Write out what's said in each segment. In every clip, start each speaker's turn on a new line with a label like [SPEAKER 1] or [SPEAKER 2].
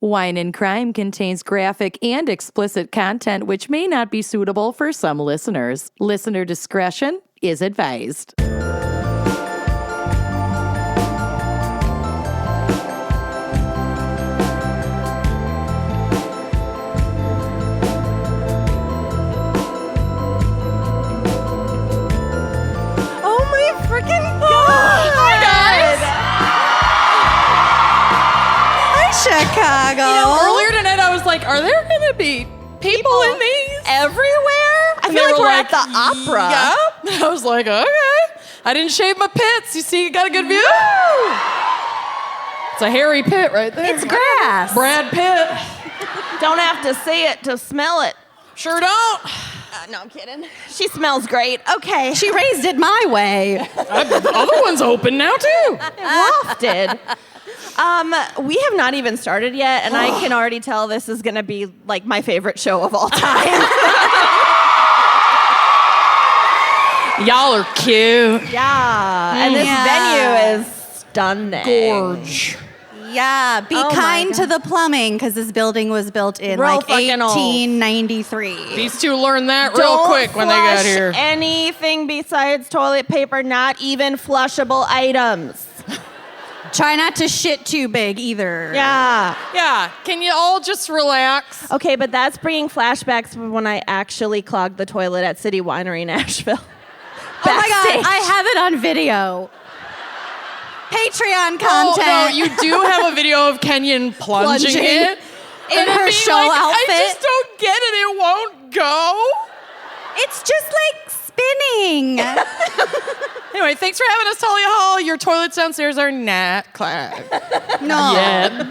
[SPEAKER 1] Wine and Crime contains graphic and explicit content which may not be suitable for some listeners. Listener discretion is advised.
[SPEAKER 2] Oh my freaking God!
[SPEAKER 1] Hi, guys!
[SPEAKER 2] Hi, Chicago!
[SPEAKER 1] Earlier tonight I was like, are there going to be people in these?
[SPEAKER 2] Everywhere? I
[SPEAKER 1] And
[SPEAKER 2] feel
[SPEAKER 1] they
[SPEAKER 2] like
[SPEAKER 1] were
[SPEAKER 2] we're at the opera.
[SPEAKER 1] Yeah. I was like, okay. I didn't shave my pits. You see, you got a good view? It's a hairy pit right there.
[SPEAKER 2] It's grass.
[SPEAKER 1] Brad Pitt.
[SPEAKER 2] Don't have to see it to smell it.
[SPEAKER 1] Sure don't.
[SPEAKER 2] No, I'm kidding. She smells great. Okay.
[SPEAKER 3] She raised it my way.
[SPEAKER 1] The other one's open now, too.
[SPEAKER 2] Wafted. We have not even started yet, and I can already tell this is going to be like my favorite show of all time.
[SPEAKER 1] Y'all are cute.
[SPEAKER 2] Yeah. And this venue is stunning.
[SPEAKER 1] Gorge.
[SPEAKER 3] Yeah, be
[SPEAKER 2] Oh my
[SPEAKER 3] kind to
[SPEAKER 2] God.
[SPEAKER 3] the plumbing because this building was built in
[SPEAKER 2] Real
[SPEAKER 3] like
[SPEAKER 2] fucking old.
[SPEAKER 3] 1893.
[SPEAKER 1] These two learned that real
[SPEAKER 2] Don't
[SPEAKER 1] quick when they got
[SPEAKER 2] flush
[SPEAKER 1] here.
[SPEAKER 2] anything besides toilet paper, not even flushable items.
[SPEAKER 3] Try not to shit too big either.
[SPEAKER 2] Yeah.
[SPEAKER 1] Yeah, can you all just relax?
[SPEAKER 2] Okay, but that's bringing flashbacks from when I actually clogged the toilet at City Winery, Nashville.
[SPEAKER 3] Oh my God,
[SPEAKER 2] Backstage.
[SPEAKER 3] I have it on video. Patreon
[SPEAKER 1] Oh,
[SPEAKER 3] content.
[SPEAKER 1] no, you do have a video of Kenyon plunging
[SPEAKER 3] Plunging
[SPEAKER 1] it.
[SPEAKER 3] in
[SPEAKER 1] and then
[SPEAKER 3] her
[SPEAKER 1] being
[SPEAKER 3] show
[SPEAKER 1] like,
[SPEAKER 3] outfit.
[SPEAKER 1] I just don't get it. It won't go.
[SPEAKER 3] It's just like spinning.
[SPEAKER 1] Anyway, thanks for having us, Thalia Hall. Your toilets downstairs are not clogged.
[SPEAKER 3] No.
[SPEAKER 1] Yet.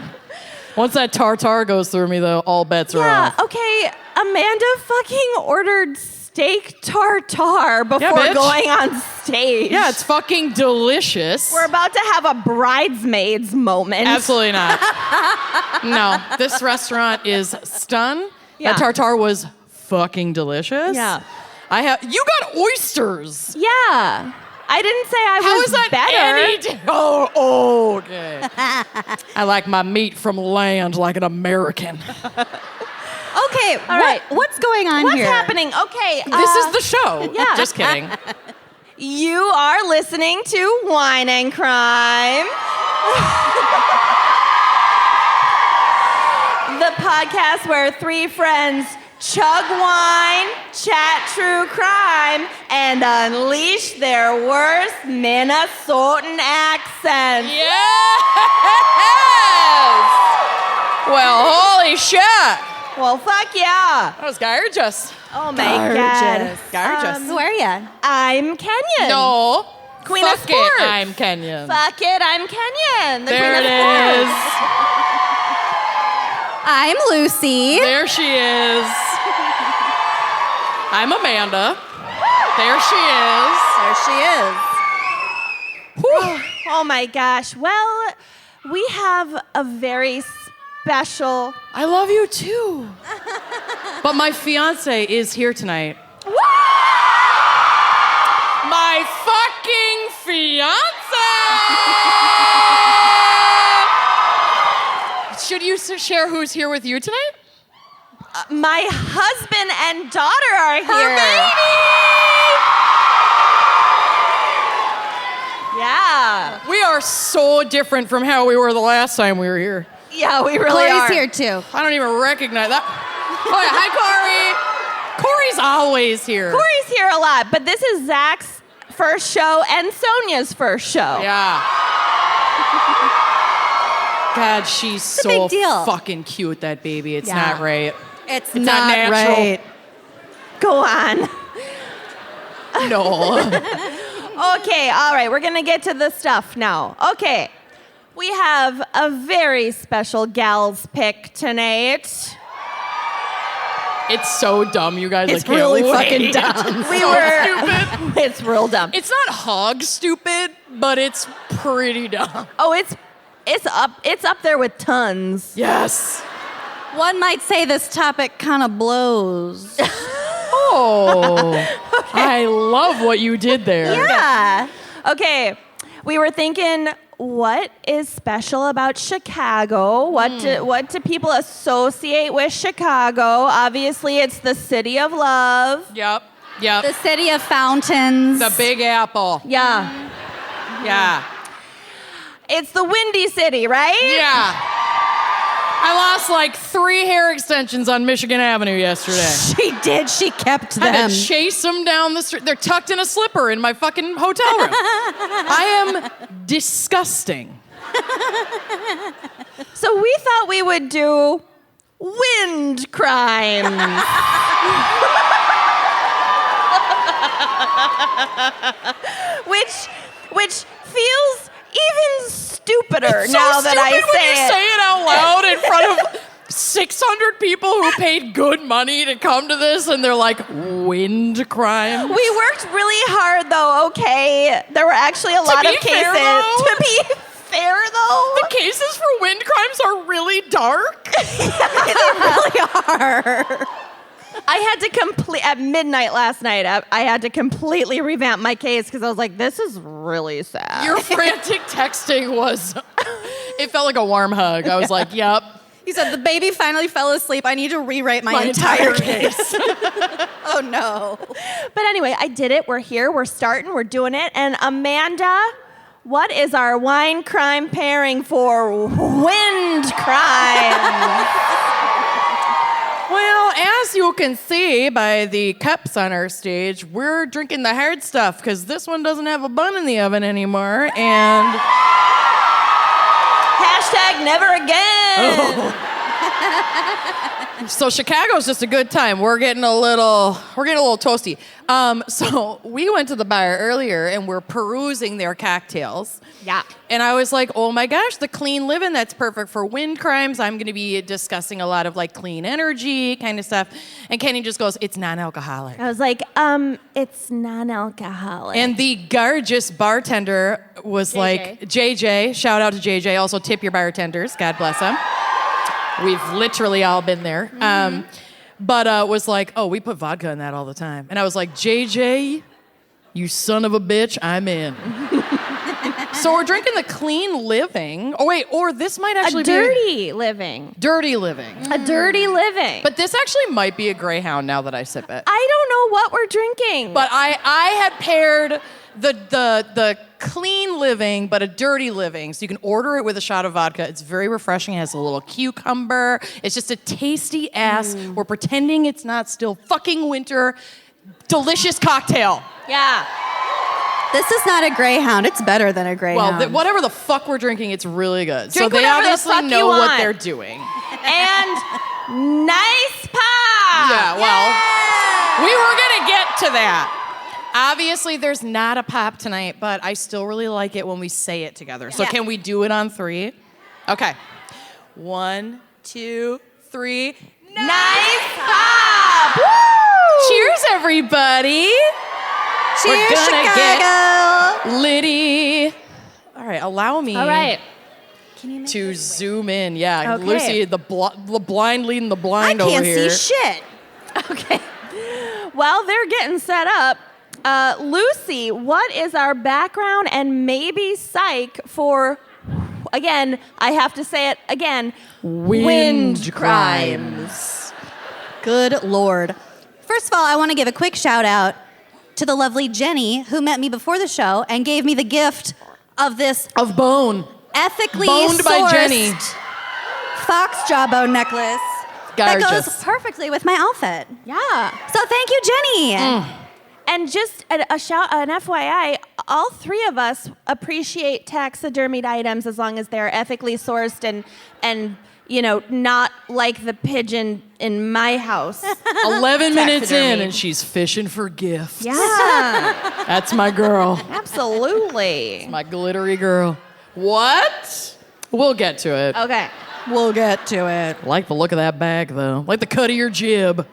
[SPEAKER 1] Once that tartar goes through me, though, all bets are
[SPEAKER 2] Yeah,
[SPEAKER 1] off.
[SPEAKER 2] okay, Amanda fucking ordered steak tartare before
[SPEAKER 1] bitch.
[SPEAKER 2] going on stage.
[SPEAKER 1] Yeah, it's fucking delicious.
[SPEAKER 2] We're about to have a bridesmaids moment.
[SPEAKER 1] Absolutely not. No, this restaurant is stun.
[SPEAKER 2] Yeah.
[SPEAKER 1] That tartar was fucking delicious.
[SPEAKER 2] Yeah.
[SPEAKER 1] You got oysters.
[SPEAKER 2] Yeah. I didn't say I
[SPEAKER 1] How
[SPEAKER 2] was
[SPEAKER 1] is that
[SPEAKER 2] better.
[SPEAKER 1] oh, okay. I like my meat from land like an American.
[SPEAKER 3] Okay,
[SPEAKER 2] right.
[SPEAKER 3] what's going on
[SPEAKER 2] What's
[SPEAKER 3] here?
[SPEAKER 2] happening? Okay.
[SPEAKER 1] This is the show.
[SPEAKER 2] yeah.
[SPEAKER 1] Just kidding.
[SPEAKER 2] You are listening to Wine and Crime. The podcast where three friends chug wine, chat true crime, and unleash their worst Minnesotan accents.
[SPEAKER 1] Yes! Well, holy shit.
[SPEAKER 2] Well, fuck yeah.
[SPEAKER 1] That was gorgeous.
[SPEAKER 2] Oh my God.
[SPEAKER 1] Gorgeous.
[SPEAKER 3] Who are you?
[SPEAKER 2] I'm Kenyon.
[SPEAKER 1] No.
[SPEAKER 2] Queen of
[SPEAKER 1] Fuck
[SPEAKER 2] Sports.
[SPEAKER 1] it, I'm Kenyon.
[SPEAKER 2] Fuck it, I'm Kenyon. The
[SPEAKER 1] There
[SPEAKER 2] Queen
[SPEAKER 1] it
[SPEAKER 2] of Sports.
[SPEAKER 1] is.
[SPEAKER 3] I'm Lucy.
[SPEAKER 1] There she is. I'm Amanda. There she is.
[SPEAKER 3] There she is.
[SPEAKER 2] Oh my gosh. Well, we have a very special.
[SPEAKER 1] I love you too. But my fiance is here tonight. My fucking fiance! Should you share who's here with you tonight?
[SPEAKER 2] My husband and daughter are here.
[SPEAKER 1] Her baby!
[SPEAKER 2] Yeah.
[SPEAKER 1] We are so different from how we were the last time we were here.
[SPEAKER 2] Yeah, we really
[SPEAKER 3] Corey's
[SPEAKER 2] are.
[SPEAKER 3] here too.
[SPEAKER 1] I don't even recognize that. Oh, yeah. Hi, Corey. Corey's always here.
[SPEAKER 2] Corey's here a lot, but this is Zach's first show and Sonia's first show.
[SPEAKER 1] Yeah. God, she's
[SPEAKER 3] a
[SPEAKER 1] so
[SPEAKER 3] big deal.
[SPEAKER 1] fucking cute, that baby. It's
[SPEAKER 3] Yeah.
[SPEAKER 1] not right.
[SPEAKER 3] It's
[SPEAKER 1] not
[SPEAKER 3] not
[SPEAKER 1] natural.
[SPEAKER 3] right.
[SPEAKER 2] Go on.
[SPEAKER 1] No.
[SPEAKER 2] Okay, all right, we're gonna get to the stuff now. Okay, we have a very special gal's pick tonight.
[SPEAKER 1] It's so dumb, you guys.
[SPEAKER 3] It's
[SPEAKER 1] I can't
[SPEAKER 3] really
[SPEAKER 1] wait.
[SPEAKER 3] fucking dumb.
[SPEAKER 2] We
[SPEAKER 1] So
[SPEAKER 2] were.
[SPEAKER 1] stupid.
[SPEAKER 2] It's real dumb.
[SPEAKER 1] It's not hog stupid, but it's pretty dumb.
[SPEAKER 2] Oh, it's up there with tons.
[SPEAKER 1] Yes.
[SPEAKER 3] One might say this topic kind of blows.
[SPEAKER 1] Oh. I love what you did there.
[SPEAKER 2] Yeah. Okay, we were thinking what is special about Chicago? What do people associate with Chicago? Obviously, it's the city of love.
[SPEAKER 4] Yep.
[SPEAKER 3] The city of fountains.
[SPEAKER 4] The Big Apple.
[SPEAKER 2] Yeah.
[SPEAKER 4] Yeah.
[SPEAKER 2] It's the Windy City, right?
[SPEAKER 4] Yeah. I lost like 3 hair extensions on Michigan Avenue yesterday.
[SPEAKER 3] She did. She kept them.
[SPEAKER 4] I had to chase them down the street. They're tucked in a slipper in my fucking hotel room. I am disgusting.
[SPEAKER 2] So we thought we would do wind crimes. which feels even stupider
[SPEAKER 4] It's
[SPEAKER 2] now
[SPEAKER 4] so
[SPEAKER 2] that I
[SPEAKER 4] stupid when you
[SPEAKER 2] say
[SPEAKER 4] say it out loud in front of 600 people who paid good money to come to this, and they're like, wind crime.
[SPEAKER 2] We worked really hard, though, okay? There were actually a lot of
[SPEAKER 4] be
[SPEAKER 2] cases.
[SPEAKER 4] fair, though?
[SPEAKER 2] To be fair, though.
[SPEAKER 4] The cases for wind crimes are really dark.
[SPEAKER 2] I had to at midnight last night, I had to completely revamp my case because I was like, this is really sad.
[SPEAKER 4] Your frantic texting was, it felt like a warm hug. I was like, yep.
[SPEAKER 3] He said, the baby finally fell asleep. I need to rewrite my entire case. Oh, no.
[SPEAKER 2] But anyway, I did it. We're here. We're starting. We're doing it. And Amanda, what is our wine crime pairing for wind crime?
[SPEAKER 4] Well, as you can see by the cups on our stage, we're drinking the hard stuff because this one doesn't have a bun in the oven anymore. And
[SPEAKER 2] Hashtag never again.
[SPEAKER 4] so Chicago's just a good time. We're getting a little toasty. So we went to the bar earlier and we're perusing their cocktails.
[SPEAKER 2] Yeah.
[SPEAKER 4] And I was like, oh my gosh, the clean living, that's perfect for wind crimes. I'm going to be discussing a lot of like clean energy kind of stuff. And Kenny just goes, it's non-alcoholic.
[SPEAKER 2] I was like, it's non-alcoholic.
[SPEAKER 4] And the gorgeous bartender was like, JJ, shout out to JJ. Also tip your bartenders. God bless them. We've literally all been there. But was like, oh, we put vodka in that all the time. And I was like, JJ, you son of a bitch, I'm in. So we're drinking the clean living. Oh, wait, or this might actually be
[SPEAKER 2] dirty living.
[SPEAKER 4] Dirty living.
[SPEAKER 2] A dirty living.
[SPEAKER 4] But this actually might be a Greyhound now that I sip it.
[SPEAKER 2] I don't know what we're drinking.
[SPEAKER 4] But I had paired the clean living, but a dirty living. So you can order it with a shot of vodka. It's very refreshing. It has a little cucumber. It's just a tasty ass. We're pretending it's not still fucking winter. Delicious cocktail.
[SPEAKER 2] Yeah.
[SPEAKER 3] This is not a Greyhound. It's better than a Greyhound.
[SPEAKER 4] Well, whatever the fuck we're drinking, it's really good.
[SPEAKER 2] Drink
[SPEAKER 4] so they
[SPEAKER 2] whatever the
[SPEAKER 4] obviously
[SPEAKER 2] fuck
[SPEAKER 4] know
[SPEAKER 2] you
[SPEAKER 4] what
[SPEAKER 2] want.
[SPEAKER 4] they're doing.
[SPEAKER 2] And nice pop.
[SPEAKER 4] Yeah, well, we were going to get to that. Obviously, there's not a pop tonight, but I still really like it when we say it together. So can we do it on 3? Okay. 1, 2, 3.
[SPEAKER 2] Nice pop. Woo!
[SPEAKER 4] Cheers, everybody.
[SPEAKER 3] Cheers,
[SPEAKER 4] We're gonna
[SPEAKER 3] Chicago.
[SPEAKER 4] get litty. All right, allow me
[SPEAKER 2] All right.
[SPEAKER 4] to zoom in. Yeah,
[SPEAKER 2] Okay.
[SPEAKER 4] Lucy, the blind leading the
[SPEAKER 3] I
[SPEAKER 4] blind over
[SPEAKER 3] can't
[SPEAKER 4] here.
[SPEAKER 3] see shit.
[SPEAKER 2] Okay. While they're getting set up, Lucy, what is our background and maybe psych for, again, I have to say it again, wind crimes?
[SPEAKER 3] Good Lord. First of all, I want to give a quick shout out to the lovely Jenny who met me before the show and gave me the gift of this
[SPEAKER 4] Of bone.
[SPEAKER 3] ethically
[SPEAKER 4] Boned by
[SPEAKER 3] sourced
[SPEAKER 4] Jenny.
[SPEAKER 3] fox jawbone necklace that
[SPEAKER 4] Gorgeous.
[SPEAKER 3] goes perfectly with my outfit.
[SPEAKER 2] Yeah.
[SPEAKER 3] So thank you, Jenny.
[SPEAKER 2] And just an FYI, all 3 of us appreciate taxidermied items as long as they're ethically sourced and you know, not like the pigeon in my house.
[SPEAKER 4] 11 minutes in,
[SPEAKER 2] Taxidermied.
[SPEAKER 4] and she's fishing for gifts.
[SPEAKER 2] Yeah,
[SPEAKER 4] That's my girl.
[SPEAKER 2] absolutely.
[SPEAKER 4] My glittery girl. What? We'll get to it.
[SPEAKER 2] Okay.
[SPEAKER 3] We'll get to it.
[SPEAKER 4] I like the look of that bag, though. Like the cut of your jib.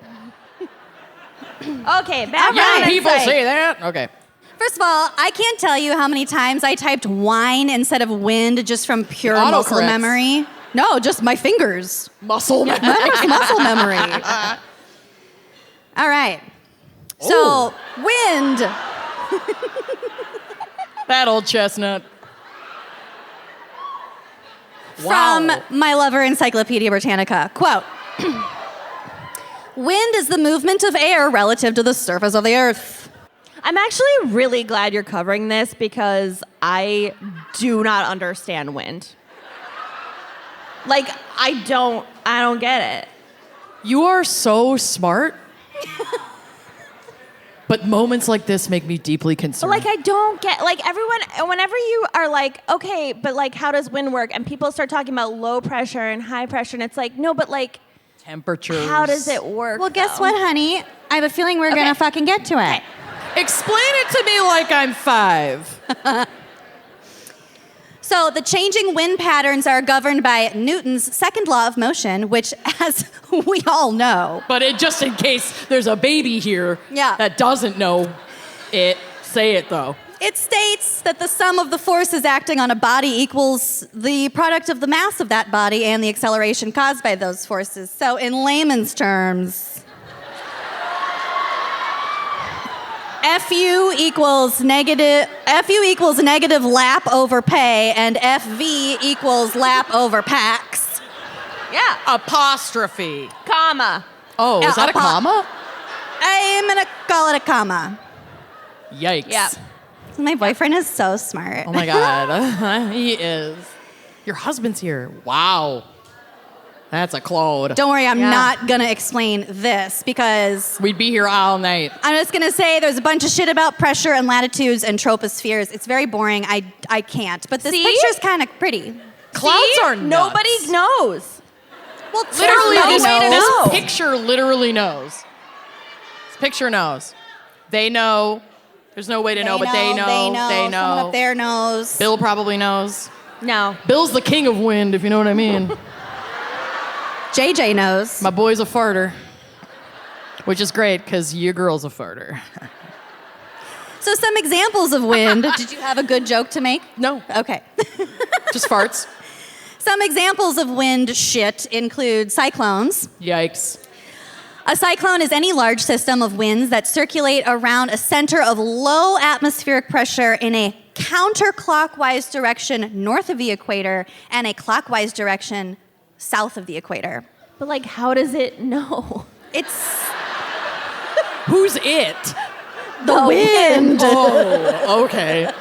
[SPEAKER 2] Okay, back
[SPEAKER 4] Young
[SPEAKER 2] on
[SPEAKER 4] people
[SPEAKER 2] site.
[SPEAKER 4] say that. Okay.
[SPEAKER 3] First of all, I can't tell you how many times I typed wine instead of wind just from pure
[SPEAKER 4] The
[SPEAKER 3] muscle
[SPEAKER 4] autocorrects.
[SPEAKER 3] memory. No, just my fingers.
[SPEAKER 4] Muscle memory.
[SPEAKER 3] Muscle memory. All right. So, wind.
[SPEAKER 4] That old chestnut.
[SPEAKER 3] From
[SPEAKER 4] Wow.
[SPEAKER 3] my lover, Encyclopedia Britannica. Quote, wind is the movement of air relative to the surface of the earth.
[SPEAKER 2] I'm actually really glad you're covering this because I do not understand wind. Like, I don't get it.
[SPEAKER 4] You are so smart. But moments like this make me deeply concerned.
[SPEAKER 2] But like, I don't get, like, everyone, whenever you are like, okay, but like, how does wind work? And people start talking about low pressure and high pressure, and it's like, no, but like,
[SPEAKER 4] temperatures.
[SPEAKER 2] how does it work?
[SPEAKER 3] Well, guess
[SPEAKER 2] though?
[SPEAKER 3] what, honey? I have a feeling we're going to fucking get to it.
[SPEAKER 2] Okay.
[SPEAKER 4] Explain it to me like I'm 5.
[SPEAKER 3] So the changing wind patterns are governed by Newton's second law of motion, which, as we all know,
[SPEAKER 4] But just in case there's a baby here
[SPEAKER 3] Yeah.
[SPEAKER 4] that doesn't know it, say it though.
[SPEAKER 3] it states that the sum of the forces acting on a body equals the product of the mass of that body and the acceleration caused by those forces. So in layman's terms, FU equals negative lap over pay, and FV equals lap over pax.
[SPEAKER 2] Yeah.
[SPEAKER 4] Apostrophe.
[SPEAKER 2] Comma.
[SPEAKER 4] Oh, is that a comma?
[SPEAKER 3] I'm gonna call it a comma.
[SPEAKER 4] Yikes.
[SPEAKER 2] Yeah.
[SPEAKER 3] My boyfriend is so smart.
[SPEAKER 4] Oh my God. He is. Your husband's here. Wow. That's a Claude.
[SPEAKER 3] Don't worry, I'm
[SPEAKER 2] Yeah.
[SPEAKER 3] not gonna explain this because
[SPEAKER 4] We'd be here all night.
[SPEAKER 3] I'm just gonna say there's a bunch of shit about pressure and latitudes and tropospheres. It's very boring. I can't. But this
[SPEAKER 2] See?
[SPEAKER 3] picture's kind of pretty.
[SPEAKER 4] Clouds
[SPEAKER 2] See?
[SPEAKER 4] are nuts.
[SPEAKER 2] Nobody knows.
[SPEAKER 3] Well,
[SPEAKER 4] Literally,
[SPEAKER 2] There's no way to
[SPEAKER 4] this
[SPEAKER 2] know.
[SPEAKER 4] picture literally knows. This picture knows. They know. There's no way to know, but they know. They know.
[SPEAKER 3] Someone up there knows.
[SPEAKER 4] Bill probably knows.
[SPEAKER 2] No.
[SPEAKER 4] Bill's the king of wind, if you know what I mean.
[SPEAKER 3] JJ knows.
[SPEAKER 4] My boy's a farter, which is great because your girl's a farter.
[SPEAKER 3] So some examples of wind. Did you have a good joke to make?
[SPEAKER 4] No,
[SPEAKER 3] Okay.
[SPEAKER 4] just farts.
[SPEAKER 3] Some examples of wind shit include cyclones.
[SPEAKER 4] Yikes.
[SPEAKER 3] A cyclone is any large system of winds that circulate around a center of low atmospheric pressure in a counterclockwise direction north of the equator and a clockwise direction south of the equator.
[SPEAKER 2] But like, how does it know?
[SPEAKER 3] It's
[SPEAKER 4] Who's it?
[SPEAKER 3] the wind.
[SPEAKER 4] Oh, okay.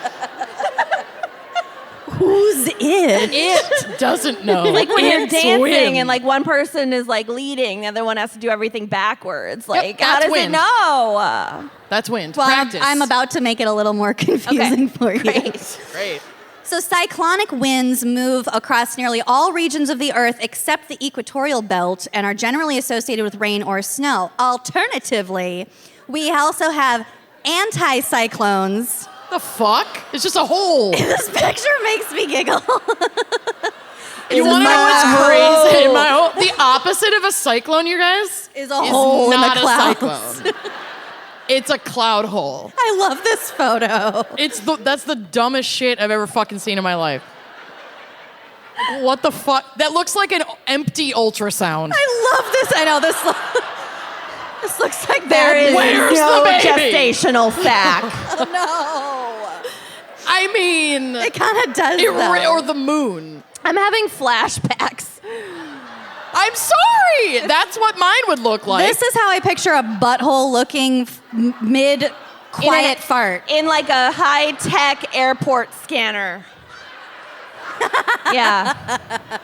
[SPEAKER 3] Who's it?
[SPEAKER 4] It doesn't know.
[SPEAKER 2] Like when you're
[SPEAKER 4] It's
[SPEAKER 2] dancing
[SPEAKER 4] wind.
[SPEAKER 2] and like one person is like leading, the other one has to do everything backwards. Like, how
[SPEAKER 4] that's
[SPEAKER 2] does
[SPEAKER 4] wind.
[SPEAKER 2] it know?
[SPEAKER 4] That's wind.
[SPEAKER 3] Well,
[SPEAKER 4] Practice.
[SPEAKER 3] I'm about to make it a little more confusing for you.
[SPEAKER 2] Great.
[SPEAKER 4] Great.
[SPEAKER 3] So cyclonic winds move across nearly all regions of the Earth except the equatorial belt and are generally associated with rain or snow. Alternatively, we also have anticyclones.
[SPEAKER 4] The fuck? It's just a hole.
[SPEAKER 3] This picture makes me giggle.
[SPEAKER 4] You want to know what's crazy? The opposite of a cyclone, you guys,
[SPEAKER 3] Is a hole in the
[SPEAKER 4] not
[SPEAKER 3] clouds.
[SPEAKER 4] a cyclone. It's a cloud hole.
[SPEAKER 3] I love this photo.
[SPEAKER 4] That's the dumbest shit I've ever fucking seen in my life. What the fuck? That looks like an empty ultrasound.
[SPEAKER 3] I love this. I know this. This looks like
[SPEAKER 2] There is
[SPEAKER 4] Where's
[SPEAKER 2] no
[SPEAKER 4] the baby?
[SPEAKER 2] gestational sac.
[SPEAKER 3] no.
[SPEAKER 4] I mean,
[SPEAKER 3] It kind of does. though.
[SPEAKER 4] or the moon.
[SPEAKER 2] I'm having flashbacks.
[SPEAKER 4] I'm sorry. That's what mine would look like.
[SPEAKER 3] This is how I picture a butthole-looking mid quiet fart.
[SPEAKER 2] In like a high-tech airport scanner. Yeah.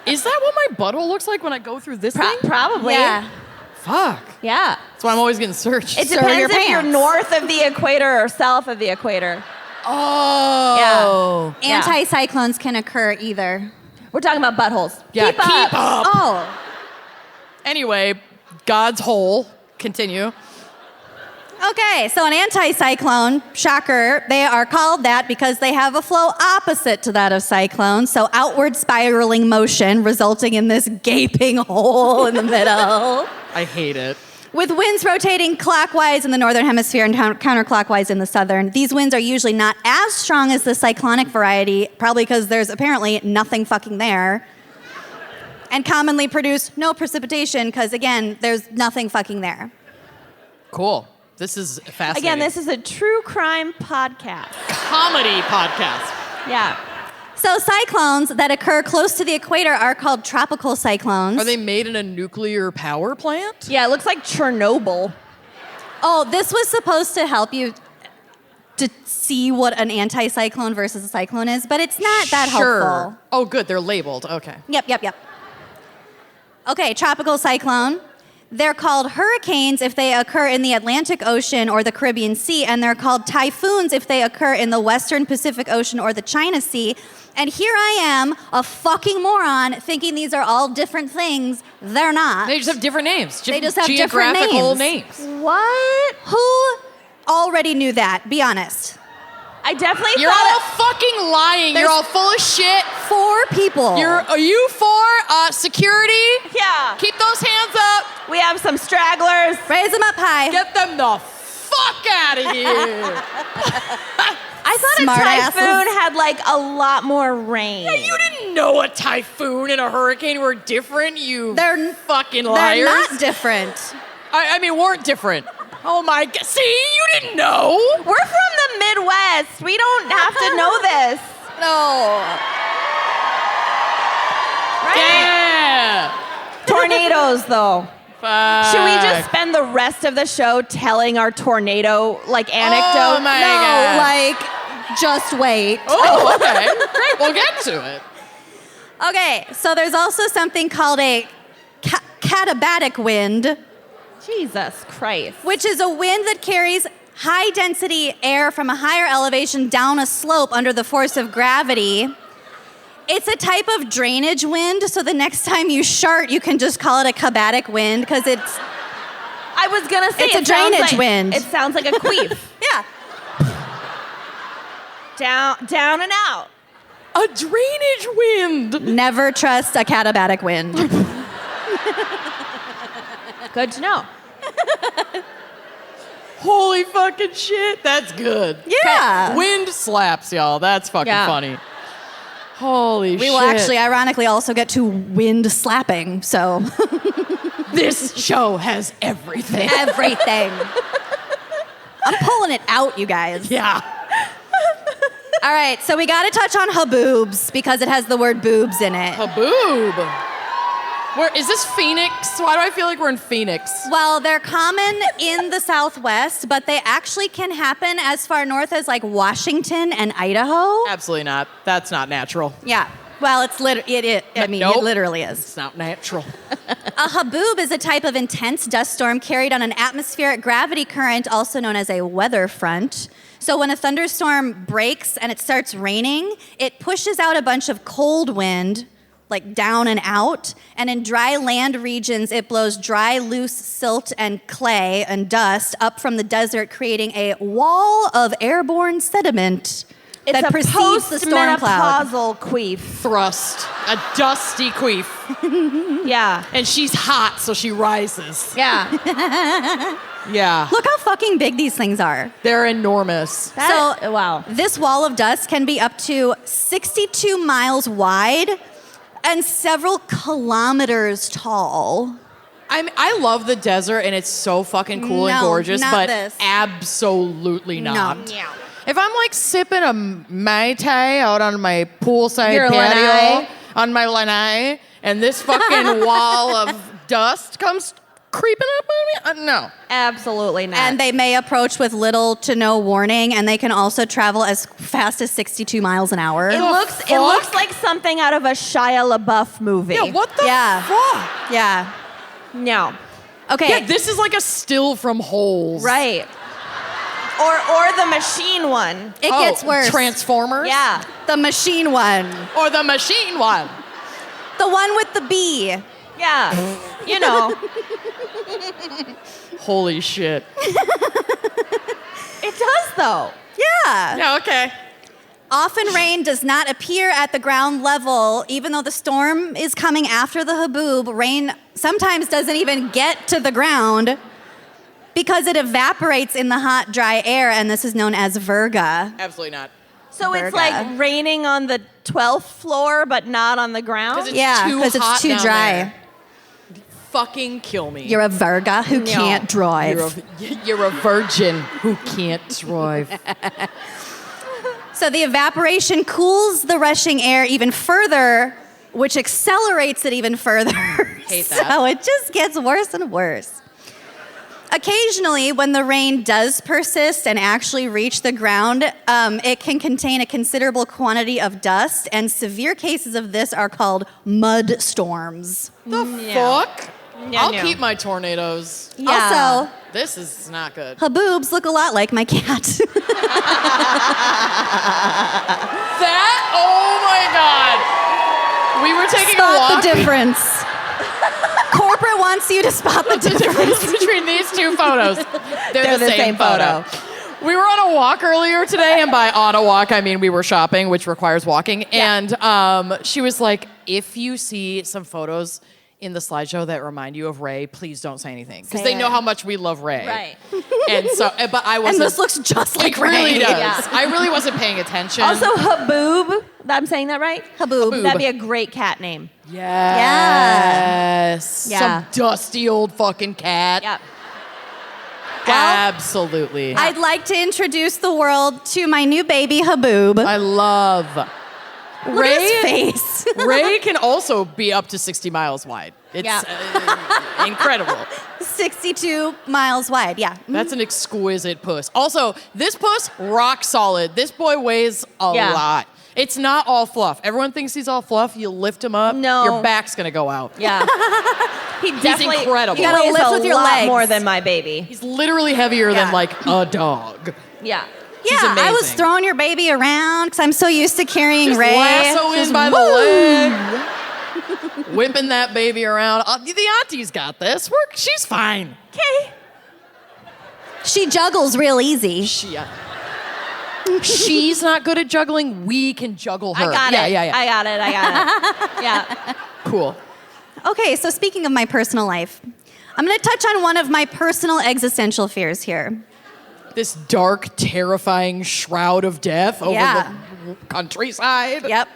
[SPEAKER 4] Is that what my butthole looks like when I go through this thing?
[SPEAKER 2] Probably.
[SPEAKER 3] Yeah.
[SPEAKER 4] Fuck.
[SPEAKER 2] Yeah.
[SPEAKER 4] That's why I'm always getting searched.
[SPEAKER 2] It
[SPEAKER 3] So are
[SPEAKER 2] depends
[SPEAKER 3] your
[SPEAKER 2] if you're
[SPEAKER 3] pants.
[SPEAKER 2] north of the equator or south of the equator.
[SPEAKER 4] Oh.
[SPEAKER 2] Yeah.
[SPEAKER 3] Anticyclones can occur either.
[SPEAKER 2] We're talking about buttholes.
[SPEAKER 4] Yeah,
[SPEAKER 2] Keep up.
[SPEAKER 3] Oh.
[SPEAKER 4] Anyway, God's hole. Continue.
[SPEAKER 3] Okay, so an anticyclone, shocker, they are called that because they have a flow opposite to that of cyclones, so outward spiraling motion resulting in this gaping hole in the middle.
[SPEAKER 4] I hate it.
[SPEAKER 3] With winds rotating clockwise in the northern hemisphere and counterclockwise in the southern, these winds are usually not as strong as the cyclonic variety, probably because there's apparently nothing fucking there, and commonly produce no precipitation because, again, there's nothing fucking there.
[SPEAKER 4] Cool. This is fascinating.
[SPEAKER 2] Again, this is a true crime podcast.
[SPEAKER 4] comedy podcast.
[SPEAKER 2] Yeah.
[SPEAKER 3] So cyclones that occur close to the equator are called tropical cyclones.
[SPEAKER 4] Are they made in a nuclear power plant?
[SPEAKER 2] Yeah, it looks like Chernobyl.
[SPEAKER 3] Oh, this was supposed to help you to see what an anticyclone versus a cyclone is, but it's not that helpful.
[SPEAKER 4] Oh, good. They're labeled. Okay.
[SPEAKER 3] Yep. Okay, tropical cyclone. They're called hurricanes if they occur in the Atlantic Ocean or the Caribbean Sea, and they're called typhoons if they occur in the Western Pacific Ocean or the China Sea. And here I am, a fucking moron, thinking these are all different things. They're not.
[SPEAKER 4] They just have different names.
[SPEAKER 3] They just have different
[SPEAKER 4] geographical
[SPEAKER 3] names.
[SPEAKER 4] names.
[SPEAKER 2] What?
[SPEAKER 3] Who already knew that? Be honest.
[SPEAKER 2] I definitely
[SPEAKER 4] You're
[SPEAKER 2] thought
[SPEAKER 4] all fucking lying. You're all full of shit.
[SPEAKER 3] 4 people.
[SPEAKER 4] Are you for security?
[SPEAKER 2] Yeah.
[SPEAKER 4] Keep those hands up.
[SPEAKER 2] We have some stragglers.
[SPEAKER 3] Raise them up high.
[SPEAKER 4] Get them the fuck out of here.
[SPEAKER 2] I thought
[SPEAKER 3] Smart
[SPEAKER 2] a
[SPEAKER 3] asses.
[SPEAKER 2] typhoon had like a lot more rain.
[SPEAKER 4] You didn't know a typhoon and a hurricane were different, you
[SPEAKER 3] They're-
[SPEAKER 4] fucking liars.
[SPEAKER 3] They're not different.
[SPEAKER 4] I mean, weren't different. Oh my God. See, you didn't know.
[SPEAKER 2] We're from the Midwest. We don't have to know this.
[SPEAKER 3] No.
[SPEAKER 2] Right?
[SPEAKER 4] Yeah.
[SPEAKER 2] Tornadoes, though.
[SPEAKER 4] Fuck.
[SPEAKER 2] Should we just spend the rest of the show telling our tornado anecdote?
[SPEAKER 4] Oh my
[SPEAKER 3] No,
[SPEAKER 4] God.
[SPEAKER 3] like, just wait.
[SPEAKER 4] Oh, okay. Great. We'll get to it.
[SPEAKER 3] Okay, so there's also something called a katabatic wind,
[SPEAKER 2] Jesus Christ.
[SPEAKER 3] which is a wind that carries high-density air from a higher elevation down a slope under the force of gravity. It's a type of drainage wind, so the next time you shart, you can just call it a kabatic wind, because it's,
[SPEAKER 2] I was gonna say
[SPEAKER 3] It's a
[SPEAKER 2] it sounds
[SPEAKER 3] drainage
[SPEAKER 2] like-
[SPEAKER 3] wind.
[SPEAKER 2] It sounds like a queef.
[SPEAKER 3] yeah.
[SPEAKER 2] down and out.
[SPEAKER 4] A drainage wind.
[SPEAKER 3] Never trust a katabatic wind.
[SPEAKER 2] Good to know.
[SPEAKER 4] Holy fucking shit. That's good.
[SPEAKER 3] Yeah.
[SPEAKER 4] Wind slaps, y'all. That's fucking
[SPEAKER 2] Yeah.
[SPEAKER 4] funny. Holy shit.
[SPEAKER 3] We will actually, ironically, also get to wind slapping, so
[SPEAKER 4] This show has everything.
[SPEAKER 3] everything. I'm pulling it out, you guys.
[SPEAKER 4] Yeah.
[SPEAKER 3] All right, so we got to touch on haboobs because it has the word boobs in it.
[SPEAKER 4] Haboob. Where is this Phoenix? Why do I feel like we're in Phoenix?
[SPEAKER 3] Well, they're common in the Southwest, but they actually can happen as far north as like Washington and Idaho.
[SPEAKER 4] Absolutely not. That's not natural.
[SPEAKER 3] Yeah. Well, it
[SPEAKER 4] Nope.
[SPEAKER 3] literally is.
[SPEAKER 4] It's not natural.
[SPEAKER 3] A haboob is a type of intense dust storm carried on an atmospheric gravity current, also known as a weather front. So when a thunderstorm breaks and it starts raining, it pushes out a bunch of cold wind, like down and out. And in dry land regions, it blows dry, loose silt and clay and dust up from the desert, creating a wall of airborne sediment
[SPEAKER 2] It's
[SPEAKER 3] that
[SPEAKER 2] a
[SPEAKER 3] precedes the storm cloud.
[SPEAKER 2] postmenopausal queef.
[SPEAKER 4] Thrust. A dusty queef.
[SPEAKER 2] Yeah.
[SPEAKER 4] And she's hot, so she rises.
[SPEAKER 2] Yeah.
[SPEAKER 4] Yeah.
[SPEAKER 3] Look how fucking big these things are.
[SPEAKER 4] They're enormous.
[SPEAKER 2] Wow.
[SPEAKER 3] This wall of dust can be up to 62 miles wide and several kilometers tall.
[SPEAKER 4] I love the desert, and it's so fucking cool and
[SPEAKER 3] No,
[SPEAKER 4] gorgeous,
[SPEAKER 3] not
[SPEAKER 4] but
[SPEAKER 3] this.
[SPEAKER 4] absolutely not.
[SPEAKER 3] No.
[SPEAKER 2] Yeah.
[SPEAKER 4] If I'm like sipping a Mai Tai out on my poolside
[SPEAKER 2] Your
[SPEAKER 4] patio,
[SPEAKER 2] lanai.
[SPEAKER 4] on my lanai, and this fucking wall of dust comes creeping up on me, no.
[SPEAKER 2] Absolutely not.
[SPEAKER 3] And they may approach with little to no warning, and they can also travel as fast as 62 miles an hour.
[SPEAKER 2] it looks like something out of a Shia LaBeouf movie.
[SPEAKER 4] Yeah, what the
[SPEAKER 3] Yeah.
[SPEAKER 4] fuck?
[SPEAKER 3] Yeah.
[SPEAKER 2] No.
[SPEAKER 3] Okay.
[SPEAKER 4] Yeah, this is like a still from Holes.
[SPEAKER 2] Right. Or the machine one.
[SPEAKER 3] it gets worse.
[SPEAKER 4] Transformers?
[SPEAKER 2] Yeah.
[SPEAKER 3] The machine one.
[SPEAKER 4] Or the machine one.
[SPEAKER 3] The one with the bee.
[SPEAKER 2] Yeah. You know.
[SPEAKER 4] Holy shit.
[SPEAKER 2] It does though.
[SPEAKER 3] Yeah.
[SPEAKER 4] Yeah, okay.
[SPEAKER 3] Often rain does not appear at the ground level, even though the storm is coming after the haboob. Rain sometimes doesn't even get to the ground because it evaporates in the hot, dry air, and this is known as virga.
[SPEAKER 4] Absolutely not.
[SPEAKER 2] So it's
[SPEAKER 3] Virga.
[SPEAKER 2] like raining on the 12th floor, but not on the ground.
[SPEAKER 4] 'Cause it's
[SPEAKER 3] Yeah,
[SPEAKER 4] too
[SPEAKER 3] because
[SPEAKER 4] hot
[SPEAKER 3] it's too
[SPEAKER 4] down
[SPEAKER 3] dry.
[SPEAKER 4] there. Fucking kill me.
[SPEAKER 3] You're a virga who
[SPEAKER 2] No.
[SPEAKER 3] can't drive.
[SPEAKER 4] You're a virgin who can't drive.
[SPEAKER 3] So the evaporation cools the rushing air even further, which accelerates it even further.
[SPEAKER 4] Hate that.
[SPEAKER 3] So it just gets worse and worse. Occasionally, when the rain does persist and actually reach the ground, it can contain a considerable quantity of dust, and severe cases of this are called mud storms.
[SPEAKER 4] The fuck?
[SPEAKER 2] Yeah,
[SPEAKER 4] I'll
[SPEAKER 2] no.
[SPEAKER 4] keep my tornadoes.
[SPEAKER 3] Also,
[SPEAKER 4] This is not good.
[SPEAKER 3] her boobs look a lot like my cat.
[SPEAKER 4] That? Oh my god. We were taking a
[SPEAKER 3] Spot
[SPEAKER 4] walk.
[SPEAKER 3] the difference. Corporate wants you to spot the
[SPEAKER 4] The
[SPEAKER 3] difference.
[SPEAKER 4] difference between these two photos. They're the same photo. We were on a walk earlier today, and by on a walk, I mean we were shopping, which requires walking. And she was like, if you see some photos in the slideshow that remind you of Ray, please don't say anything. Because they know how much we love Ray.
[SPEAKER 2] Right.
[SPEAKER 4] And so, but I wasn't.
[SPEAKER 3] And this looks just like
[SPEAKER 4] it really
[SPEAKER 3] Ray.
[SPEAKER 4] does.
[SPEAKER 2] Yeah.
[SPEAKER 4] I really wasn't paying attention.
[SPEAKER 2] Also, Haboob. I'm saying that right?
[SPEAKER 3] Haboob.
[SPEAKER 2] That'd be a great cat name.
[SPEAKER 4] Yes.
[SPEAKER 3] Yeah.
[SPEAKER 4] Some dusty old fucking cat.
[SPEAKER 2] Yep.
[SPEAKER 4] Absolutely.
[SPEAKER 3] I'd like to introduce the world to my new baby, Haboob.
[SPEAKER 4] I love.
[SPEAKER 3] Look at his face.
[SPEAKER 4] Ray can also be up to 60 miles wide. It's incredible.
[SPEAKER 3] 62 miles wide, yeah.
[SPEAKER 4] That's an exquisite puss. Also, this puss, rock solid. This boy weighs a
[SPEAKER 2] Yeah.
[SPEAKER 4] lot. It's not all fluff. Everyone thinks he's all fluff. You lift him up,
[SPEAKER 2] No.
[SPEAKER 4] your back's gonna go out.
[SPEAKER 2] Yeah. He definitely
[SPEAKER 4] incredible.
[SPEAKER 2] He
[SPEAKER 4] You
[SPEAKER 3] gotta
[SPEAKER 2] weighs
[SPEAKER 3] lift
[SPEAKER 2] a
[SPEAKER 3] with your
[SPEAKER 2] lot
[SPEAKER 3] legs.
[SPEAKER 2] more than my baby.
[SPEAKER 4] He's literally heavier
[SPEAKER 3] Yeah.
[SPEAKER 4] than like a dog.
[SPEAKER 2] Yeah.
[SPEAKER 4] He's
[SPEAKER 3] Yeah, I was
[SPEAKER 4] amazing.
[SPEAKER 3] throwing your baby around because I'm so used to carrying
[SPEAKER 4] Just
[SPEAKER 3] Ray.
[SPEAKER 4] lasso in
[SPEAKER 3] Just
[SPEAKER 4] by the
[SPEAKER 3] woo.
[SPEAKER 4] leg, whipping that baby around. The auntie's got this. She's fine.
[SPEAKER 2] Okay.
[SPEAKER 3] She juggles real easy.
[SPEAKER 4] She's not good at juggling. We can juggle her.
[SPEAKER 2] I got it.
[SPEAKER 4] Yeah.
[SPEAKER 2] I got it. Yeah.
[SPEAKER 4] Cool.
[SPEAKER 3] Okay, so speaking of my personal life, I'm going to touch on one of my personal existential fears here.
[SPEAKER 4] This dark, terrifying shroud of death over
[SPEAKER 3] Yeah.
[SPEAKER 4] the countryside.
[SPEAKER 3] Yep.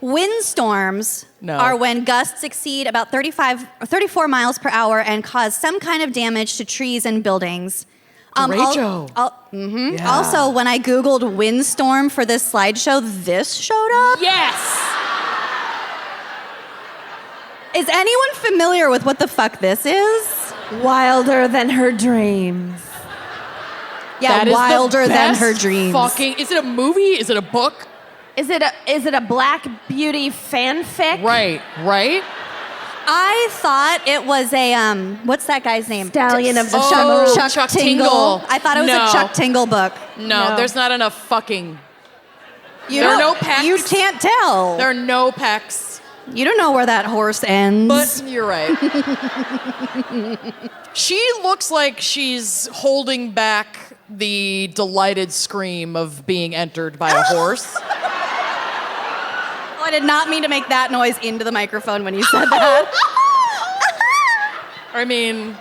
[SPEAKER 3] Windstorms
[SPEAKER 4] No.
[SPEAKER 3] are when gusts exceed about 35 or 34 miles per hour and cause some kind of damage to trees and buildings.
[SPEAKER 4] Derecho. Yeah.
[SPEAKER 3] Also, when I Googled windstorm for this slideshow, this showed up.
[SPEAKER 4] Yes.
[SPEAKER 3] Is anyone familiar with what the fuck this is?
[SPEAKER 2] Wilder than her dreams.
[SPEAKER 3] Yeah,
[SPEAKER 4] That is the
[SPEAKER 3] wilder than
[SPEAKER 4] best
[SPEAKER 3] her dreams.
[SPEAKER 4] Fucking. Is it a movie? Is it a book?
[SPEAKER 2] Is it a Black Beauty fanfic?
[SPEAKER 4] Right.
[SPEAKER 3] I thought it was a what's that guy's name?
[SPEAKER 2] Stallion of the
[SPEAKER 4] Oh,
[SPEAKER 3] Chuck
[SPEAKER 4] Chuck
[SPEAKER 3] Tingle.
[SPEAKER 4] Tingle.
[SPEAKER 3] I thought it was
[SPEAKER 4] No.
[SPEAKER 3] a Chuck Tingle book.
[SPEAKER 4] No,
[SPEAKER 2] No.
[SPEAKER 4] there's not enough fucking.
[SPEAKER 3] You
[SPEAKER 4] There are
[SPEAKER 3] don't-
[SPEAKER 4] no pecs.
[SPEAKER 3] You can't tell.
[SPEAKER 4] There are no pecs.
[SPEAKER 3] You don't know where that horse ends.
[SPEAKER 4] But you're right. She looks like she's holding back the delighted scream of being entered by a horse.
[SPEAKER 3] I did not mean to make that noise into the microphone when you said that.
[SPEAKER 4] I mean,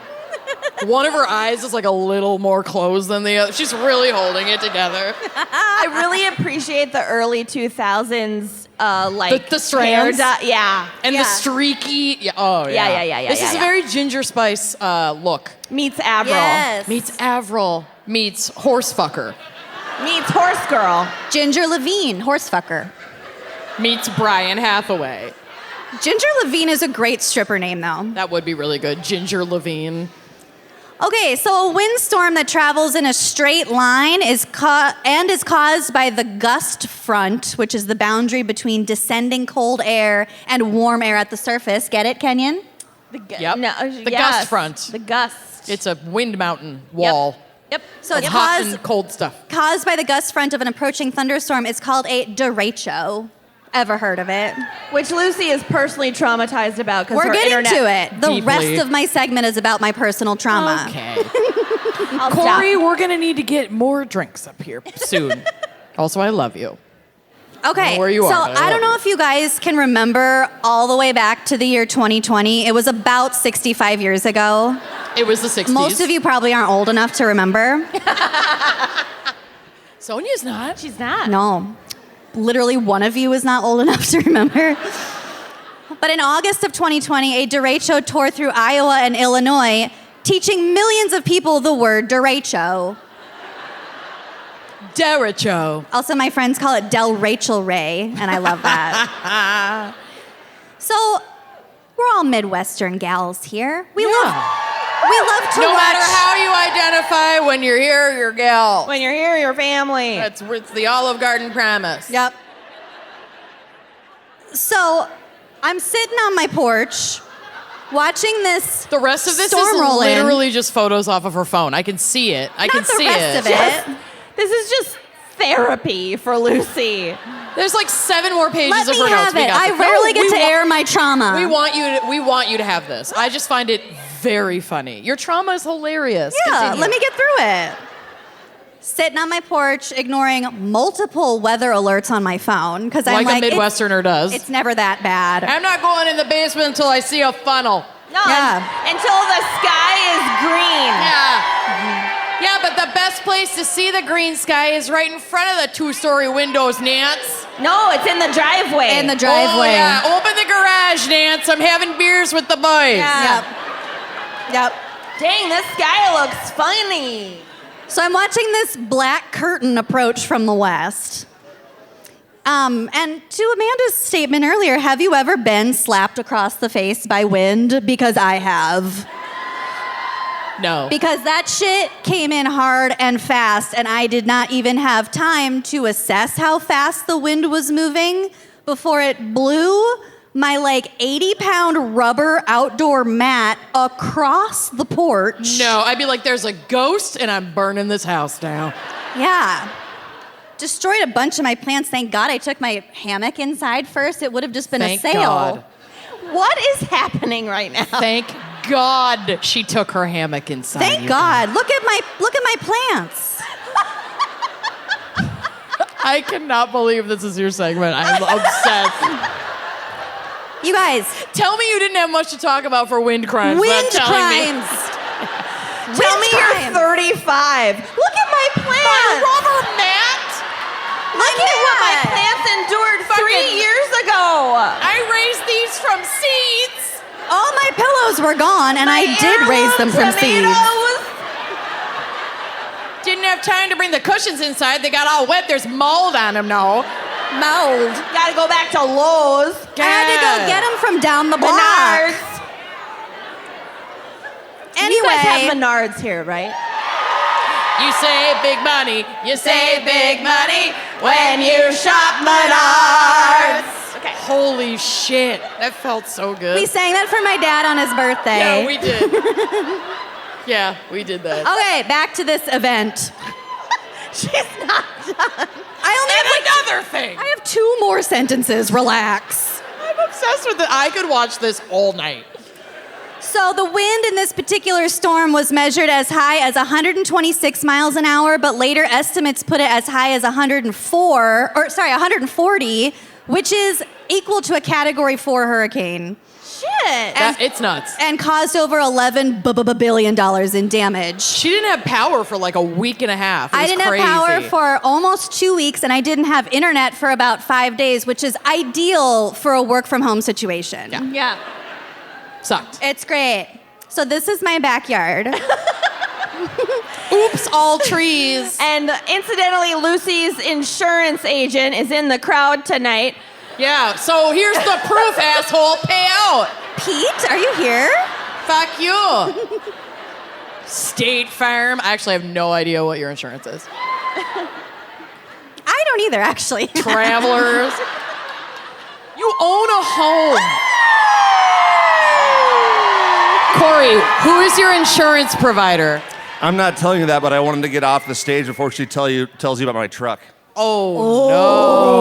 [SPEAKER 4] one of her eyes is like a little more closed than the other. She's really holding it together.
[SPEAKER 2] I really appreciate the early 2000s, like
[SPEAKER 4] The strands?
[SPEAKER 2] yeah.
[SPEAKER 4] And
[SPEAKER 3] Yeah.
[SPEAKER 4] the streaky. Yeah. Oh, yeah.
[SPEAKER 2] Yeah.
[SPEAKER 4] This is a very Ginger Spice look.
[SPEAKER 2] Meets Avril.
[SPEAKER 3] Yes.
[SPEAKER 4] Meets Avril. Meets horse fucker.
[SPEAKER 2] Meets Horse Girl.
[SPEAKER 3] Ginger Levine, horsefucker.
[SPEAKER 4] Meets Brian Hathaway.
[SPEAKER 3] Ginger Levine is a great stripper name, though.
[SPEAKER 4] That would be really good. Ginger Levine.
[SPEAKER 3] Okay, so a windstorm that travels in a straight line is caused by the gust front, which is the boundary between descending cold air and warm air at the surface. Get it, Kenyon?
[SPEAKER 4] Yep.
[SPEAKER 2] No,
[SPEAKER 4] The gust front.
[SPEAKER 2] The gust.
[SPEAKER 4] It's a wind mountain wall.
[SPEAKER 2] Yep.
[SPEAKER 3] So it's
[SPEAKER 4] Hot and cold stuff.
[SPEAKER 3] caused by the gust front of an approaching thunderstorm. It's called a derecho. Ever heard of it?
[SPEAKER 2] Which Lucy is personally traumatized about because
[SPEAKER 3] We're
[SPEAKER 2] her
[SPEAKER 3] getting
[SPEAKER 2] internet.
[SPEAKER 3] to it. The
[SPEAKER 4] Deeply.
[SPEAKER 3] rest of my segment is about my personal trauma.
[SPEAKER 4] Okay.
[SPEAKER 2] I'll
[SPEAKER 4] Corey,
[SPEAKER 2] stop.
[SPEAKER 4] we're going to need to get more drinks up here soon. Also, I love you.
[SPEAKER 3] Okay,
[SPEAKER 4] Where you
[SPEAKER 3] so
[SPEAKER 4] are, but I
[SPEAKER 3] I don't
[SPEAKER 4] love
[SPEAKER 3] know if you guys can remember all the way back to the year 2020. It was about 65 years ago.
[SPEAKER 4] It was the 60s.
[SPEAKER 3] Most of you probably aren't old enough to remember.
[SPEAKER 4] Sonia's not.
[SPEAKER 2] She's not.
[SPEAKER 3] No. Literally one of you is not old enough to remember. But in August of 2020, a derecho tore through Iowa and Illinois, teaching millions of people the word derecho.
[SPEAKER 4] Derecho.
[SPEAKER 3] Also, my friends call it Del Rachel Ray, and I love that. So, we're all Midwestern gals here. We love to
[SPEAKER 4] No
[SPEAKER 3] watch.
[SPEAKER 4] matter how you identify, when you're here, you're gal.
[SPEAKER 2] When you're here, your family.
[SPEAKER 4] It's the Olive Garden premise.
[SPEAKER 3] Yep. So, I'm sitting on my porch watching this.
[SPEAKER 4] The rest of this
[SPEAKER 3] storm
[SPEAKER 4] is
[SPEAKER 3] roll in.
[SPEAKER 4] literally just photos off of her phone. I can see it. I can
[SPEAKER 3] Not the
[SPEAKER 4] see
[SPEAKER 3] rest
[SPEAKER 4] it.
[SPEAKER 3] of it.
[SPEAKER 2] This is just therapy for Lucy.
[SPEAKER 4] There's like 7 more pages
[SPEAKER 3] Let
[SPEAKER 4] of
[SPEAKER 3] me
[SPEAKER 4] her notes.
[SPEAKER 3] have it. I rarely get to air my trauma.
[SPEAKER 4] We want you to have this. I just find it very funny. Your trauma is hilarious.
[SPEAKER 3] Yeah,
[SPEAKER 4] Continue.
[SPEAKER 3] let me get through it. Sitting on my porch, ignoring multiple weather alerts on my phone because I'm
[SPEAKER 4] like
[SPEAKER 3] like,
[SPEAKER 4] a Midwesterner does.
[SPEAKER 3] It's never that bad.
[SPEAKER 4] I'm not going in the basement until I see a funnel.
[SPEAKER 2] No,
[SPEAKER 3] Yeah.
[SPEAKER 2] until the sky is green.
[SPEAKER 4] Yeah. Yeah, but the best place to see the green sky is right in front of the 2-story windows, Nance.
[SPEAKER 2] No, it's in the driveway.
[SPEAKER 3] In the driveway.
[SPEAKER 4] Oh, yeah. Open the garage, Nance. I'm having beers with the boys.
[SPEAKER 2] Yeah.
[SPEAKER 3] Yep.
[SPEAKER 2] Dang, this sky looks funny.
[SPEAKER 3] So I'm watching this black curtain approach from the west. And to Amanda's statement earlier, have you ever been slapped across the face by wind? Because I have.
[SPEAKER 4] No.
[SPEAKER 3] Because that shit came in hard and fast, and I did not even have time to assess how fast the wind was moving before it blew my like 80-pound rubber outdoor mat across the porch.
[SPEAKER 4] No, I'd be like, there's a ghost and I'm burning this house down.
[SPEAKER 3] Yeah. Destroyed a bunch of my plants. Thank God I took my hammock inside first. It would have just been
[SPEAKER 4] Thank
[SPEAKER 3] a sail.
[SPEAKER 4] God.
[SPEAKER 2] What is happening right now?
[SPEAKER 4] Thank God she took her hammock inside.
[SPEAKER 3] Thank
[SPEAKER 4] you
[SPEAKER 3] God. Look at my plants.
[SPEAKER 4] I cannot believe this is your segment. I'm obsessed.
[SPEAKER 3] You guys,
[SPEAKER 4] Tell me you didn't have much to talk about for wind crimes.
[SPEAKER 3] wind
[SPEAKER 4] without telling me.
[SPEAKER 3] crimes.
[SPEAKER 2] Tell me
[SPEAKER 3] crimes.
[SPEAKER 2] you're 35. Look at my plants.
[SPEAKER 4] Rubber mat?
[SPEAKER 2] Look at what my
[SPEAKER 3] Yeah.
[SPEAKER 2] plants endured 3
[SPEAKER 4] Fucking-
[SPEAKER 2] years ago.
[SPEAKER 4] I raised these from seeds.
[SPEAKER 3] All my pillows were gone, and I did raise them from seeds.
[SPEAKER 2] tomatoes.
[SPEAKER 4] Didn't have time to bring the cushions inside. They got all wet. There's mold on them now.
[SPEAKER 3] Mold.
[SPEAKER 2] Gotta go back to Lowe's.
[SPEAKER 3] I had to go get them from down the block.
[SPEAKER 2] Menards.
[SPEAKER 3] Anyway,
[SPEAKER 2] You guys have Menards here, right?
[SPEAKER 4] You say big money. You say big money when you shop Menards.
[SPEAKER 2] Okay.
[SPEAKER 4] Holy shit. That felt so good.
[SPEAKER 3] we sang that for my dad on his birthday.
[SPEAKER 4] Yeah, we did. Yeah, we did that.
[SPEAKER 3] Okay, back to this event.
[SPEAKER 2] She's not done.
[SPEAKER 3] I only have like
[SPEAKER 4] Another thing.
[SPEAKER 3] I have 2 more sentences. Relax.
[SPEAKER 4] I'm obsessed with it. I could watch this all night.
[SPEAKER 3] So the wind in this particular storm was measured as high as 126 miles an hour, but later estimates put it as high as 140, which is equal to a Category 4 hurricane,
[SPEAKER 2] Shit.
[SPEAKER 4] It's nuts.
[SPEAKER 3] and caused over $11 billion in damage.
[SPEAKER 4] She didn't have power for like a week and a half. It
[SPEAKER 3] I
[SPEAKER 4] was
[SPEAKER 3] didn't
[SPEAKER 4] crazy.
[SPEAKER 3] have power for almost 2 weeks, and I didn't have internet for about 5 days, which is ideal for a work-from-home situation.
[SPEAKER 4] Yeah.
[SPEAKER 2] Yeah.
[SPEAKER 4] Sucked.
[SPEAKER 3] It's great. So this is my backyard.
[SPEAKER 4] Oops, all trees.
[SPEAKER 2] And incidentally, Lucy's insurance agent is in the crowd tonight.
[SPEAKER 4] Yeah, so here's the proof, asshole. Pay out.
[SPEAKER 3] Pete, are you here?
[SPEAKER 4] Fuck you. State Farm. I actually have no idea what your insurance is.
[SPEAKER 3] I don't either, actually.
[SPEAKER 4] Travelers. You own a home. Corey, who is your insurance provider?
[SPEAKER 5] I'm not telling you that, but I wanted to get off the stage before she tells you about my truck.
[SPEAKER 3] Oh,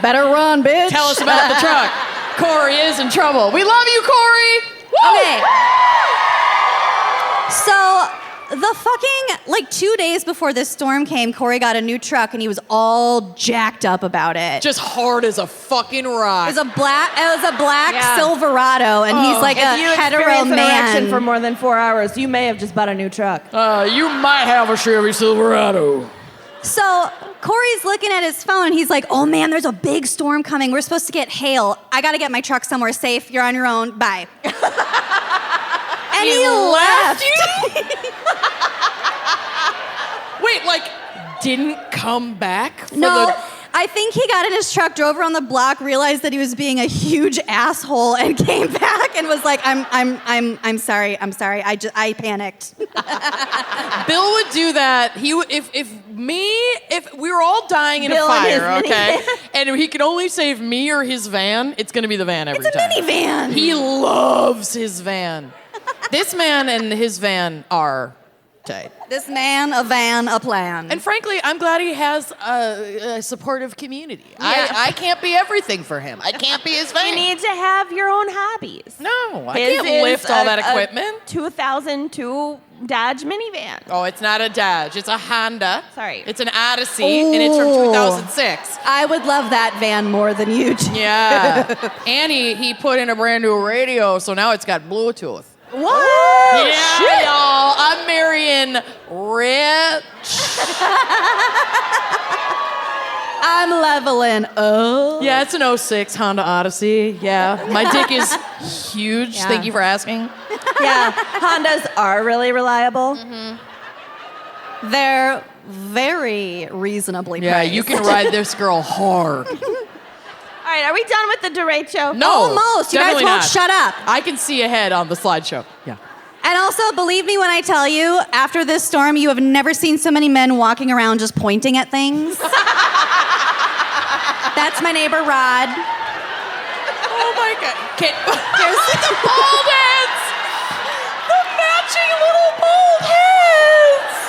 [SPEAKER 3] better run, bitch.
[SPEAKER 4] No. Tell us about the truck. Corey is in trouble. We love you, Corey. Woo!
[SPEAKER 3] Okay. So, the fucking, like 2 days before this storm came, Corey got a new truck and he was all jacked up about it.
[SPEAKER 4] Just hard as a fucking rock.
[SPEAKER 3] It was a black
[SPEAKER 2] Yeah.
[SPEAKER 3] Silverado, and he's like a
[SPEAKER 2] If you
[SPEAKER 3] hetero
[SPEAKER 2] experience an erection
[SPEAKER 3] man.
[SPEAKER 2] for more than 4 hours, you may have just bought a new truck.
[SPEAKER 4] You might have a Chevy Silverado.
[SPEAKER 3] So Corey's looking at his phone. He's like, "Oh man, there's a big storm coming. We're supposed to get hail. I got to get my truck somewhere safe. You're on your own. Bye." And he left.
[SPEAKER 4] Wait, like didn't come back for
[SPEAKER 3] No, I think he got in his truck, drove around the block, realized that he was being a huge asshole, and came back and was like, "I'm sorry. I panicked."
[SPEAKER 4] Bill would do that. He would if we were all dying in
[SPEAKER 2] Bill
[SPEAKER 4] a
[SPEAKER 2] and his
[SPEAKER 4] fire, okay,
[SPEAKER 2] minivan.
[SPEAKER 4] and he could only save me or his van, it's gonna be the van every
[SPEAKER 3] It's a
[SPEAKER 4] time.
[SPEAKER 3] minivan.
[SPEAKER 4] He loves his van. This man and his van are tight.
[SPEAKER 3] This man, a van, a plan.
[SPEAKER 4] And frankly, I'm glad he has a supportive community.
[SPEAKER 2] Yeah.
[SPEAKER 4] I can't be everything for him. I can't be his van.
[SPEAKER 2] You need to have your own hobbies.
[SPEAKER 4] No, I
[SPEAKER 2] His
[SPEAKER 4] can't
[SPEAKER 2] is
[SPEAKER 4] lift all that equipment.
[SPEAKER 2] 2002 Dodge minivan.
[SPEAKER 4] Oh, it's not a Dodge. It's a Honda.
[SPEAKER 2] Sorry.
[SPEAKER 4] It's an Odyssey, and it's from
[SPEAKER 3] Ooh.
[SPEAKER 4] 2006.
[SPEAKER 3] I would love that van more than you do.
[SPEAKER 4] Yeah. And he put in a brand new radio, so now it's got Bluetooth.
[SPEAKER 2] What?
[SPEAKER 4] Yeah, y'all. I'm marrying rich.
[SPEAKER 3] I'm leveling up.
[SPEAKER 4] Yeah, it's an 06 Honda Odyssey. Yeah. My dick is huge.
[SPEAKER 3] Yeah.
[SPEAKER 4] Thank you for asking.
[SPEAKER 2] Yeah, Hondas are really reliable.
[SPEAKER 3] They're very reasonably
[SPEAKER 4] Yeah,
[SPEAKER 3] priced.
[SPEAKER 4] you can ride this girl hard.
[SPEAKER 2] All right, are we done with the derecho?
[SPEAKER 4] No.
[SPEAKER 3] Almost. You guys
[SPEAKER 4] definitely
[SPEAKER 3] won't
[SPEAKER 4] not.
[SPEAKER 3] shut up.
[SPEAKER 4] I can see ahead on the slideshow. Yeah.
[SPEAKER 3] And also, believe me when I tell you, after this storm, you have never seen so many men walking around just pointing at things. That's my neighbor, Rod.
[SPEAKER 4] Oh my God. There's the pole heads. The matching little pole heads.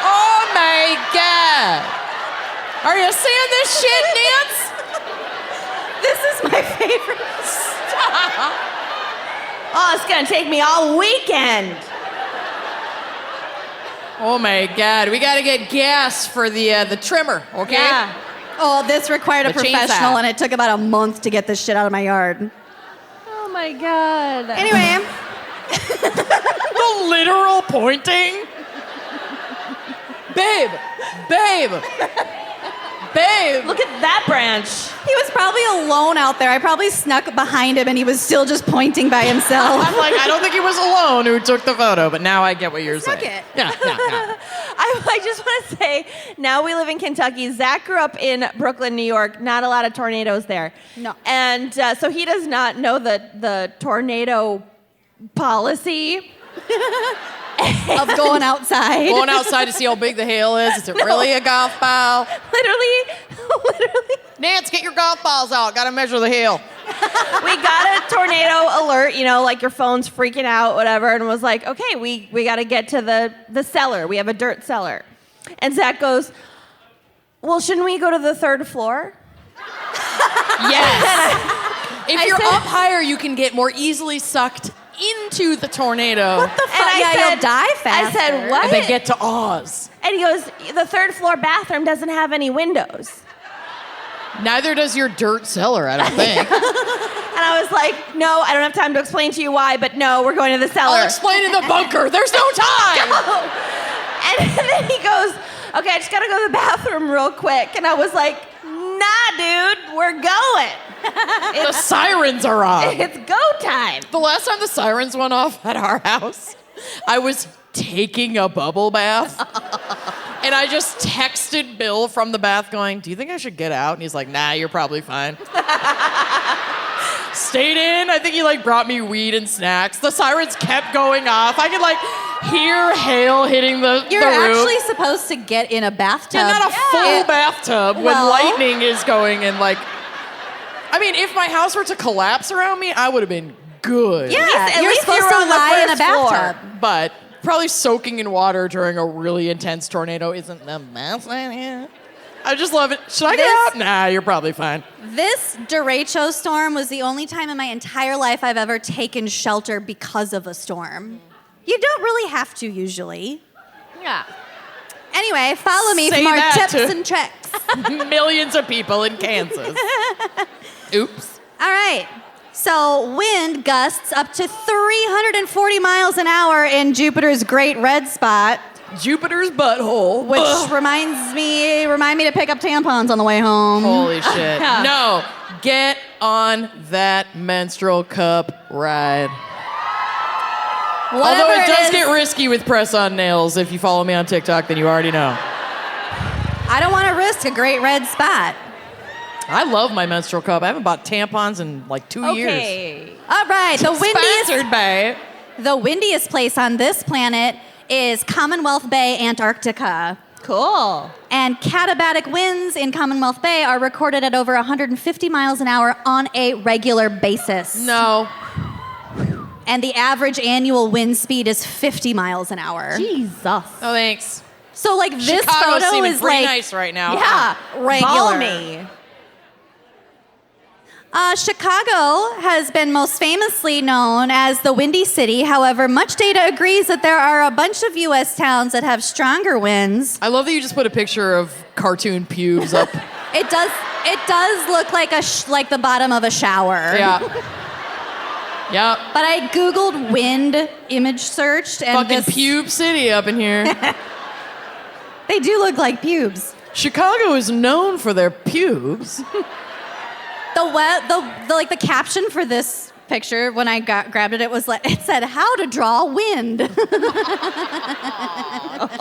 [SPEAKER 4] Oh my God. Are you seeing this shit, Nance?
[SPEAKER 3] This is my favorite.
[SPEAKER 2] Oh, it's gonna take me all weekend.
[SPEAKER 4] Oh my God. We got to get gas for the trimmer, okay?
[SPEAKER 2] Yeah.
[SPEAKER 3] Oh, this required a
[SPEAKER 4] The
[SPEAKER 3] professional,
[SPEAKER 4] chainsaw.
[SPEAKER 3] and it took about a month to get this shit out of my yard.
[SPEAKER 2] Oh my God.
[SPEAKER 3] Anyway,
[SPEAKER 4] The literal pointing. Babe.
[SPEAKER 2] Look at that branch.
[SPEAKER 3] he was probably alone out there. I probably snuck behind him, and he was still just pointing by himself.
[SPEAKER 4] I'm like, I don't think he was alone who took the photo, but now I get what you're
[SPEAKER 3] Snuck
[SPEAKER 4] saying.
[SPEAKER 3] it.
[SPEAKER 4] Yeah.
[SPEAKER 2] I just want to say, now we live in Kentucky. Zach grew up in Brooklyn, New York. Not a lot of tornadoes there.
[SPEAKER 3] No.
[SPEAKER 2] And so he does not know the tornado policy.
[SPEAKER 3] Of going outside.
[SPEAKER 4] Going outside to see how big the hail is. Is it really a golf ball?
[SPEAKER 2] Literally.
[SPEAKER 4] Nance, get your golf balls out. Got to measure the hail.
[SPEAKER 2] We got a tornado alert, like your phone's freaking out, whatever, and was like, okay, we got to get to the cellar. We have a dirt cellar. And Zach goes, well, shouldn't we go to the 3rd floor?
[SPEAKER 4] Yes. If
[SPEAKER 2] I
[SPEAKER 4] you're
[SPEAKER 2] said-
[SPEAKER 4] up higher, you can get more easily sucked into the tornado.
[SPEAKER 3] What the fuck?
[SPEAKER 2] And I
[SPEAKER 3] Yeah,
[SPEAKER 2] said,
[SPEAKER 3] you'll die
[SPEAKER 2] I
[SPEAKER 3] faster.
[SPEAKER 2] said, what?
[SPEAKER 4] And they get to Oz.
[SPEAKER 2] And he goes, the 3rd floor bathroom doesn't have any windows.
[SPEAKER 4] Neither does your dirt cellar, I don't think.
[SPEAKER 2] And I was like, no, I don't have time to explain to you why, but no, we're going to the cellar.
[SPEAKER 4] I'll explain in the bunker. There's no time.
[SPEAKER 2] And then he goes, okay, I just gotta go to the bathroom real quick. And I was like, nah, dude, we're going.
[SPEAKER 4] The sirens are on.
[SPEAKER 2] It's go time.
[SPEAKER 4] The last time the sirens went off at our house, I was taking a bubble bath. And I just texted Bill from the bath going, do you think I should get out? And he's like, nah, you're probably fine. Stayed in. I think he brought me weed and snacks. The sirens kept going off. I could hear hail hitting the
[SPEAKER 3] You're
[SPEAKER 4] roof.
[SPEAKER 3] actually supposed to get in a bathtub.
[SPEAKER 4] Yeah, not a full
[SPEAKER 3] It-
[SPEAKER 4] bathtub when
[SPEAKER 3] Well-
[SPEAKER 4] lightning is going and I mean, if my house were to collapse around me, I would have been good.
[SPEAKER 3] Yeah,
[SPEAKER 2] at
[SPEAKER 3] you're
[SPEAKER 2] least
[SPEAKER 3] supposed
[SPEAKER 2] you're
[SPEAKER 3] to
[SPEAKER 2] on the
[SPEAKER 3] lie in a
[SPEAKER 2] first floor.
[SPEAKER 3] bathtub.
[SPEAKER 4] But probably soaking in water during a really intense tornado isn't the best idea. I just love it. Should I get
[SPEAKER 3] This-
[SPEAKER 4] out? Nah, you're probably fine.
[SPEAKER 3] This derecho storm was the only time in my entire life I've ever taken shelter because of a storm. You don't really have to usually.
[SPEAKER 2] Yeah.
[SPEAKER 3] Anyway, follow me
[SPEAKER 4] Say
[SPEAKER 3] for more
[SPEAKER 4] that
[SPEAKER 3] tips
[SPEAKER 4] to-
[SPEAKER 3] and tricks.
[SPEAKER 4] Millions of people in Kansas. Oops.
[SPEAKER 3] All right. So, wind gusts up to 340 miles an hour in Jupiter's Great Red Spot,
[SPEAKER 4] Jupiter's butthole.
[SPEAKER 3] which
[SPEAKER 4] Ugh.
[SPEAKER 3] remind me to pick up tampons on the way home.
[SPEAKER 4] Holy shit. No, get on that menstrual cup ride.
[SPEAKER 3] Whatever
[SPEAKER 4] Although it does
[SPEAKER 3] is,
[SPEAKER 4] get risky with press-on nails. If you follow me on TikTok, then you already know.
[SPEAKER 3] I don't want to risk a great red spot.
[SPEAKER 4] I love my menstrual cup. I haven't bought tampons in like 2 years.
[SPEAKER 2] Okay.
[SPEAKER 3] All right,
[SPEAKER 4] Sponsored by.
[SPEAKER 3] the windiest place on this planet is Commonwealth Bay, Antarctica.
[SPEAKER 2] Cool.
[SPEAKER 3] And katabatic winds in Commonwealth Bay are recorded at over 150 miles an hour on a regular basis.
[SPEAKER 4] No.
[SPEAKER 3] And the average annual wind speed is 50 miles an hour.
[SPEAKER 2] Jesus.
[SPEAKER 4] Oh, thanks.
[SPEAKER 3] So, like, this
[SPEAKER 4] Chicago's
[SPEAKER 3] photo
[SPEAKER 4] seeming
[SPEAKER 3] is
[SPEAKER 4] pretty
[SPEAKER 3] like,
[SPEAKER 4] nice right now.
[SPEAKER 3] yeah, regular.
[SPEAKER 2] Balmy.
[SPEAKER 3] Chicago has been most famously known as the Windy City. However, much data agrees that there are a bunch of U.S. towns that have stronger winds.
[SPEAKER 4] I love that you just put a picture of cartoon pubes up.
[SPEAKER 3] It does look like like the bottom of a shower.
[SPEAKER 4] Yeah. Yeah.
[SPEAKER 3] But I Googled wind image searched and
[SPEAKER 4] Fucking pube city up in here.
[SPEAKER 3] they do look like pubes.
[SPEAKER 4] Chicago is known for their pubes.
[SPEAKER 3] The caption for this picture when I grabbed it, it said how to draw wind.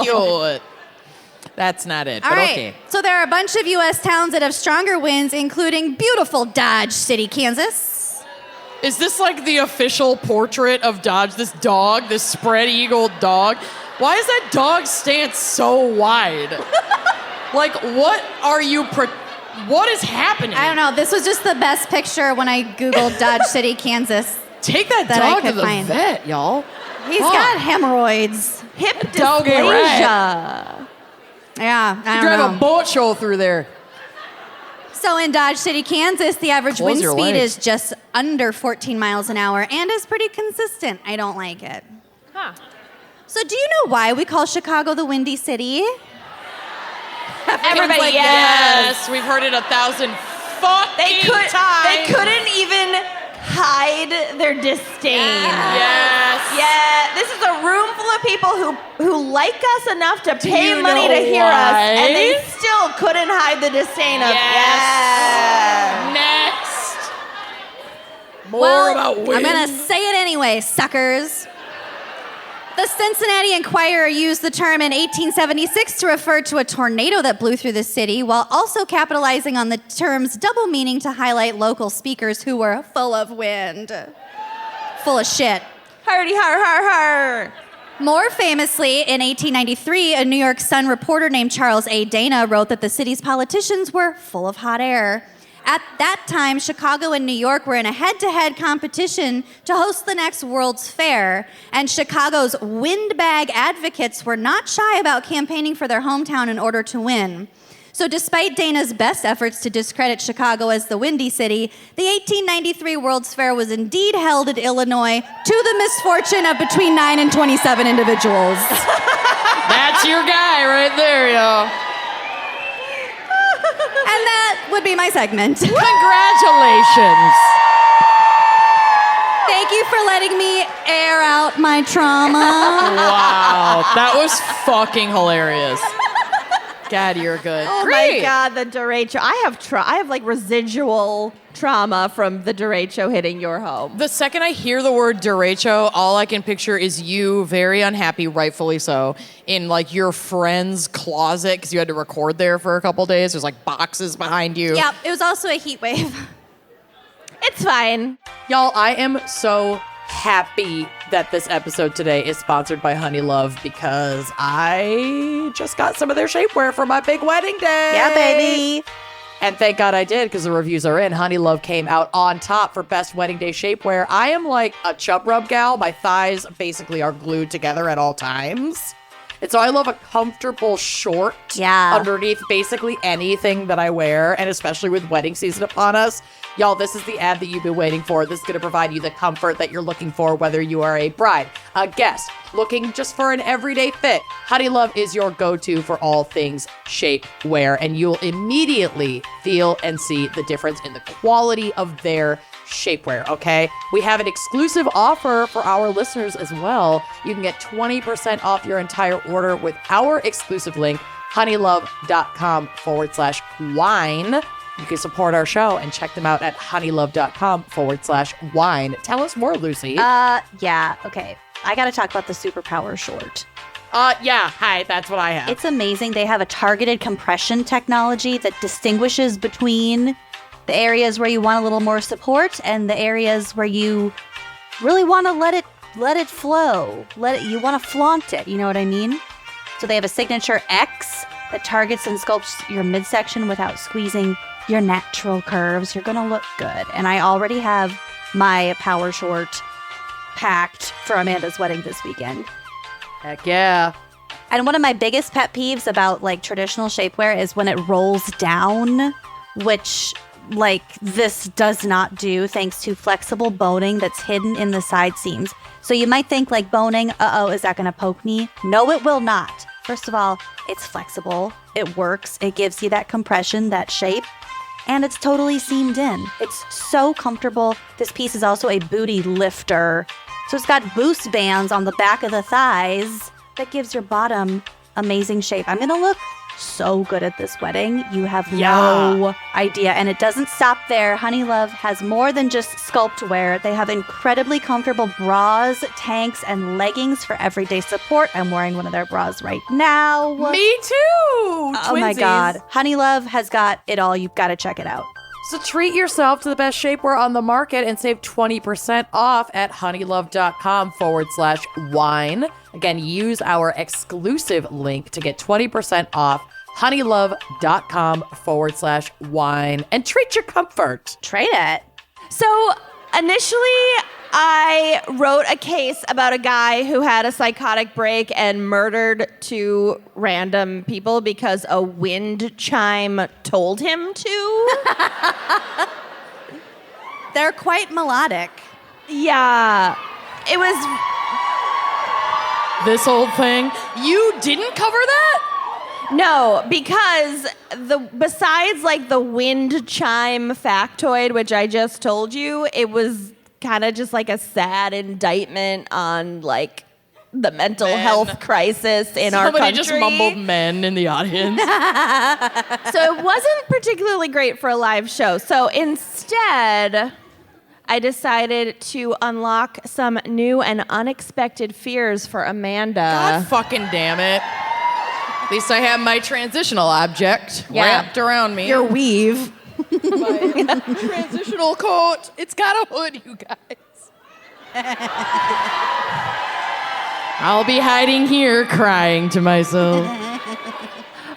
[SPEAKER 4] Cute. That's not it,
[SPEAKER 3] All
[SPEAKER 4] but
[SPEAKER 3] right.
[SPEAKER 4] okay.
[SPEAKER 3] So there are a bunch of U.S. towns that have stronger winds, including beautiful Dodge City, Kansas.
[SPEAKER 4] Is this like the official portrait of Dodge? This dog, this spread-eagled dog? Why is that dog's stance so wide? Like, what are you... What is happening?
[SPEAKER 3] I don't know. This was just the best picture when I Googled Dodge City, Kansas.
[SPEAKER 4] Take that
[SPEAKER 3] that I
[SPEAKER 4] dog to
[SPEAKER 3] could
[SPEAKER 4] the
[SPEAKER 3] find.
[SPEAKER 4] vet, y'all.
[SPEAKER 3] He's got hemorrhoids.
[SPEAKER 2] Hip
[SPEAKER 4] Dog ain't
[SPEAKER 2] dysplasia.
[SPEAKER 3] Yeah, I don't
[SPEAKER 4] Drive
[SPEAKER 3] know.
[SPEAKER 4] a boat show through there.
[SPEAKER 3] So in Dodge City, Kansas, the average
[SPEAKER 4] Close
[SPEAKER 3] wind
[SPEAKER 4] your
[SPEAKER 3] speed
[SPEAKER 4] legs.
[SPEAKER 3] is just under 14 miles an hour and is pretty consistent. I don't like it.
[SPEAKER 2] Huh.
[SPEAKER 3] So do you know why we call Chicago the Windy City?
[SPEAKER 2] Everybody,
[SPEAKER 4] Like,
[SPEAKER 2] yes.
[SPEAKER 4] we've heard it 1,000 fucking
[SPEAKER 2] They
[SPEAKER 4] times.
[SPEAKER 2] couldn't even hide their disdain.
[SPEAKER 4] Yes.
[SPEAKER 2] Yeah, this is a room full of people who like us enough to pay
[SPEAKER 4] you
[SPEAKER 2] money
[SPEAKER 4] know
[SPEAKER 2] to hear us,
[SPEAKER 4] why?
[SPEAKER 2] and they still couldn't hide the disdain of
[SPEAKER 4] Yes. Next. More about wind.
[SPEAKER 3] I'm going to say it anyway, suckers. The Cincinnati Enquirer used the term in 1876 to refer to a tornado that blew through the city, while also capitalizing on the term's double meaning to highlight local speakers who were full of wind. Full of shit.
[SPEAKER 2] Hardy har har har.
[SPEAKER 3] More famously, in 1893, a New York Sun reporter named Charles A. Dana wrote that the city's politicians were full of hot air. At that time, Chicago and New York were in a head-to-head competition to host the next World's Fair, and Chicago's windbag advocates were not shy about campaigning for their hometown in order to win. So despite Dana's best efforts to discredit Chicago as the Windy City, the 1893 World's Fair was indeed held in Illinois to the misfortune of between 9 and 27 individuals.
[SPEAKER 4] That's your guy right there, y'all.
[SPEAKER 3] And that would be my segment.
[SPEAKER 4] Congratulations.
[SPEAKER 3] Thank you for letting me air out my trauma.
[SPEAKER 4] Wow, that was fucking hilarious. God, you're good.
[SPEAKER 2] Oh
[SPEAKER 4] Great.
[SPEAKER 2] my God, the derecho. I have like residual trauma from the derecho hitting your home.
[SPEAKER 4] The second I hear the word derecho, all I can picture is you very unhappy, rightfully so, in like your friend's closet because you had to record there for a couple days. There's like boxes behind you.
[SPEAKER 3] Yeah, it was also a heat wave.
[SPEAKER 2] It's fine.
[SPEAKER 4] Y'all, I am so happy that this episode today is sponsored by Honey Love because I just got some of their shapewear for my big wedding day.
[SPEAKER 2] Yeah, baby.
[SPEAKER 4] And thank God I did because the reviews are in. Honey Love came out on top for best wedding day shapewear. I am like a chub rub gal. My thighs basically are glued together at all times. And so I love a comfortable short underneath basically anything that I wear, and especially with wedding season upon us. Y'all, this is the ad that you've been waiting for. This is going to provide you the comfort that you're looking for, whether you are a bride, a guest, looking just for an everyday fit. Honey Love is your go-to for all things shapewear, and you'll immediately feel and see the difference in the quality of their shapewear, okay? We have an exclusive offer for our listeners as well. You can get 20% off your entire order with our exclusive link, honeylove.com/wine. You can support our show and check them out at honeylove.com/wine. Tell us more, Lucy.
[SPEAKER 6] Yeah, okay. I gotta talk about the superpower short.
[SPEAKER 4] Yeah, hi, that's what I have.
[SPEAKER 3] It's amazing. They have a targeted compression technology that distinguishes between the areas where you want a little more support and the areas where you really want to let it flow. You want to flaunt it, you know what I mean? So they have a signature X that targets and sculpts your midsection without squeezing your natural curves. You're going to look good. And I already have my power short packed for Amanda's wedding this weekend.
[SPEAKER 4] Heck yeah.
[SPEAKER 3] And one of my biggest pet peeves about like traditional shapewear is when it rolls down, which like this does not do thanks to flexible boning that's hidden in the side seams. So you might think like boning, is that going to poke me? No, it will not. First of all, it's flexible. It works. It gives you that compression, that shape, and it's totally seamed in. It's so comfortable. This piece is also a booty lifter. So it's got boost bands on the back of the thighs that gives your bottom amazing shape. I'm going to look so good at this wedding. You have no idea. And it doesn't stop there. Honeylove has more than just sculpt wear. They have incredibly comfortable bras, tanks, and leggings for everyday support. I'm wearing one of their bras right now.
[SPEAKER 4] Me too.
[SPEAKER 3] Oh my God. Honeylove has got it all. You've got to check it out.
[SPEAKER 4] So treat yourself to the best shapewear on the market and save 20% off at honeylove.com/wine. Again, use our exclusive link to get 20% off honeylove.com/wine and treat your comfort.
[SPEAKER 3] Trade it.
[SPEAKER 2] So initially, I wrote a case about a guy who had a psychotic break and murdered 2 random people because a wind chime told him to.
[SPEAKER 3] They're quite melodic.
[SPEAKER 2] Yeah. It was...
[SPEAKER 4] This whole thing, you didn't cover that?
[SPEAKER 2] No, because besides like the wind chime factoid, which I just told you, it was kind of just like a sad indictment on like the mental health crisis in our country.
[SPEAKER 4] Somebody just mumbled men in the audience.
[SPEAKER 2] So it wasn't particularly great for a live show. So instead, I decided to unlock some new and unexpected fears for Amanda.
[SPEAKER 4] God fucking damn it. At least I have my transitional object wrapped around me.
[SPEAKER 3] Your weave.
[SPEAKER 4] My transitional coat. It's got a hood, you guys. I'll be hiding here crying to myself.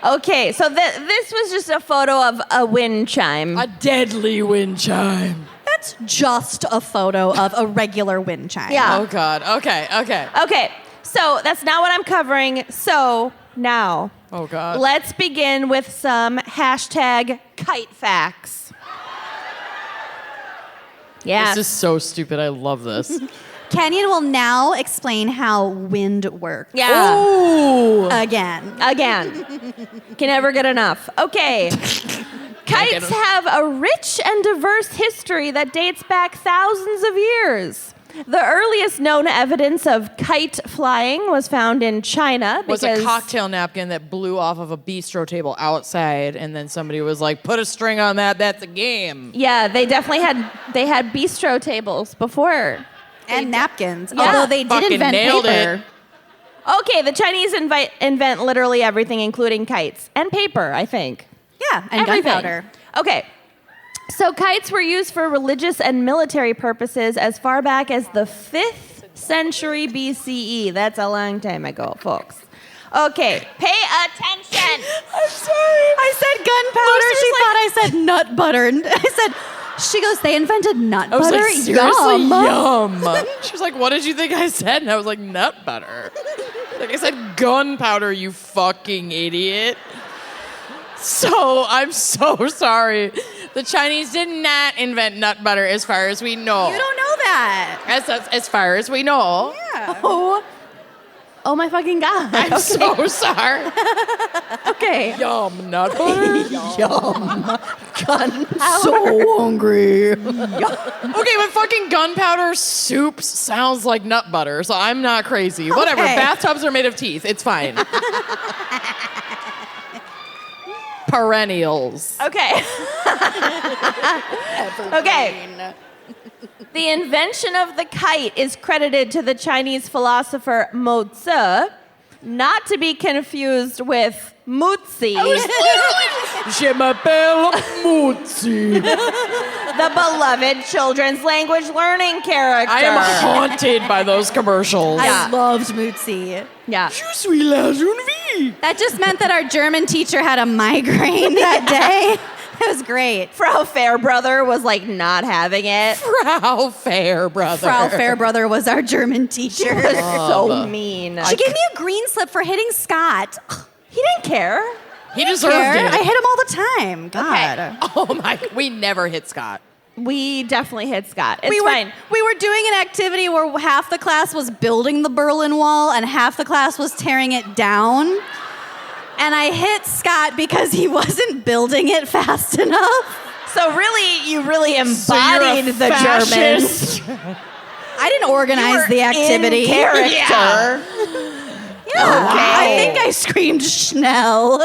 [SPEAKER 2] Okay, so this was just a photo of a wind chime.
[SPEAKER 4] A deadly wind chime.
[SPEAKER 3] That's just a photo of a regular wind chime.
[SPEAKER 2] Yeah.
[SPEAKER 4] Oh, God. Okay.
[SPEAKER 2] Okay, so that's not what I'm covering. So now,
[SPEAKER 4] Oh, God.
[SPEAKER 2] let's begin with some hashtag kite facts. Yeah.
[SPEAKER 4] This is so stupid. I love this.
[SPEAKER 3] Kenyon will now explain how wind works.
[SPEAKER 2] Yeah.
[SPEAKER 4] Ooh.
[SPEAKER 2] Again. Can never get enough. Okay. Kites have a rich and diverse history that dates back thousands of years. The earliest known evidence of kite flying was found in China.
[SPEAKER 4] Was a cocktail napkin that blew off of a bistro table outside, and then somebody was like, put a string on that, that's a game.
[SPEAKER 2] Yeah, they definitely had bistro tables before.
[SPEAKER 3] And napkins.
[SPEAKER 2] Yeah.
[SPEAKER 3] Although they did
[SPEAKER 4] Fucking
[SPEAKER 3] invent
[SPEAKER 4] nailed
[SPEAKER 3] paper.
[SPEAKER 4] it.
[SPEAKER 2] Okay, the Chinese invent literally everything, including kites and paper, I think.
[SPEAKER 3] Yeah, and
[SPEAKER 2] Everything.
[SPEAKER 3] gunpowder.
[SPEAKER 2] Okay. So kites were used for religious and military purposes as far back as the 5th century BCE. That's a long time ago, folks. Okay, pay attention.
[SPEAKER 3] I'm sorry. I said gunpowder. She thought I said nut butter. I said, she goes, they invented nut
[SPEAKER 4] I was
[SPEAKER 3] butter?
[SPEAKER 4] like, seriously?
[SPEAKER 3] Yum.
[SPEAKER 4] She was like, what did you think I said? And I was like, nut butter. Like, I said gunpowder, you fucking idiot. So, I'm so sorry. The Chinese did not invent nut butter as far as we know.
[SPEAKER 3] You don't know that.
[SPEAKER 4] As far as we know.
[SPEAKER 3] Yeah.
[SPEAKER 2] Oh my fucking God.
[SPEAKER 4] I'm so sorry.
[SPEAKER 2] Okay.
[SPEAKER 4] Yum, nut butter.
[SPEAKER 3] Yum.
[SPEAKER 4] So hungry. Okay, but fucking gunpowder soup sounds like nut butter, so I'm not crazy. Whatever.
[SPEAKER 3] Okay.
[SPEAKER 4] Bathtubs are made of teeth. It's fine. Perennials.
[SPEAKER 2] Okay. Okay. The invention of the kite is credited to the Chinese philosopher Mo Tzu. not to be confused with Mutsi,
[SPEAKER 4] Je m'appelle Mutsi.
[SPEAKER 2] the beloved children's language learning character.
[SPEAKER 4] I am haunted by those commercials.
[SPEAKER 3] I loved Mutsi.
[SPEAKER 2] Yeah.
[SPEAKER 4] Je suis la jeune fille.
[SPEAKER 3] That just meant that our German teacher had a migraine that day. It was great.
[SPEAKER 2] Frau Fairbrother was like not having it.
[SPEAKER 4] Frau Fairbrother.
[SPEAKER 3] Frau Fairbrother was our German teacher.
[SPEAKER 2] So mean.
[SPEAKER 3] She gave me a green slip for hitting Scott.
[SPEAKER 2] He didn't care.
[SPEAKER 4] He deserved
[SPEAKER 3] I
[SPEAKER 4] it.
[SPEAKER 3] hit him all the time. God.
[SPEAKER 2] Okay.
[SPEAKER 4] Oh my! We never hit Scott.
[SPEAKER 2] We definitely hit Scott. It's
[SPEAKER 3] we
[SPEAKER 2] fine.
[SPEAKER 3] were doing an activity where half the class was building the Berlin Wall and half the class was tearing it down. And I hit Scott because he wasn't building it fast enough.
[SPEAKER 2] So really, you really
[SPEAKER 4] So
[SPEAKER 2] embodied
[SPEAKER 4] you're a
[SPEAKER 2] the
[SPEAKER 4] fascist.
[SPEAKER 2] German.
[SPEAKER 3] I didn't organize the activity.
[SPEAKER 2] In character.
[SPEAKER 3] Yeah. I think I screamed Schnell.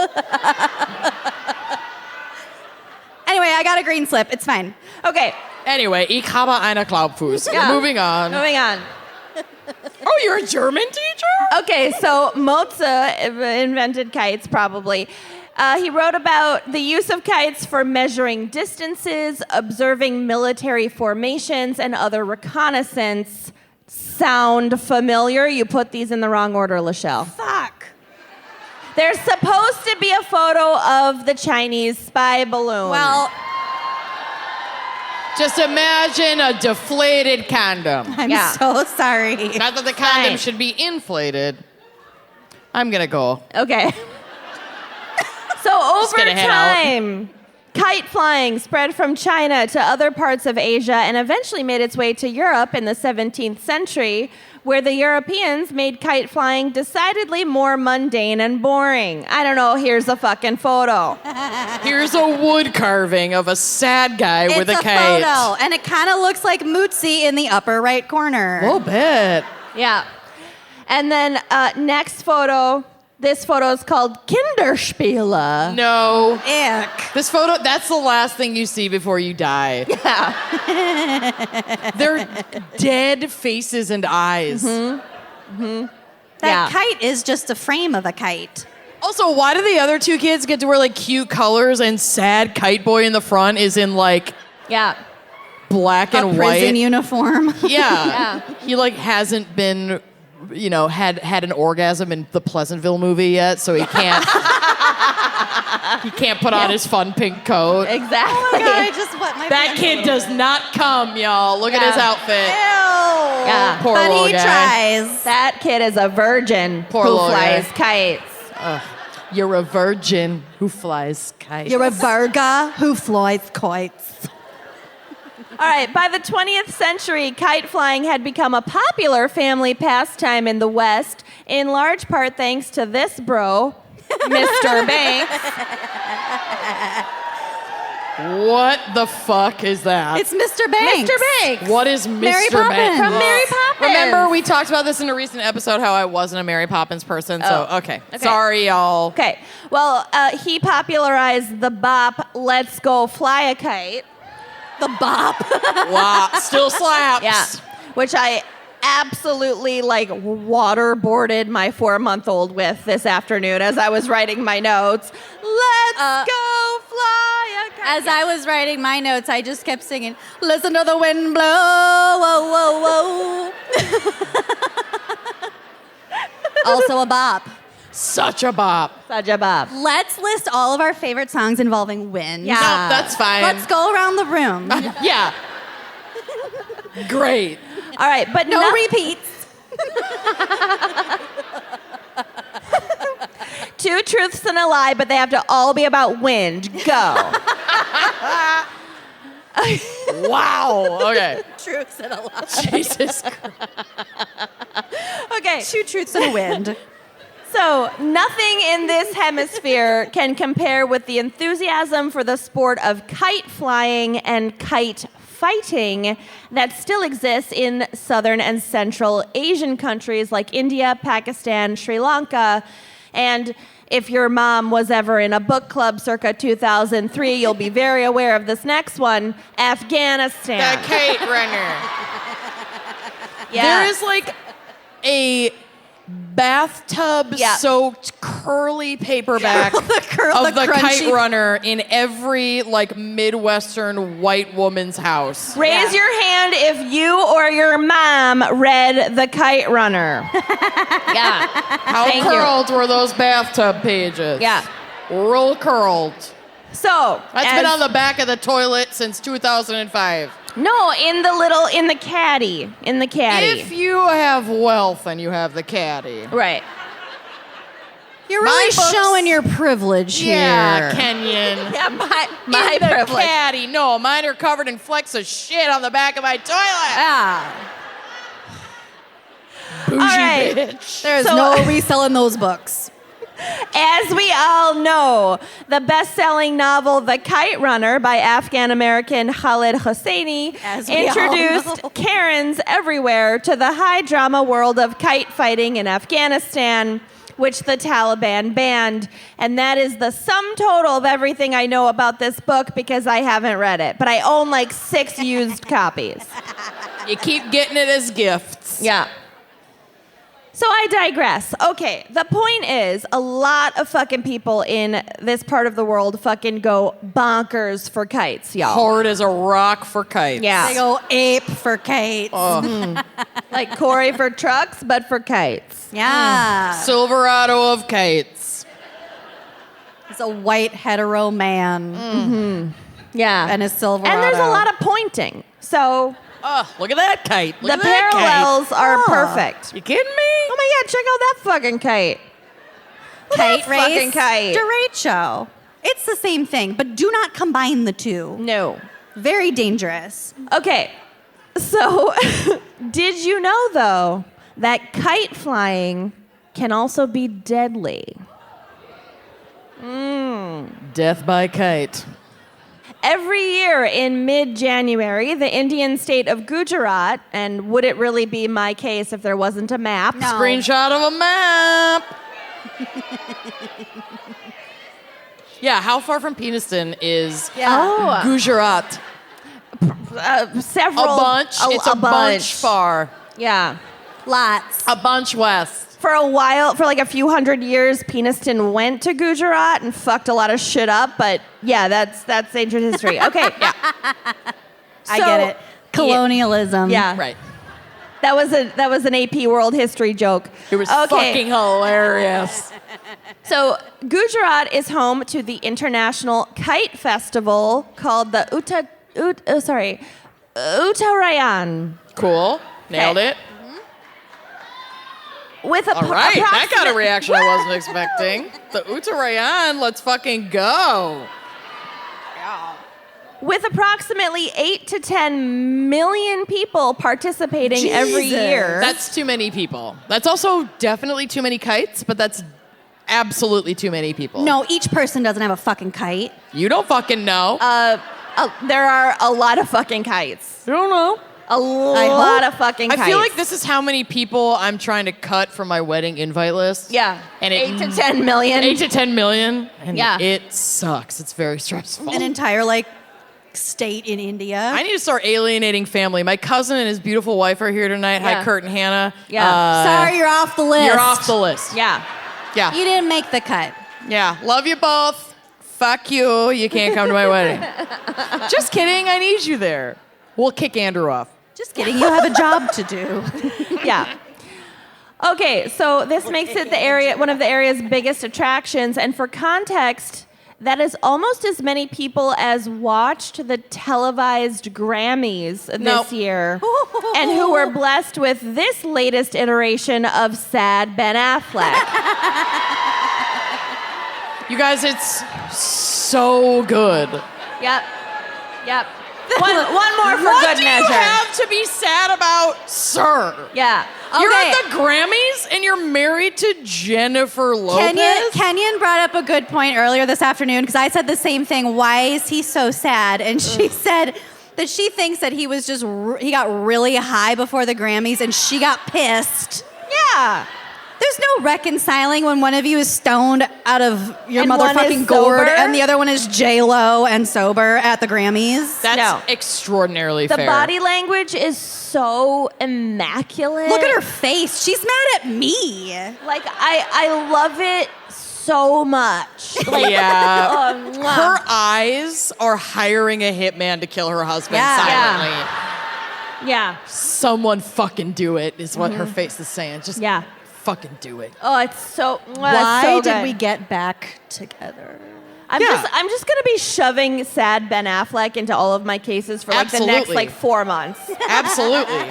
[SPEAKER 3] Anyway, I got a green slip. It's fine.
[SPEAKER 2] Okay,
[SPEAKER 4] Anyway, ich habe einen Glaubfuß.
[SPEAKER 2] Yeah.
[SPEAKER 4] Moving on.
[SPEAKER 2] moving on.
[SPEAKER 4] Oh, you're a German teacher?
[SPEAKER 2] Okay, so Mozart invented kites, probably. He wrote about the use of kites for measuring distances, observing military formations, and other reconnaissance. Sound familiar? You put these in the wrong order, Lachelle.
[SPEAKER 3] Fuck.
[SPEAKER 2] There's supposed to be a photo of the Chinese spy balloon.
[SPEAKER 3] Well,
[SPEAKER 4] Just imagine a deflated condom.
[SPEAKER 3] I'm
[SPEAKER 2] Yeah.
[SPEAKER 3] so sorry.
[SPEAKER 4] Not that the condom
[SPEAKER 2] Fine.
[SPEAKER 4] should be inflated. I'm gonna go.
[SPEAKER 2] Okay. So over
[SPEAKER 4] gonna head out.
[SPEAKER 2] time, kite flying spread from China to other parts of Asia and eventually made its way to Europe in the 17th century, where the Europeans made kite flying decidedly more mundane and boring. I don't know, here's a fucking photo.
[SPEAKER 4] Here's a wood carving of a sad guy with a
[SPEAKER 3] It's a
[SPEAKER 4] kite.
[SPEAKER 3] photo, and it kind of looks like Mutsi in the upper right corner.
[SPEAKER 4] A little bit.
[SPEAKER 2] Yeah. And then next photo, this photo is called Kinderspiele.
[SPEAKER 4] No.
[SPEAKER 3] Ick.
[SPEAKER 4] This photo, that's the last thing you see before you die.
[SPEAKER 2] Yeah.
[SPEAKER 4] They're dead faces and eyes.
[SPEAKER 3] That
[SPEAKER 2] Yeah.
[SPEAKER 3] kite is just a frame of a kite.
[SPEAKER 4] Also, why do the other two kids get to wear like cute colors and sad kite boy in the front is in like
[SPEAKER 2] Yeah.
[SPEAKER 4] black
[SPEAKER 3] A
[SPEAKER 4] and
[SPEAKER 3] prison
[SPEAKER 4] white?
[SPEAKER 3] uniform.
[SPEAKER 4] Yeah. He like hasn't been, had an orgasm in the Pleasantville movie yet, so he can't he can't put on his fun pink coat.
[SPEAKER 2] Exactly.
[SPEAKER 3] I just wet my
[SPEAKER 4] That
[SPEAKER 3] pants
[SPEAKER 4] kid
[SPEAKER 3] a
[SPEAKER 4] does
[SPEAKER 3] little.
[SPEAKER 4] not come, y'all. Look at his
[SPEAKER 2] Yeah.
[SPEAKER 4] outfit.
[SPEAKER 3] Ew.
[SPEAKER 2] Yeah.
[SPEAKER 4] Poor
[SPEAKER 3] but
[SPEAKER 4] little
[SPEAKER 3] he
[SPEAKER 4] guy.
[SPEAKER 3] tries.
[SPEAKER 2] That kid is a virgin
[SPEAKER 4] Poor
[SPEAKER 2] who
[SPEAKER 4] little
[SPEAKER 2] flies
[SPEAKER 4] guy.
[SPEAKER 2] kites.
[SPEAKER 4] You're a virgin who flies kites.
[SPEAKER 3] You're a Virga who flies kites.
[SPEAKER 2] All right, by the 20th century, kite flying had become a popular family pastime in the West, in large part thanks to this bro, Mr. Banks.
[SPEAKER 4] What the fuck is that?
[SPEAKER 3] It's Mr. Banks.
[SPEAKER 2] Mr. Banks.
[SPEAKER 4] What is Mr.
[SPEAKER 3] Mary Poppins.
[SPEAKER 4] Banks?
[SPEAKER 2] From Mary Poppins.
[SPEAKER 4] Remember, we talked about this in a recent episode, how I wasn't a Mary Poppins person, so
[SPEAKER 2] Oh.
[SPEAKER 4] okay. Sorry, y'all.
[SPEAKER 2] Okay, well, he popularized the bop, Let's Go Fly a Kite.
[SPEAKER 3] The bop.
[SPEAKER 4] Wow, still slaps.
[SPEAKER 2] Yeah, which I absolutely waterboarded my 4-month-old with this afternoon as I was writing my notes. Let's go fly a kite.
[SPEAKER 3] As I was writing my notes, I just kept singing, listen to the wind blow, whoa, whoa, whoa. Also a bop.
[SPEAKER 4] Such a bop.
[SPEAKER 2] Such a bop.
[SPEAKER 3] Let's list all of our favorite songs involving wind.
[SPEAKER 2] Yeah.
[SPEAKER 4] No, that's fine.
[SPEAKER 3] Let's go around the room.
[SPEAKER 4] Yeah. Great.
[SPEAKER 2] All right, but
[SPEAKER 3] No
[SPEAKER 2] no
[SPEAKER 3] repeats.
[SPEAKER 2] 2 truths and a lie, but they have to all be about wind. Go.
[SPEAKER 4] Wow. Okay.
[SPEAKER 3] Truths and a lie.
[SPEAKER 4] Jesus Christ.
[SPEAKER 2] Okay.
[SPEAKER 3] 2 truths and a wind.
[SPEAKER 2] So, nothing in this hemisphere can compare with the enthusiasm for the sport of kite flying and kite fighting that still exists in southern and central Asian countries like India, Pakistan, Sri Lanka, and if your mom was ever in a book club circa 2003, you'll be very aware of this next one, Afghanistan.
[SPEAKER 4] The Kite Runner.
[SPEAKER 2] Yeah.
[SPEAKER 4] There is like a bathtub-soaked curly paperback of the Kite Runner in every like Midwestern white woman's house.
[SPEAKER 2] Raise your hand if you or your mom read The Kite Runner. Yeah.
[SPEAKER 4] How curled were those bathtub pages?
[SPEAKER 2] Yeah.
[SPEAKER 4] Real curled.
[SPEAKER 2] So
[SPEAKER 4] That's been on the back of the toilet since 2005.
[SPEAKER 2] No, in the caddy. In the caddy.
[SPEAKER 4] If you have wealth and you have the caddy.
[SPEAKER 2] Right.
[SPEAKER 3] You're really showing your privilege here.
[SPEAKER 4] Yeah, Kenyon.
[SPEAKER 2] Yeah, my
[SPEAKER 4] In the
[SPEAKER 2] privilege.
[SPEAKER 4] caddy. No, mine are covered in flecks of shit on the back of my toilet.
[SPEAKER 3] Yeah.
[SPEAKER 4] Bougie
[SPEAKER 2] All right.
[SPEAKER 4] bitch.
[SPEAKER 3] There's no reselling those books.
[SPEAKER 2] As we all know, the best-selling novel The Kite Runner by Afghan-American Khaled Hosseini introduced Karens everywhere to the high-drama world of kite fighting in Afghanistan, which the Taliban banned. And that is the sum total of everything I know about this book because I haven't read it. But I own like 6 used copies.
[SPEAKER 4] You keep getting it as gifts.
[SPEAKER 2] Yeah. So I digress. Okay, the point is, a lot of fucking people in this part of the world fucking go bonkers for kites, y'all.
[SPEAKER 4] Hard as a rock for kites.
[SPEAKER 2] Yeah.
[SPEAKER 3] They go ape for kites.
[SPEAKER 2] Like Corey for trucks, but for kites.
[SPEAKER 3] Yeah.
[SPEAKER 4] Silverado of kites.
[SPEAKER 3] He's a white hetero man.
[SPEAKER 2] Yeah.
[SPEAKER 3] And a Silverado.
[SPEAKER 2] And there's a lot of pointing. So
[SPEAKER 4] Oh, look at that kite. Look
[SPEAKER 2] the
[SPEAKER 4] at that
[SPEAKER 2] parallels are perfect.
[SPEAKER 4] kite. You kidding me?
[SPEAKER 2] Oh my God, check out that fucking kite.
[SPEAKER 3] Kite race.
[SPEAKER 2] fucking kite.
[SPEAKER 3] Derecho. It's the same thing, but do not combine the two.
[SPEAKER 2] No.
[SPEAKER 3] Very dangerous.
[SPEAKER 2] Okay, so did you know, though, that kite flying can also be deadly?
[SPEAKER 4] Death by kite.
[SPEAKER 2] Every year in mid-January, the Indian state of Gujarat, and would it really be my case if there wasn't a map?
[SPEAKER 3] No.
[SPEAKER 4] Screenshot of a map. Yeah, how far from Peniston is Gujarat?
[SPEAKER 2] Several.
[SPEAKER 4] A bunch. It's a bunch far.
[SPEAKER 2] Yeah.
[SPEAKER 3] Lots.
[SPEAKER 4] A bunch west.
[SPEAKER 2] For a while, for like a few hundred years, Peniston went to Gujarat and fucked a lot of shit up. But yeah, that's ancient history. Okay, yeah.
[SPEAKER 3] I get it. Colonialism.
[SPEAKER 2] Yeah,
[SPEAKER 4] Right.
[SPEAKER 2] That was an AP World History joke.
[SPEAKER 4] It was fucking hilarious.
[SPEAKER 2] So Gujarat is home to the international kite festival called the Uttarayan.
[SPEAKER 4] Cool. Nailed it.
[SPEAKER 2] With a
[SPEAKER 4] All right, that got a reaction I wasn't expecting. The Uttarayan, let's fucking go.
[SPEAKER 2] With approximately 8 to 10 million people participating every year.
[SPEAKER 4] That's too many people. That's also definitely too many kites, but that's absolutely too many people.
[SPEAKER 3] No, each person doesn't have a fucking kite.
[SPEAKER 4] You don't fucking know.
[SPEAKER 2] There are a lot of fucking kites.
[SPEAKER 4] I don't know.
[SPEAKER 2] A lot of fucking kites.
[SPEAKER 4] I feel like this is how many people I'm trying to cut from my wedding invite list.
[SPEAKER 2] Yeah.
[SPEAKER 4] And
[SPEAKER 2] 8 to 10 million.
[SPEAKER 4] 8 to 10 million. And
[SPEAKER 2] Yeah.
[SPEAKER 4] it sucks. It's very stressful.
[SPEAKER 3] An entire state in India.
[SPEAKER 4] I need to start alienating family. My cousin and his beautiful wife are here tonight.
[SPEAKER 2] Yeah.
[SPEAKER 4] Hi, Kurt and Hannah.
[SPEAKER 2] Yeah.
[SPEAKER 3] Sorry, you're off the list.
[SPEAKER 4] You're off the list.
[SPEAKER 2] Yeah.
[SPEAKER 4] Yeah.
[SPEAKER 3] You didn't make the cut.
[SPEAKER 4] Yeah. Love you both. Fuck you. You can't come to my wedding. Just kidding. I need you there. We'll kick Andrew off.
[SPEAKER 3] Just kidding. You have a job to do.
[SPEAKER 2] Yeah. Okay, so this makes it one of the area's biggest attractions, and for context, that is almost as many people as watched the televised Grammys this year, and who were blessed with this latest iteration of sad Ben Affleck.
[SPEAKER 4] You guys, it's so good.
[SPEAKER 2] Yep. One more for
[SPEAKER 4] What
[SPEAKER 2] good
[SPEAKER 4] do
[SPEAKER 2] measure.
[SPEAKER 4] you have to be sad about, sir?
[SPEAKER 2] Yeah.
[SPEAKER 4] You're
[SPEAKER 3] Okay.
[SPEAKER 4] at the Grammys and you're married to Jennifer Lopez?
[SPEAKER 3] Kenyon brought up a good point earlier this afternoon because I said the same thing. Why is he so sad? And she said that she thinks that he was he got really high before the Grammys and she got pissed.
[SPEAKER 2] Yeah.
[SPEAKER 3] There's there's no reconciling when one of you is stoned out of your
[SPEAKER 2] And one is
[SPEAKER 3] motherfucking gourd
[SPEAKER 2] sober?
[SPEAKER 3] and the other one is J-Lo and sober at the Grammys.
[SPEAKER 4] That's
[SPEAKER 2] No.
[SPEAKER 4] extraordinarily
[SPEAKER 2] The
[SPEAKER 4] fair.
[SPEAKER 2] body language is so immaculate.
[SPEAKER 3] Look at her face. She's mad at me.
[SPEAKER 2] Like, I love it so much. Like,
[SPEAKER 4] Yeah.
[SPEAKER 2] oh, mwah.
[SPEAKER 4] Her eyes are hiring a hitman to kill her husband
[SPEAKER 3] Yeah.
[SPEAKER 4] silently.
[SPEAKER 2] Yeah.
[SPEAKER 4] Someone fucking do it is what her face is saying. Just
[SPEAKER 2] Yeah.
[SPEAKER 4] fucking do it.
[SPEAKER 2] Oh, it's so.
[SPEAKER 3] Why
[SPEAKER 2] so
[SPEAKER 3] did
[SPEAKER 2] good.
[SPEAKER 3] we get back together?
[SPEAKER 2] I'm
[SPEAKER 4] Yeah.
[SPEAKER 2] just gonna be shoving sad Ben Affleck into all of my cases for like the next
[SPEAKER 4] Absolutely.
[SPEAKER 2] like 4 months.
[SPEAKER 4] Absolutely.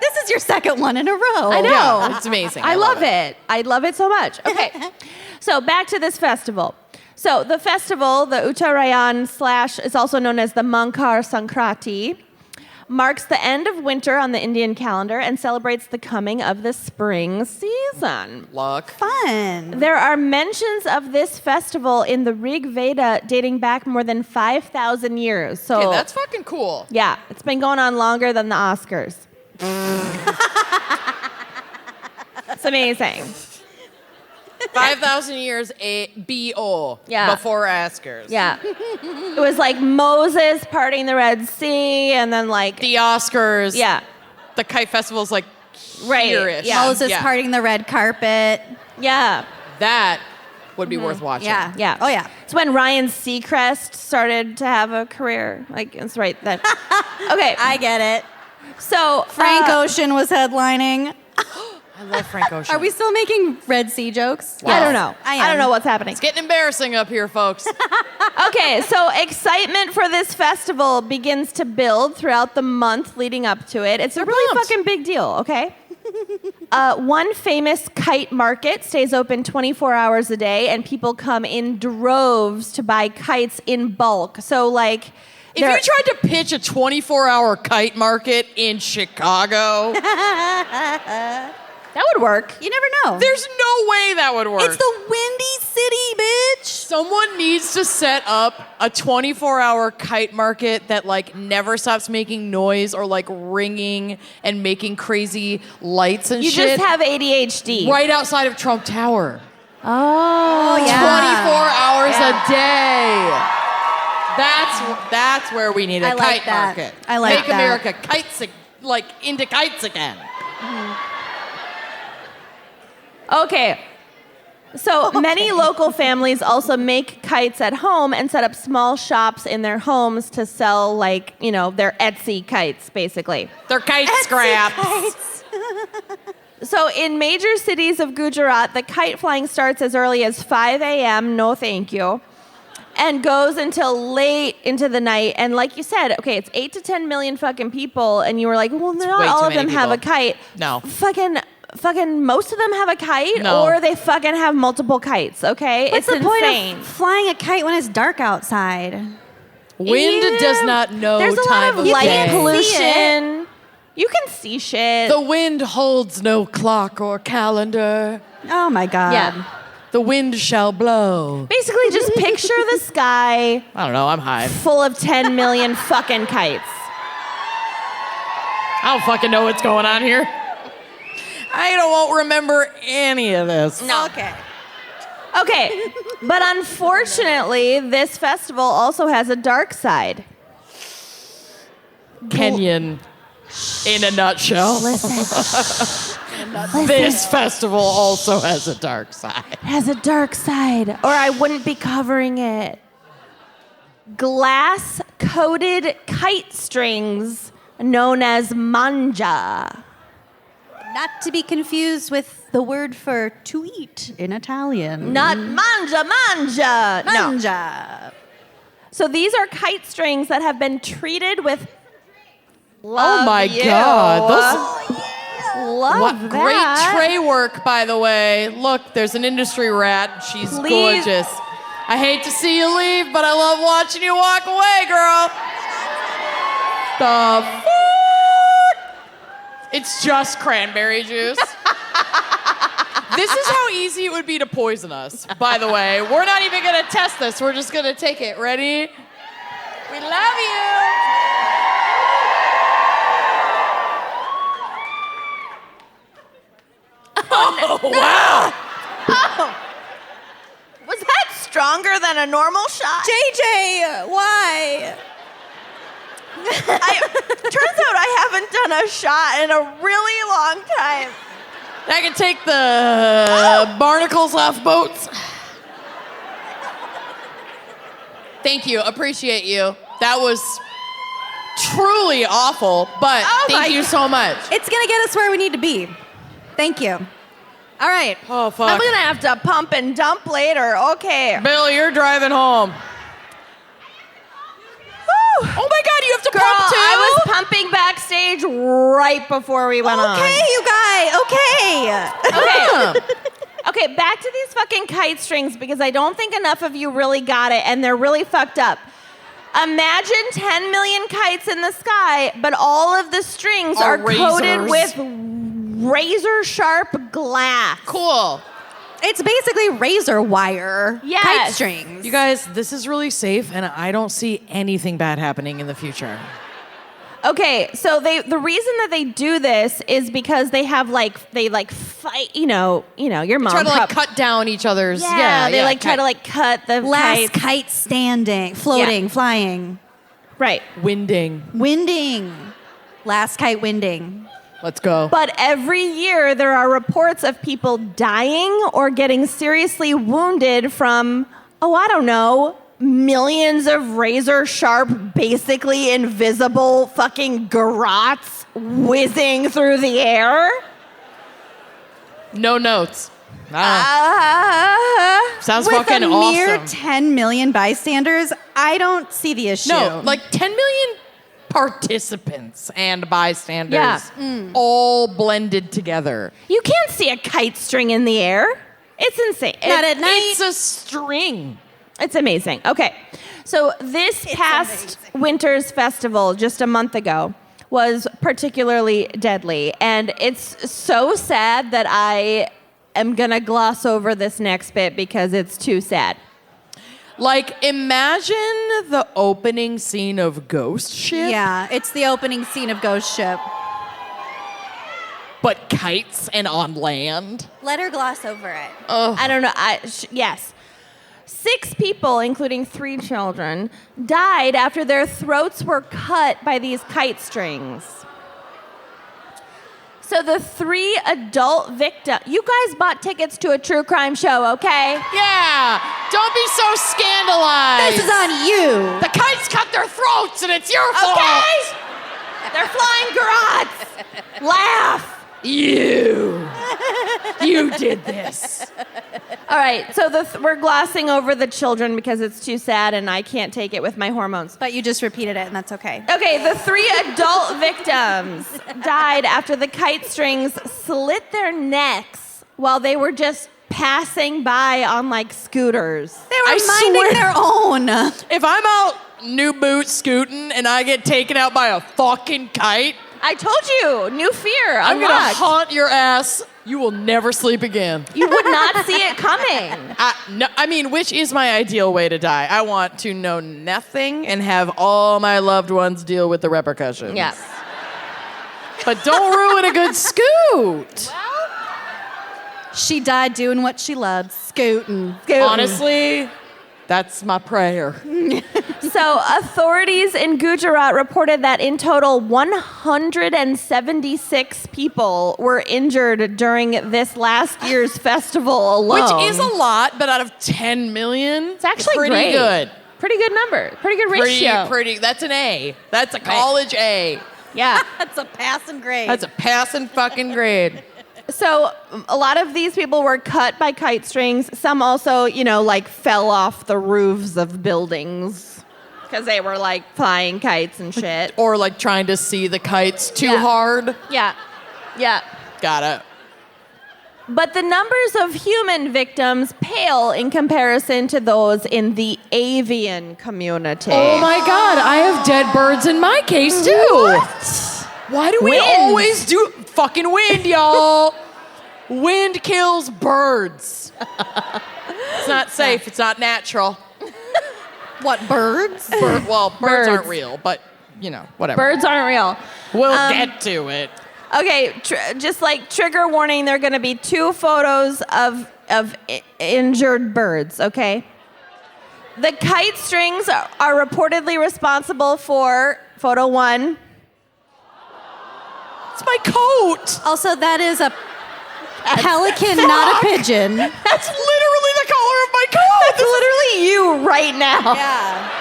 [SPEAKER 3] This is your second one in a row.
[SPEAKER 2] I know.
[SPEAKER 4] Yeah, it's amazing.
[SPEAKER 2] I love it. I love it so much. Okay, so back to this festival. So the festival, the Uttarayan / is also known as the Mankar Sankranti, marks the end of winter on the Indian calendar and celebrates the coming of the spring season.
[SPEAKER 4] Luck.
[SPEAKER 3] Fun.
[SPEAKER 2] There are mentions of this festival in the Rig Veda dating back more than 5,000 years. So
[SPEAKER 4] Okay, that's fucking cool.
[SPEAKER 2] yeah, it's been going on longer than the Oscars. It's amazing.
[SPEAKER 4] 5,000 years B.O.
[SPEAKER 2] Yeah.
[SPEAKER 4] Before Oscars.
[SPEAKER 2] Yeah. It was like Moses parting the Red Sea and then like
[SPEAKER 4] The Oscars.
[SPEAKER 2] yeah.
[SPEAKER 4] The Kite Festival's like
[SPEAKER 2] Right,
[SPEAKER 4] here-ish.
[SPEAKER 2] yeah.
[SPEAKER 3] Moses parting the red carpet.
[SPEAKER 2] Yeah.
[SPEAKER 4] That would be worth watching.
[SPEAKER 3] Yeah.
[SPEAKER 2] Yeah.
[SPEAKER 3] Oh, yeah.
[SPEAKER 2] It's when Ryan Seacrest started to have a career. Like it's right then. Okay.
[SPEAKER 3] I get it.
[SPEAKER 2] So
[SPEAKER 3] Frank Ocean was headlining.
[SPEAKER 4] I love Frank Ocean.
[SPEAKER 3] Are we still making Red Sea jokes?
[SPEAKER 2] I don't know.
[SPEAKER 3] I
[SPEAKER 2] I don't
[SPEAKER 3] am.
[SPEAKER 2] know what's happening.
[SPEAKER 4] It's getting embarrassing up here, folks.
[SPEAKER 2] Okay, so excitement for this festival begins to build throughout the month leading up to it. It's a really
[SPEAKER 4] pumped.
[SPEAKER 2] fucking big deal, okay? One famous kite market stays open 24 hours a day, and people come in droves to buy kites in bulk. So, like,
[SPEAKER 4] If you tried to pitch a 24-hour kite market in Chicago,
[SPEAKER 2] that would work.
[SPEAKER 3] You never know.
[SPEAKER 4] there's no way that would work.
[SPEAKER 3] It's the Windy City, bitch.
[SPEAKER 4] Someone needs to set up a 24-hour kite market that like never stops making noise or like ringing and making crazy lights and
[SPEAKER 2] You
[SPEAKER 4] shit.
[SPEAKER 2] just have ADHD.
[SPEAKER 4] right outside of Trump Tower.
[SPEAKER 2] Oh,
[SPEAKER 3] yeah.
[SPEAKER 4] 24 hours
[SPEAKER 2] Yeah.
[SPEAKER 4] a day. That's where we need a
[SPEAKER 3] I like
[SPEAKER 4] kite
[SPEAKER 3] that.
[SPEAKER 4] market.
[SPEAKER 3] I like
[SPEAKER 4] Make
[SPEAKER 3] that.
[SPEAKER 4] America kites like into kites again.
[SPEAKER 2] Okay. So many local families also make kites at home and set up small shops in their homes to sell, like, you know, their Etsy kites, basically.
[SPEAKER 4] They're kite scraps.
[SPEAKER 2] So in major cities of Gujarat, the kite flying starts as early as 5 a.m., no thank you, and goes until late into the night. And like you said, okay, it's 8 to 10 million fucking people, and you were like, well, not
[SPEAKER 4] way
[SPEAKER 2] all
[SPEAKER 4] too
[SPEAKER 2] of them
[SPEAKER 4] many
[SPEAKER 2] have a
[SPEAKER 4] people.
[SPEAKER 2] kite.
[SPEAKER 4] No.
[SPEAKER 2] Fucking most of them have a kite,
[SPEAKER 4] No.
[SPEAKER 2] or they fucking have multiple kites, okay?
[SPEAKER 3] What's
[SPEAKER 2] it's
[SPEAKER 3] the point
[SPEAKER 2] insane.
[SPEAKER 3] of flying a kite when it's dark outside?
[SPEAKER 4] Wind
[SPEAKER 2] Yeah.
[SPEAKER 4] does not know
[SPEAKER 2] There's a
[SPEAKER 4] time
[SPEAKER 2] lot of
[SPEAKER 4] of
[SPEAKER 2] light
[SPEAKER 4] day.
[SPEAKER 2] pollution. You can see shit.
[SPEAKER 4] The wind holds no clock or calendar.
[SPEAKER 3] Oh my God.
[SPEAKER 2] yeah.
[SPEAKER 4] The wind shall blow.
[SPEAKER 2] Basically, just picture the sky
[SPEAKER 4] I don't know. I'm high.
[SPEAKER 2] full of 10 million fucking kites.
[SPEAKER 4] I don't fucking know what's going on here. won't remember any of this.
[SPEAKER 2] No.
[SPEAKER 3] Okay.
[SPEAKER 2] Okay, but unfortunately, this festival also has a dark side.
[SPEAKER 4] Kenyan, in a nutshell. This festival also has a dark side.
[SPEAKER 2] It has a dark side, or I wouldn't be covering it. Glass-coated kite strings known as manja.
[SPEAKER 3] Not to be confused with the word for to eat in Italian.
[SPEAKER 2] Not manja, manja. No.
[SPEAKER 3] Manja.
[SPEAKER 2] So these are kite strings that have been treated with love.
[SPEAKER 4] Oh my
[SPEAKER 2] you.
[SPEAKER 4] God.
[SPEAKER 2] Love
[SPEAKER 4] What
[SPEAKER 2] that.
[SPEAKER 4] great tray work, by the way. Look, there's an industry rat. She's
[SPEAKER 2] Please.
[SPEAKER 4] gorgeous. I hate to see you leave, but I love watching you walk away, girl. The fuck? It's just cranberry juice. This is how easy it would be to poison us, by the way. We're not even going to test this. We're just going to take it. Ready? We love you. Oh, wow.
[SPEAKER 2] Was that stronger than a normal shot?
[SPEAKER 3] JJ, why?
[SPEAKER 2] Turns out I haven't done a shot in a really long time.
[SPEAKER 4] I can take the barnacles off boats. Thank you. Appreciate you. That was truly awful, but thank you so much.
[SPEAKER 3] It's going to get us where we need to be. Thank you. All right.
[SPEAKER 4] Oh, fuck.
[SPEAKER 2] I'm gonna have to pump and dump later. Okay.
[SPEAKER 4] Bill, you're driving home. Oh my God, you have to
[SPEAKER 2] Girl,
[SPEAKER 4] pump too?
[SPEAKER 2] I was pumping backstage right before we went on.
[SPEAKER 3] Okay, you guys. Okay.
[SPEAKER 2] Okay, back to these fucking kite strings because I don't think enough of you really got it and they're really fucked up. Imagine 10 million kites in the sky, but all of the strings are coated
[SPEAKER 4] razors.
[SPEAKER 2] with razor sharp glass.
[SPEAKER 4] Cool.
[SPEAKER 3] It's basically razor wire
[SPEAKER 2] Yes.
[SPEAKER 3] kite strings.
[SPEAKER 4] You guys, this is really safe, and I don't see anything bad happening in the future.
[SPEAKER 2] Okay, so the reason that they do this is because they have they fight, you know, your mom
[SPEAKER 4] Try to cut down each other's.
[SPEAKER 2] Yeah, they try to cut the
[SPEAKER 3] Last
[SPEAKER 2] kites.
[SPEAKER 3] kite standing, floating, flying.
[SPEAKER 2] Right.
[SPEAKER 4] Winding.
[SPEAKER 3] Winding. Last kite winding.
[SPEAKER 4] Let's go.
[SPEAKER 2] But every year there are reports of people dying or getting seriously wounded from, I don't know, millions of razor sharp, basically invisible fucking garrots whizzing through the air.
[SPEAKER 4] No notes. Sounds
[SPEAKER 3] With
[SPEAKER 4] fucking
[SPEAKER 3] a mere
[SPEAKER 4] awesome.
[SPEAKER 3] 10 million bystanders, I don't see the issue.
[SPEAKER 4] No, like 10 million participants and bystanders
[SPEAKER 2] Yeah.
[SPEAKER 4] all blended together.
[SPEAKER 2] You can't see a kite string in the air. It's insane.
[SPEAKER 3] Not at night.
[SPEAKER 4] It's a string.
[SPEAKER 2] It's amazing. Okay. So this past winter's festival just a month ago was particularly deadly. And it's so sad that I am going to gloss over this next bit because it's too sad.
[SPEAKER 4] Like, imagine the opening scene of Ghost Ship,
[SPEAKER 3] Yeah, it's the opening scene of Ghost Ship.
[SPEAKER 4] but kites and on land.
[SPEAKER 3] Let her gloss over it.
[SPEAKER 2] I don't know. Yes. 6 people, including 3 children, died after their throats were cut by these kite strings. So the 3 adult victims, you guys bought tickets to a true crime show, okay?
[SPEAKER 4] Yeah, don't be so scandalized.
[SPEAKER 3] This is on you.
[SPEAKER 4] The kites cut their throats and it's your fault.
[SPEAKER 2] Okay? They're flying garrots. Laugh.
[SPEAKER 4] You did this.
[SPEAKER 2] All right, so we're glossing over the children because it's too sad and I can't take it with my hormones.
[SPEAKER 3] But you just repeated it, and that's okay.
[SPEAKER 2] Okay, the 3 adult victims died after the kite strings slit their necks while they were just passing by on scooters.
[SPEAKER 3] They were
[SPEAKER 4] I
[SPEAKER 3] minding
[SPEAKER 4] swear-
[SPEAKER 3] their own.
[SPEAKER 4] If I'm out new boot scooting and I get taken out by a fucking kite,
[SPEAKER 2] I told you, new fear.
[SPEAKER 4] I'm gonna
[SPEAKER 2] unlocked.
[SPEAKER 4] haunt your ass. You will never sleep again.
[SPEAKER 2] You would not see it coming.
[SPEAKER 4] I mean, which is my ideal way to die. I want to know nothing and have all my loved ones deal with the repercussions.
[SPEAKER 2] Yeah.
[SPEAKER 4] But don't ruin a good scoot.
[SPEAKER 3] She died doing what she loved, scooting.
[SPEAKER 4] Honestly, that's my prayer.
[SPEAKER 2] So authorities in Gujarat reported that in total 176 people were injured during this last year's festival alone.
[SPEAKER 4] Which is a lot, but out of 10 million,
[SPEAKER 2] It's actually
[SPEAKER 4] pretty
[SPEAKER 2] great.
[SPEAKER 4] good.
[SPEAKER 2] Pretty good number. Pretty good ratio.
[SPEAKER 4] Pretty. That's an A. That's a college A.
[SPEAKER 2] Yeah.
[SPEAKER 3] That's a passing grade.
[SPEAKER 4] That's a passing fucking grade.
[SPEAKER 2] So a lot of these people were cut by kite strings. Some also, fell off the roofs of buildings because they were flying kites and shit.
[SPEAKER 4] Or trying to see the kites too hard.
[SPEAKER 2] Yeah. Yeah.
[SPEAKER 4] Got it.
[SPEAKER 2] But the numbers of human victims pale in comparison to those in the avian community.
[SPEAKER 4] Oh my God, I have dead birds in my case too.
[SPEAKER 2] What?
[SPEAKER 4] Why do we
[SPEAKER 2] Wind.
[SPEAKER 4] always do fucking wind, y'all? Wind kills birds. It's not safe. It's not natural.
[SPEAKER 3] What, birds?
[SPEAKER 4] Birds
[SPEAKER 2] Birds.
[SPEAKER 4] aren't real, but whatever.
[SPEAKER 2] Birds aren't real.
[SPEAKER 4] We'll get to it.
[SPEAKER 2] Okay, just like trigger warning, there are going to be 2 photos of injured birds, okay? The kite strings are reportedly responsible for photo 1.
[SPEAKER 4] It's my coat.
[SPEAKER 3] Also, that is a pelican, not a pigeon.
[SPEAKER 4] That's literally the color of my coat.
[SPEAKER 2] That's literally you right now.
[SPEAKER 3] Yeah.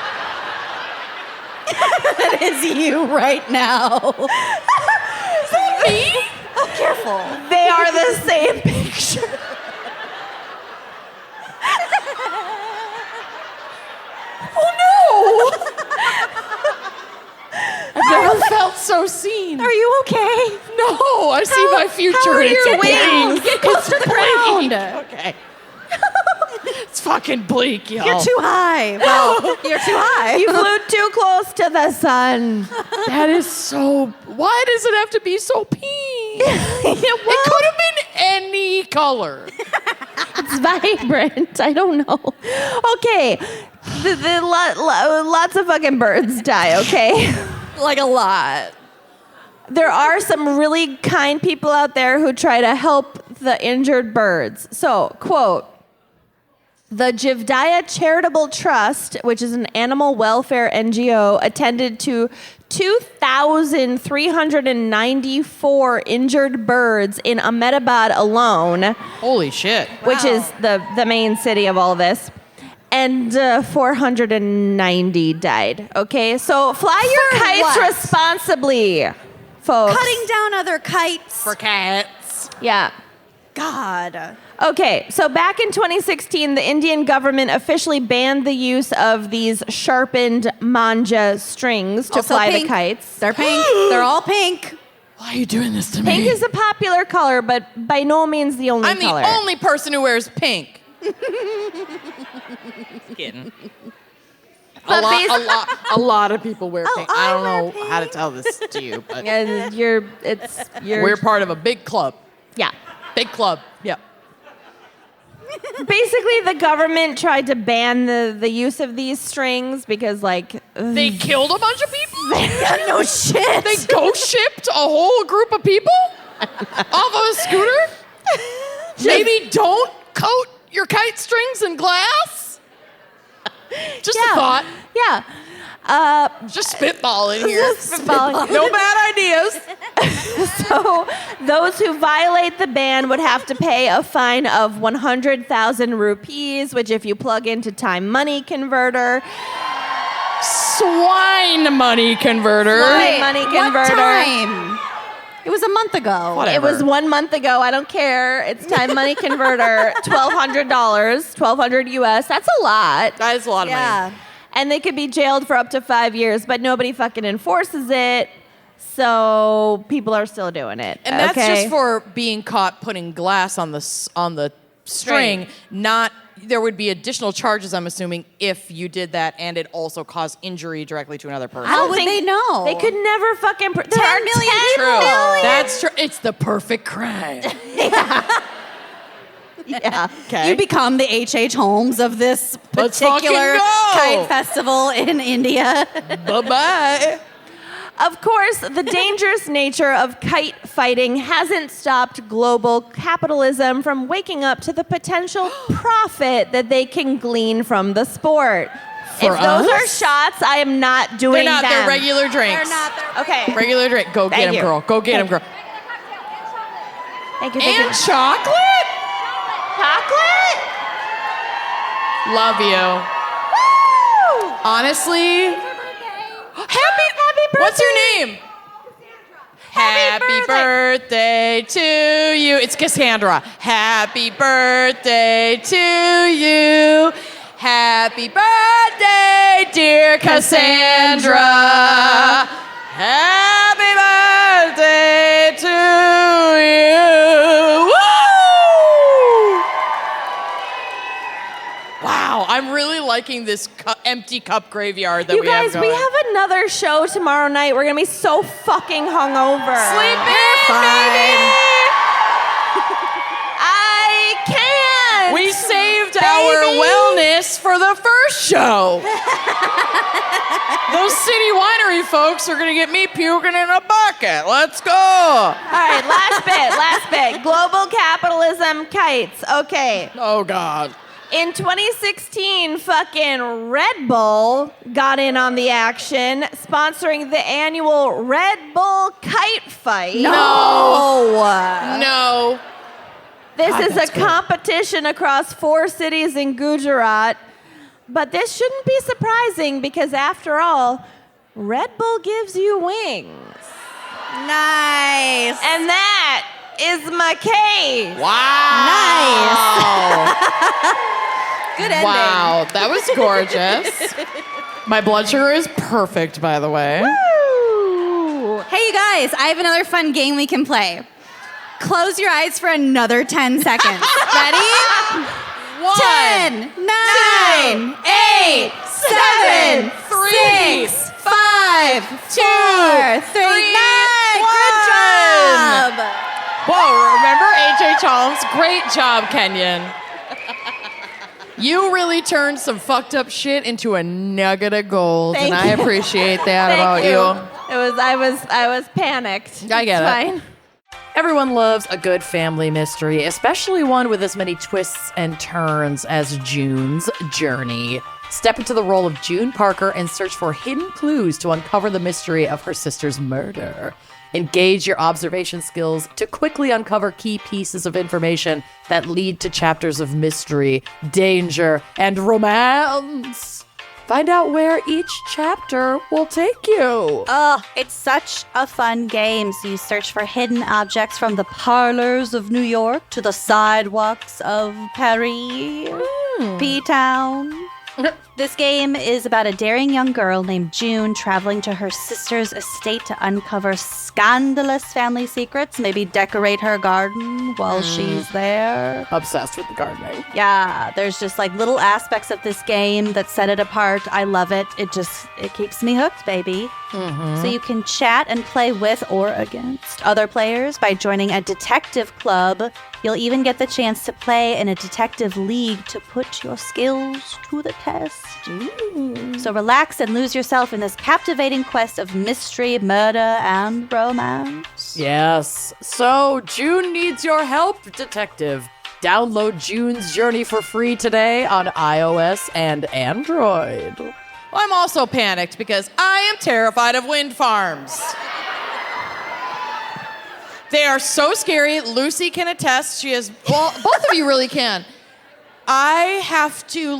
[SPEAKER 3] That is you right now.
[SPEAKER 4] Is that me?
[SPEAKER 3] Oh, careful.
[SPEAKER 2] They are the same picture.
[SPEAKER 4] Oh no! I've never felt so seen.
[SPEAKER 3] Are you okay?
[SPEAKER 4] No, I see my future.
[SPEAKER 2] How are
[SPEAKER 4] and it's
[SPEAKER 2] your
[SPEAKER 4] bleak.
[SPEAKER 2] wings?
[SPEAKER 3] Get close to the ground.
[SPEAKER 4] Okay. It's fucking bleak, y'all.
[SPEAKER 3] You're too high. Well, you're too high.
[SPEAKER 2] You flew too close to the sun.
[SPEAKER 4] That is so. Why does it have to be so pink? It could have been any color.
[SPEAKER 2] It's vibrant. I don't know. Okay. Lots of fucking birds die, okay?
[SPEAKER 3] Like a lot.
[SPEAKER 2] There are some really kind people out there who try to help the injured birds. So, quote, the Jivdaya Charitable Trust, which is an animal welfare NGO, attended to 2,394 injured birds in Ahmedabad alone,
[SPEAKER 4] Holy shit.
[SPEAKER 2] which is the main city of all this. And 490 died. Okay, so fly your
[SPEAKER 3] For
[SPEAKER 2] kites
[SPEAKER 3] what?
[SPEAKER 2] responsibly, folks.
[SPEAKER 3] Cutting down other kites.
[SPEAKER 4] For cats.
[SPEAKER 2] Yeah.
[SPEAKER 3] God.
[SPEAKER 2] Okay, so back in 2016, the Indian government officially banned the use of these sharpened manja strings to
[SPEAKER 3] Also
[SPEAKER 2] fly
[SPEAKER 3] pink.
[SPEAKER 2] the kites.
[SPEAKER 3] They're pink. They're all pink.
[SPEAKER 4] Why are you doing this to
[SPEAKER 2] Pink
[SPEAKER 4] me?
[SPEAKER 2] is a popular color, but by no means the only
[SPEAKER 4] I'm
[SPEAKER 2] color.
[SPEAKER 4] the only person who wears pink. Kidding.
[SPEAKER 2] But
[SPEAKER 4] A lot of people wear pink. I don't
[SPEAKER 3] wear
[SPEAKER 4] know how to tell this to you, but
[SPEAKER 2] Yeah,
[SPEAKER 4] we're part of a big club.
[SPEAKER 2] yeah.
[SPEAKER 4] Big club. Yeah.
[SPEAKER 2] Basically, the government tried to ban the use of these strings because, like,
[SPEAKER 4] They killed a bunch of people?
[SPEAKER 3] No shit.
[SPEAKER 4] They ghost shipped a whole group of people off of a scooter? Maybe don't coat your kite strings in glass? Just a thought.
[SPEAKER 2] Yeah.
[SPEAKER 4] Just spitballing here.
[SPEAKER 2] Spitballing.
[SPEAKER 4] No bad ideas.
[SPEAKER 2] So those who violate the ban would have to pay a fine of 100,000 rupees, which if you plug into time money converter,
[SPEAKER 4] Swine money converter.
[SPEAKER 2] Swine money converter.
[SPEAKER 3] What time? It was a month ago.
[SPEAKER 4] Whatever.
[SPEAKER 2] It was 1 month ago. I don't care. It's time money converter. $1,200, $1,200 US. That's a lot.
[SPEAKER 4] That is a lot of money.
[SPEAKER 3] Yeah.
[SPEAKER 2] And they could be jailed for up to 5 years, but nobody fucking enforces it. So people are still doing it.
[SPEAKER 4] And that's
[SPEAKER 2] okay?
[SPEAKER 4] just for being caught putting glass on the string. Not there would be additional charges, I'm assuming, if you did that and it also caused injury directly to another person.
[SPEAKER 3] How would they know?
[SPEAKER 2] They could never fucking. There
[SPEAKER 3] 10
[SPEAKER 2] are
[SPEAKER 3] million
[SPEAKER 2] 10
[SPEAKER 3] people.
[SPEAKER 2] million.
[SPEAKER 4] That's true. It's the perfect crime.
[SPEAKER 2] Yeah.
[SPEAKER 4] Okay.
[SPEAKER 3] You become the H.H. Holmes of this
[SPEAKER 4] Let's
[SPEAKER 3] particular
[SPEAKER 4] fucking go.
[SPEAKER 3] kite festival in India.
[SPEAKER 4] Bye-bye.
[SPEAKER 2] Of course, the dangerous nature of kite fighting hasn't stopped global capitalism from waking up to the potential profit that they can glean from the sport.
[SPEAKER 4] For
[SPEAKER 2] if those are
[SPEAKER 4] us?
[SPEAKER 2] shots, I am not doing
[SPEAKER 4] They're not.
[SPEAKER 2] them.
[SPEAKER 4] They're regular drinks.
[SPEAKER 2] Okay.
[SPEAKER 4] Regular drink. Go get
[SPEAKER 2] Thank
[SPEAKER 4] him,
[SPEAKER 2] you.
[SPEAKER 4] girl. Go get him, girl.
[SPEAKER 2] Thank you.
[SPEAKER 4] And
[SPEAKER 2] Thank you.
[SPEAKER 4] chocolate?
[SPEAKER 2] Chocolate?
[SPEAKER 4] Love you.
[SPEAKER 2] Woo!
[SPEAKER 4] Honestly. Happy
[SPEAKER 2] birthday.
[SPEAKER 4] What's your name? Happy birthday to you. It's Cassandra. Happy birthday to you. Happy birthday, dear Cassandra. Happy birthday to you. Woo! Wow, I'm really liking this empty cup graveyard that
[SPEAKER 2] You
[SPEAKER 4] we have
[SPEAKER 2] guys,
[SPEAKER 4] going.
[SPEAKER 2] we have another show tomorrow night. We're gonna be so fucking hungover.
[SPEAKER 4] Sleep in,
[SPEAKER 3] fine.
[SPEAKER 4] baby!
[SPEAKER 2] I can't.
[SPEAKER 4] We saved our wellness for for the first show. Those city winery folks are gonna get me puking in a bucket. Let's go.
[SPEAKER 2] All right, last bit. Global capitalism kites. Okay.
[SPEAKER 4] Oh, God.
[SPEAKER 2] In 2016, fucking Red Bull got in on the action, sponsoring the annual Red Bull Kite Fight.
[SPEAKER 4] No.
[SPEAKER 2] This
[SPEAKER 4] God,
[SPEAKER 2] is a
[SPEAKER 4] that's good.
[SPEAKER 2] competition across 4 cities in Gujarat. But this shouldn't be surprising because, after all, Red Bull gives you wings.
[SPEAKER 3] Nice.
[SPEAKER 2] And that is my case.
[SPEAKER 4] Wow.
[SPEAKER 3] Good ending.
[SPEAKER 4] Wow, that was gorgeous. My blood sugar is perfect, by the way.
[SPEAKER 2] Woo.
[SPEAKER 3] Hey, you guys, I have another fun game we can play. Close your eyes for another 10 seconds. Ready? 10, 9, 8, 7, 6, 5, 4, 3, 9. Good job.
[SPEAKER 4] Whoa, remember H.H. Holmes? Great job, Kenyon. You really turned some fucked up shit into a nugget of gold,
[SPEAKER 2] Thank
[SPEAKER 4] and I
[SPEAKER 2] you.
[SPEAKER 4] appreciate that
[SPEAKER 2] Thank
[SPEAKER 4] about you.
[SPEAKER 2] I was panicked.
[SPEAKER 4] I get
[SPEAKER 2] It's
[SPEAKER 4] it.
[SPEAKER 2] fine.
[SPEAKER 1] Everyone loves a good family mystery, especially one with as many twists and turns as June's Journey. Step into the role of June Parker and search for hidden clues to uncover the mystery of her sister's murder. Engage your observation skills to quickly uncover key pieces of information that lead to chapters of mystery, danger, and romance. Find out where each chapter will take you.
[SPEAKER 3] Oh, it's such a fun game. So you search for hidden objects from the parlors of New York to the sidewalks of Paris, P-Town. This game is about a daring young girl named June traveling to her sister's estate to uncover scandalous family secrets, maybe decorate her garden while she's there.
[SPEAKER 1] Obsessed with the gardening.
[SPEAKER 3] Yeah, there's just like little aspects of this game that set it apart. I love it. It keeps me hooked, baby. So you can chat and play with or against other players by joining a detective club. You'll even get the chance to play in a detective league to put your skills to the test. So relax and lose yourself in this captivating quest of mystery, murder, and romance.
[SPEAKER 1] Yes. So June needs your help, detective. Download June's Journey for free today on iOS and Android.
[SPEAKER 4] Well, I'm also panicked because I am terrified of wind farms. They are so scary. Lucy can attest. She is, well, both of you really can. I have to,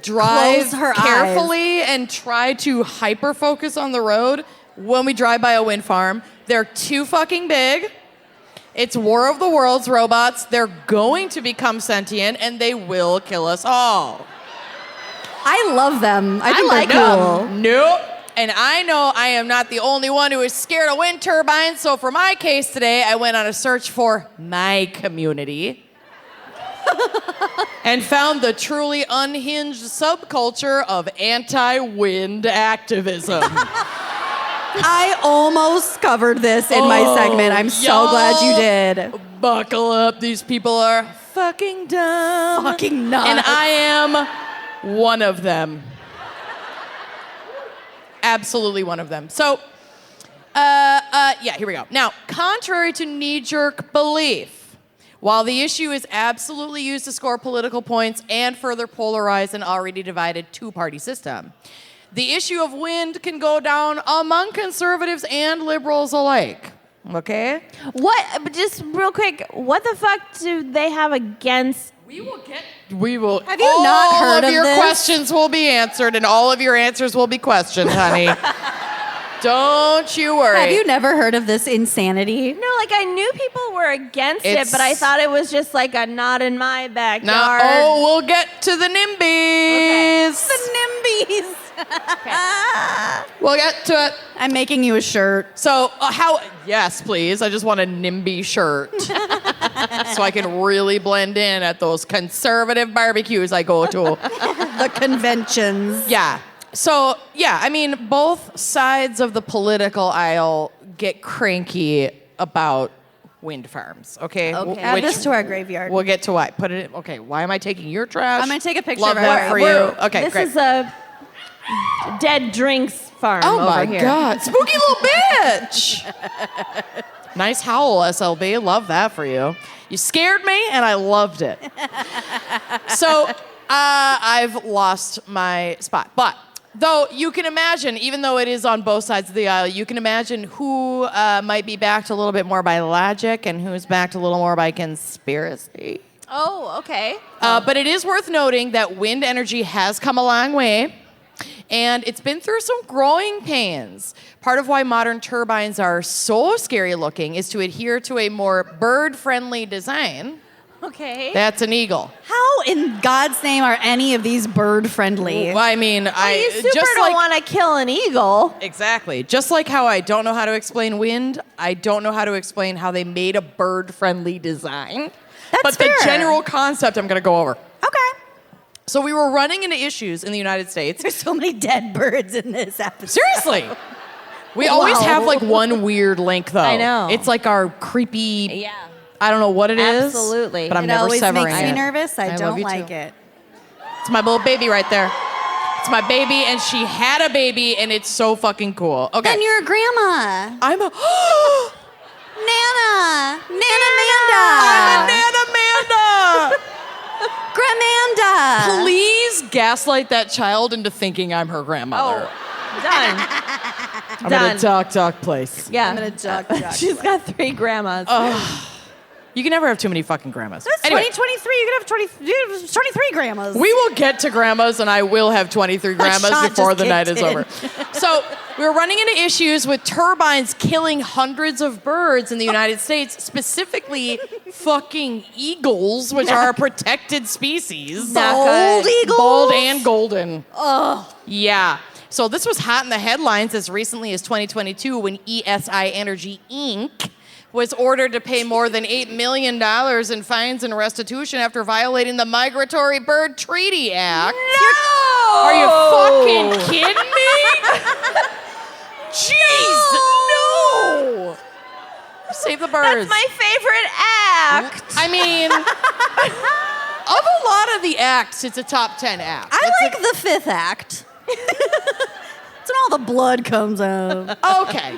[SPEAKER 4] drive
[SPEAKER 3] Close her
[SPEAKER 4] carefully and try to hyper focus on the road when we drive by a wind farm. They're too fucking big. It's War of the Worlds robots. They're going to become sentient and they will kill us all.
[SPEAKER 3] I love them. I think
[SPEAKER 2] like
[SPEAKER 3] they're cool.
[SPEAKER 4] Nope. And I know I am not the only one who is scared of wind turbines. So for my case today, I went on a search for my community and found the truly unhinged subculture of anti-wind activism.
[SPEAKER 3] I almost covered this in my segment. I'm so glad you did.
[SPEAKER 4] Buckle up. These people are fucking dumb.
[SPEAKER 3] Fucking nuts.
[SPEAKER 4] And I am one of them. Absolutely one of them. So, here we go. Now, contrary to knee-jerk belief, while the issue is absolutely used to score political points and further polarize an already divided two-party system, the issue of wind can go down among conservatives and liberals alike. Okay?
[SPEAKER 2] What? Just real quick. What the fuck do they have against?
[SPEAKER 4] We will.
[SPEAKER 3] Have you not heard
[SPEAKER 4] All of
[SPEAKER 3] of
[SPEAKER 4] your
[SPEAKER 3] this?
[SPEAKER 4] questions will be answered, and all of your answers will be questioned, honey. Don't you worry.
[SPEAKER 3] Have you never heard of this insanity?
[SPEAKER 2] No, I knew people were against it, but I
[SPEAKER 4] It's-
[SPEAKER 2] thought it was just like a not in my backyard.
[SPEAKER 4] Now, we'll get to the NIMBYs.
[SPEAKER 3] The NIMBYs.
[SPEAKER 4] We'll get to it.
[SPEAKER 3] I'm making you a shirt.
[SPEAKER 4] So, yes, please. I just want a NIMBY shirt so I can really blend in at those conservative barbecues I go to.
[SPEAKER 3] The conventions.
[SPEAKER 4] Yeah. So, both sides of the political aisle get cranky about wind farms. Okay.
[SPEAKER 2] Okay.
[SPEAKER 3] Add this to our graveyard.
[SPEAKER 4] We'll get to why. Put it. Okay. Why am I taking your trash?
[SPEAKER 3] I'm gonna take a picture
[SPEAKER 4] Love
[SPEAKER 3] of
[SPEAKER 4] that
[SPEAKER 3] ours.
[SPEAKER 4] for you. Okay.
[SPEAKER 2] This
[SPEAKER 4] great.
[SPEAKER 2] is a dead drinks farm
[SPEAKER 4] Oh
[SPEAKER 2] over
[SPEAKER 4] my
[SPEAKER 2] here.
[SPEAKER 4] God. Spooky little bitch. Nice howl, SLB. Love that for you. You scared me, and I loved it. So I've lost my spot. But though you can imagine, even though it is on both sides of the aisle, you can imagine who might be backed a little bit more by logic and who's backed a little more by conspiracy.
[SPEAKER 2] Oh, okay.
[SPEAKER 4] But it is worth noting that wind energy has come a long way. And it's been through some growing pains. Part of why modern turbines are so scary looking is to adhere to a more bird-friendly design.
[SPEAKER 2] Okay.
[SPEAKER 4] That's an eagle.
[SPEAKER 3] How in God's name are any of these bird friendly?
[SPEAKER 4] Well, I mean,
[SPEAKER 2] you super
[SPEAKER 4] just
[SPEAKER 2] don't
[SPEAKER 4] like
[SPEAKER 2] want to kill an eagle.
[SPEAKER 4] exactly. Just like how I don't know how to explain wind, I don't know how to explain how they made a bird-friendly design.
[SPEAKER 3] That's
[SPEAKER 4] but
[SPEAKER 3] fair.
[SPEAKER 4] the general concept I'm going to go over.
[SPEAKER 3] Okay.
[SPEAKER 4] So we were running into issues in the United States.
[SPEAKER 3] There's so many dead birds in this episode.
[SPEAKER 4] Seriously. We always
[SPEAKER 3] Wow.
[SPEAKER 4] have like one weird link though.
[SPEAKER 2] I know.
[SPEAKER 4] It's like our creepy,
[SPEAKER 2] Yeah.
[SPEAKER 4] I don't know what it is.
[SPEAKER 2] Absolutely.
[SPEAKER 4] But I'm
[SPEAKER 3] It
[SPEAKER 4] never
[SPEAKER 3] always
[SPEAKER 4] severing
[SPEAKER 3] makes me
[SPEAKER 4] it.
[SPEAKER 3] nervous. I
[SPEAKER 4] love
[SPEAKER 3] don't
[SPEAKER 4] you
[SPEAKER 3] like
[SPEAKER 4] too.
[SPEAKER 3] it.
[SPEAKER 4] It's my little baby right there. It's my baby and she had a baby and it's so fucking cool. Okay.
[SPEAKER 3] And you're a grandma.
[SPEAKER 4] I'm a
[SPEAKER 3] Nana. Nana
[SPEAKER 4] I'm a
[SPEAKER 3] Manda.
[SPEAKER 4] Nana Amanda.
[SPEAKER 3] Gramanda.
[SPEAKER 4] Please gaslight that child into thinking I'm her grandmother.
[SPEAKER 2] Done.
[SPEAKER 4] I'm
[SPEAKER 2] done.
[SPEAKER 4] in a dark, dark place.
[SPEAKER 2] Yeah.
[SPEAKER 3] I'm gonna duck.
[SPEAKER 2] She's got 3 grandmas.
[SPEAKER 4] You can never have too many fucking grandmas.
[SPEAKER 3] That's
[SPEAKER 4] Anyway.
[SPEAKER 3] 2023. You could have 23 grandmas.
[SPEAKER 4] We will get to grandmas, and I will have 23 grandmas
[SPEAKER 3] shot
[SPEAKER 4] before
[SPEAKER 3] just
[SPEAKER 4] the night
[SPEAKER 3] kicked
[SPEAKER 4] is
[SPEAKER 3] in.
[SPEAKER 4] over. So we were running into issues with turbines killing hundreds of birds in the United States, specifically fucking eagles, which are a protected species.
[SPEAKER 3] Bald eagles?
[SPEAKER 4] Bald and golden. Oh. Yeah. So this was hot in the headlines as recently as 2022 when ESI Energy Inc. was ordered to pay more than $8 million in fines and restitution after violating the Migratory Bird Treaty Act.
[SPEAKER 2] No!
[SPEAKER 4] Are you fucking kidding me? Jeez, no! Save the birds.
[SPEAKER 2] That's my favorite act.
[SPEAKER 4] I mean, of a lot of the acts, it's a top 10 act.
[SPEAKER 3] I like the 5th act. It's when all the blood comes out.
[SPEAKER 4] Okay.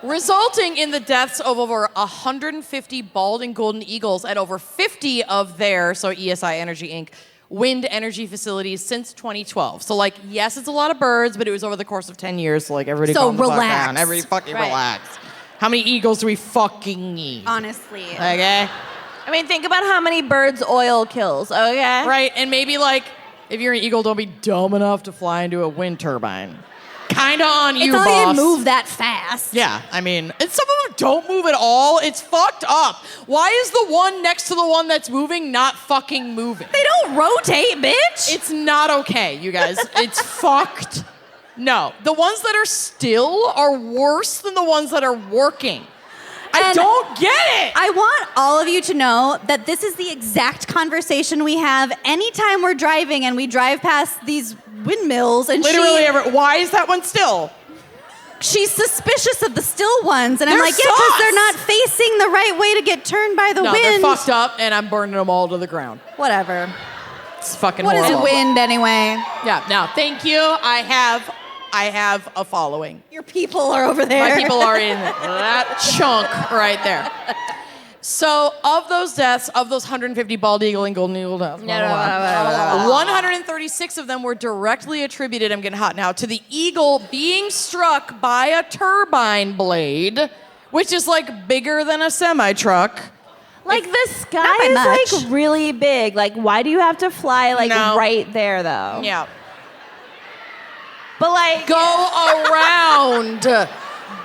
[SPEAKER 4] Resulting in the deaths of over 150 bald and golden eagles at over 50 of their, so ESI Energy Inc., wind energy facilities since 2012. So, like, yes, it's a lot of birds, but it was over the course of 10 years, so, like, everybody
[SPEAKER 3] So
[SPEAKER 4] calm the fuck
[SPEAKER 3] relax.
[SPEAKER 4] down. Everybody fucking
[SPEAKER 2] Right.
[SPEAKER 4] relax. How many eagles do we fucking need?
[SPEAKER 3] Honestly.
[SPEAKER 4] Okay?
[SPEAKER 2] I mean, think about how many birds oil kills, okay?
[SPEAKER 4] Right, and maybe, like, if you're an eagle, don't be dumb enough to fly into a wind turbine. Kinda on you,
[SPEAKER 3] It's not
[SPEAKER 4] boss.
[SPEAKER 3] even move that fast.
[SPEAKER 4] Yeah, I mean, and some of them don't move at all. It's fucked up. Why is the one next to the one that's moving not fucking moving?
[SPEAKER 3] They don't rotate, bitch.
[SPEAKER 4] It's not okay, you guys. It's fucked. No, the ones that are still are worse than the ones that are working. I
[SPEAKER 3] And
[SPEAKER 4] don't get it.
[SPEAKER 3] I want all of you to know that this is the exact conversation we have anytime we're driving and we drive past these windmills and
[SPEAKER 4] Literally, why is that one still?
[SPEAKER 3] she's suspicious of the still ones. And I'm
[SPEAKER 4] They're
[SPEAKER 3] like, yeah, because
[SPEAKER 4] sus.
[SPEAKER 3] they're not facing the right way to get turned by the
[SPEAKER 4] No,
[SPEAKER 3] wind.
[SPEAKER 4] they're fucked up, and I'm burning them all to the ground.
[SPEAKER 3] Whatever.
[SPEAKER 4] It's fucking
[SPEAKER 3] What is
[SPEAKER 4] horrible.
[SPEAKER 3] wind anyway?
[SPEAKER 4] Yeah, now, thank you. I have a following.
[SPEAKER 3] Your people are over there.
[SPEAKER 4] My people are in that chunk right there. So, of those deaths, of those 150 bald eagle and golden eagle deaths, 136 of them were directly attributed, I'm getting hot now, to the eagle being struck by a turbine blade, which is like bigger than a semi-truck.
[SPEAKER 2] Like, the sky
[SPEAKER 3] Not by
[SPEAKER 2] is,
[SPEAKER 3] much.
[SPEAKER 2] like, really big. Like, why do you have to fly, like,
[SPEAKER 4] No.
[SPEAKER 2] right there, though?
[SPEAKER 4] Yeah.
[SPEAKER 2] But, like...
[SPEAKER 4] Go around.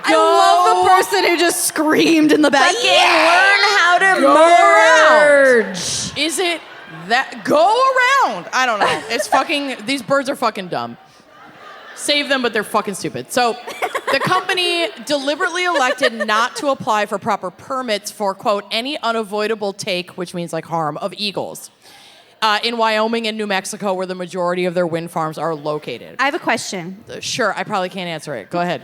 [SPEAKER 3] I love the person who just screamed in the back.
[SPEAKER 2] Learn how to
[SPEAKER 4] Go
[SPEAKER 2] merge.
[SPEAKER 4] Is it that? Go around. I don't know. It's fucking, these birds are fucking dumb. Save them, but they're fucking stupid. So the company deliberately elected not to apply for proper permits for, quote, any unavoidable take, which means like harm, of eagles in Wyoming and New Mexico, where the majority of their wind farms are located.
[SPEAKER 3] I have a question.
[SPEAKER 4] Sure, I probably can't answer it. Go ahead.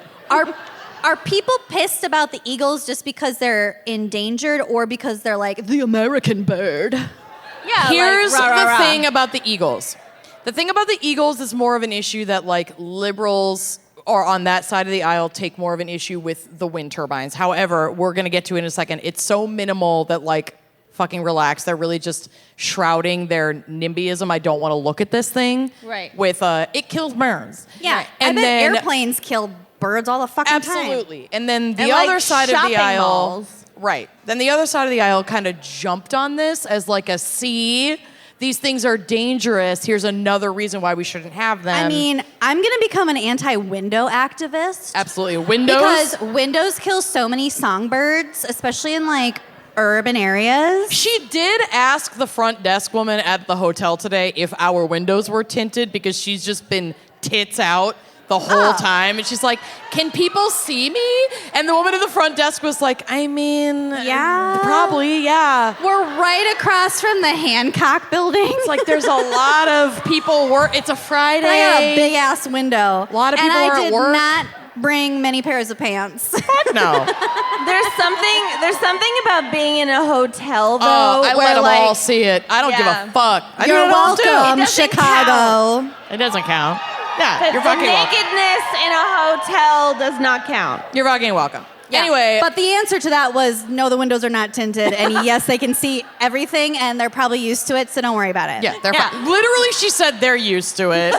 [SPEAKER 3] Are people pissed about the eagles just because they're endangered or because they're like the American bird?
[SPEAKER 2] Yeah.
[SPEAKER 4] Here's
[SPEAKER 2] like, rah, rah,
[SPEAKER 4] the
[SPEAKER 2] rah.
[SPEAKER 4] thing about the Eagles. The thing about the Eagles is more of an issue that like liberals or on that side of the aisle take more of an issue with the wind turbines. However, we're going to get to it in a second. It's so minimal that like fucking relax. They're really just shrouding their NIMBYism. I don't want to look at this thing.
[SPEAKER 2] Right.
[SPEAKER 4] With it kills birds.
[SPEAKER 3] Yeah.
[SPEAKER 2] Right.
[SPEAKER 3] I
[SPEAKER 4] And
[SPEAKER 3] bet
[SPEAKER 4] then
[SPEAKER 3] airplanes kill birds all the fucking time.
[SPEAKER 4] absolutely. And then the
[SPEAKER 2] And,
[SPEAKER 4] other
[SPEAKER 2] like,
[SPEAKER 4] side of the
[SPEAKER 2] shopping
[SPEAKER 4] aisle.
[SPEAKER 2] malls.
[SPEAKER 4] Right. Then the other side of the aisle kind of jumped on this as like a see, these things are dangerous. Here's another reason why we shouldn't have them.
[SPEAKER 3] I mean, I'm going to become an anti-window activist.
[SPEAKER 4] absolutely. Windows.
[SPEAKER 3] Because windows kill so many songbirds, especially in like urban areas.
[SPEAKER 4] She did ask the front desk woman at the hotel today if our windows were tinted because she's just been tits out the whole time. And she's like, can people see me? And the woman at the front desk was like, I mean,
[SPEAKER 3] Yeah.
[SPEAKER 4] probably, yeah.
[SPEAKER 3] We're right across from the Hancock building.
[SPEAKER 4] It's like there's a lot of people work. It's a Friday.
[SPEAKER 3] I got a big ass window.
[SPEAKER 4] A lot of people
[SPEAKER 3] and
[SPEAKER 4] are
[SPEAKER 3] I
[SPEAKER 4] at
[SPEAKER 3] did
[SPEAKER 4] work.
[SPEAKER 3] not bring many pairs of pants.
[SPEAKER 4] No.
[SPEAKER 2] There's something about being in a hotel though.
[SPEAKER 4] Oh, I
[SPEAKER 2] where,
[SPEAKER 4] let them
[SPEAKER 2] like,
[SPEAKER 4] all see it. I don't give
[SPEAKER 2] Yeah.
[SPEAKER 4] a fuck. I do
[SPEAKER 3] You're
[SPEAKER 4] it all too.
[SPEAKER 3] welcome,
[SPEAKER 2] It doesn't
[SPEAKER 3] Chicago.
[SPEAKER 4] It doesn't count. Yeah, you're
[SPEAKER 2] The
[SPEAKER 4] fucking welcome.
[SPEAKER 2] nakedness in a hotel does not count.
[SPEAKER 4] You're fucking welcome.
[SPEAKER 3] Yeah.
[SPEAKER 4] Anyway,
[SPEAKER 3] But the answer to that was no, the windows are not tinted, and yes, they can see everything, and they're probably used to it, so don't worry about it.
[SPEAKER 4] yeah, they're fine. Literally, she said they're used to it.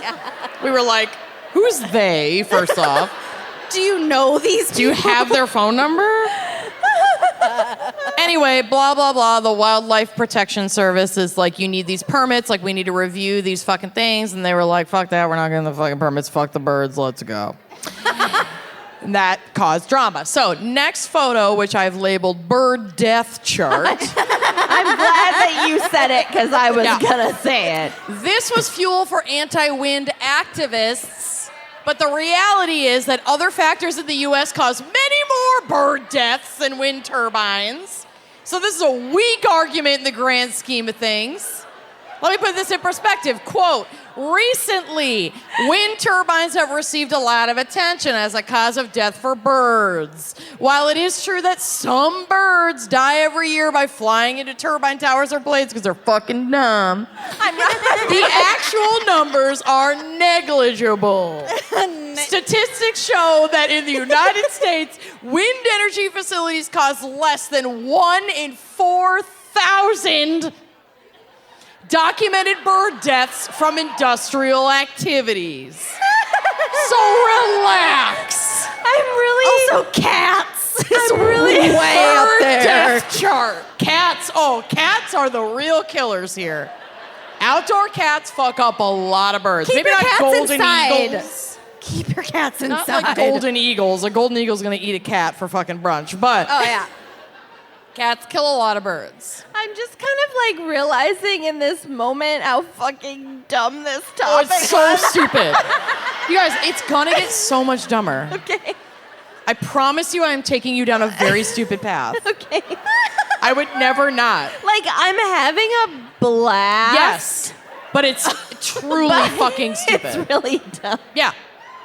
[SPEAKER 4] We were like, who's they, first off?
[SPEAKER 3] Do you know these people?
[SPEAKER 4] Do you have their phone number? Anyway, blah, blah, blah. The Wildlife Protection Service is like, you need these permits. Like, we need to review these fucking things. And they were like, fuck that. We're not getting the fucking permits. Fuck the birds. Let's go. And that caused drama. So, next photo, which I've labeled bird death chart.
[SPEAKER 2] I'm glad that you said it because I was
[SPEAKER 4] Yeah.
[SPEAKER 2] gonna say it.
[SPEAKER 4] This was fuel for anti-wind activists. But the reality is that other factors in the U.S. cause many more bird deaths than wind turbines. So this is a weak argument in the grand scheme of things. Let me put this in perspective. Quote, recently, wind turbines have received a lot of attention as a cause of death for birds. While it is true that some birds die every year by flying into turbine towers or blades because they're fucking dumb, the actual numbers are negligible. Statistics show that in the United States, wind energy facilities cause less than 1 in 4,000 documented bird deaths from industrial activities. So relax.
[SPEAKER 2] I'm really
[SPEAKER 3] Also, cats.
[SPEAKER 2] I'm really
[SPEAKER 3] way up
[SPEAKER 4] Bird
[SPEAKER 3] there.
[SPEAKER 4] death chart. Cats. Oh, cats are the real killers here. Outdoor cats fuck up a lot of birds.
[SPEAKER 3] Keep
[SPEAKER 4] Maybe
[SPEAKER 3] your
[SPEAKER 4] not
[SPEAKER 3] cats
[SPEAKER 4] golden
[SPEAKER 3] inside.
[SPEAKER 4] eagles.
[SPEAKER 3] Keep your cats inside.
[SPEAKER 4] Not like golden eagles. A golden eagle's gonna eat a cat for fucking brunch. But
[SPEAKER 3] Oh, yeah.
[SPEAKER 4] cats kill a lot of birds.
[SPEAKER 2] I'm just kind of like realizing in this moment how fucking dumb this
[SPEAKER 4] Oh,
[SPEAKER 2] topic
[SPEAKER 4] it's so stupid. You guys, it's gonna get so much dumber.
[SPEAKER 2] Okay.
[SPEAKER 4] I promise you I am taking you down a very stupid path.
[SPEAKER 2] Okay.
[SPEAKER 4] I would never not.
[SPEAKER 2] Like I'm having a blast.
[SPEAKER 4] Yes. But it's truly fucking stupid.
[SPEAKER 2] It's really dumb.
[SPEAKER 4] Yeah.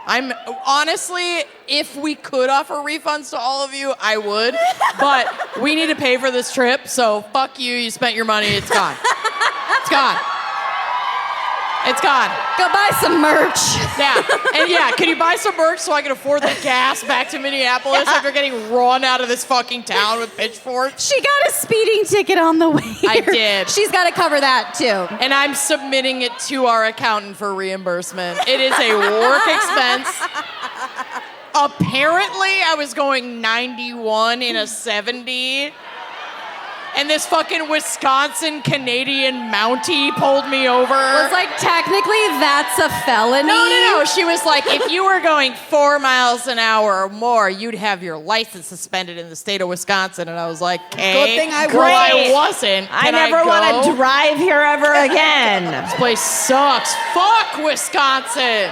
[SPEAKER 4] I'm honestly, if we could offer refunds to all of you, I would. But we need to pay for this trip, so fuck you. You spent your money. It's gone. It's gone. It's gone.
[SPEAKER 3] Go buy some merch.
[SPEAKER 4] Yeah. And yeah, can you buy some merch so I can afford the gas back to Minneapolis after getting run out of this fucking town with pitchforks?
[SPEAKER 3] She got a speeding ticket on the way here.
[SPEAKER 4] I did.
[SPEAKER 3] She's got to cover that, too.
[SPEAKER 4] And I'm submitting it to our accountant for reimbursement. It is a work expense. Apparently, I was going 91 in a 70. And this fucking Wisconsin Canadian Mountie pulled me over.
[SPEAKER 3] Was like, technically, that's a felony.
[SPEAKER 4] No. She was like, if you were going 4 miles an hour or more, you'd have your license suspended in the state of Wisconsin. And I was like, okay.
[SPEAKER 3] Good thing I
[SPEAKER 4] Well, I
[SPEAKER 2] wasn't.
[SPEAKER 4] wasn't.
[SPEAKER 2] I
[SPEAKER 4] Can
[SPEAKER 2] never
[SPEAKER 4] go?
[SPEAKER 2] want to drive here ever again.
[SPEAKER 4] This place sucks. Fuck Wisconsin.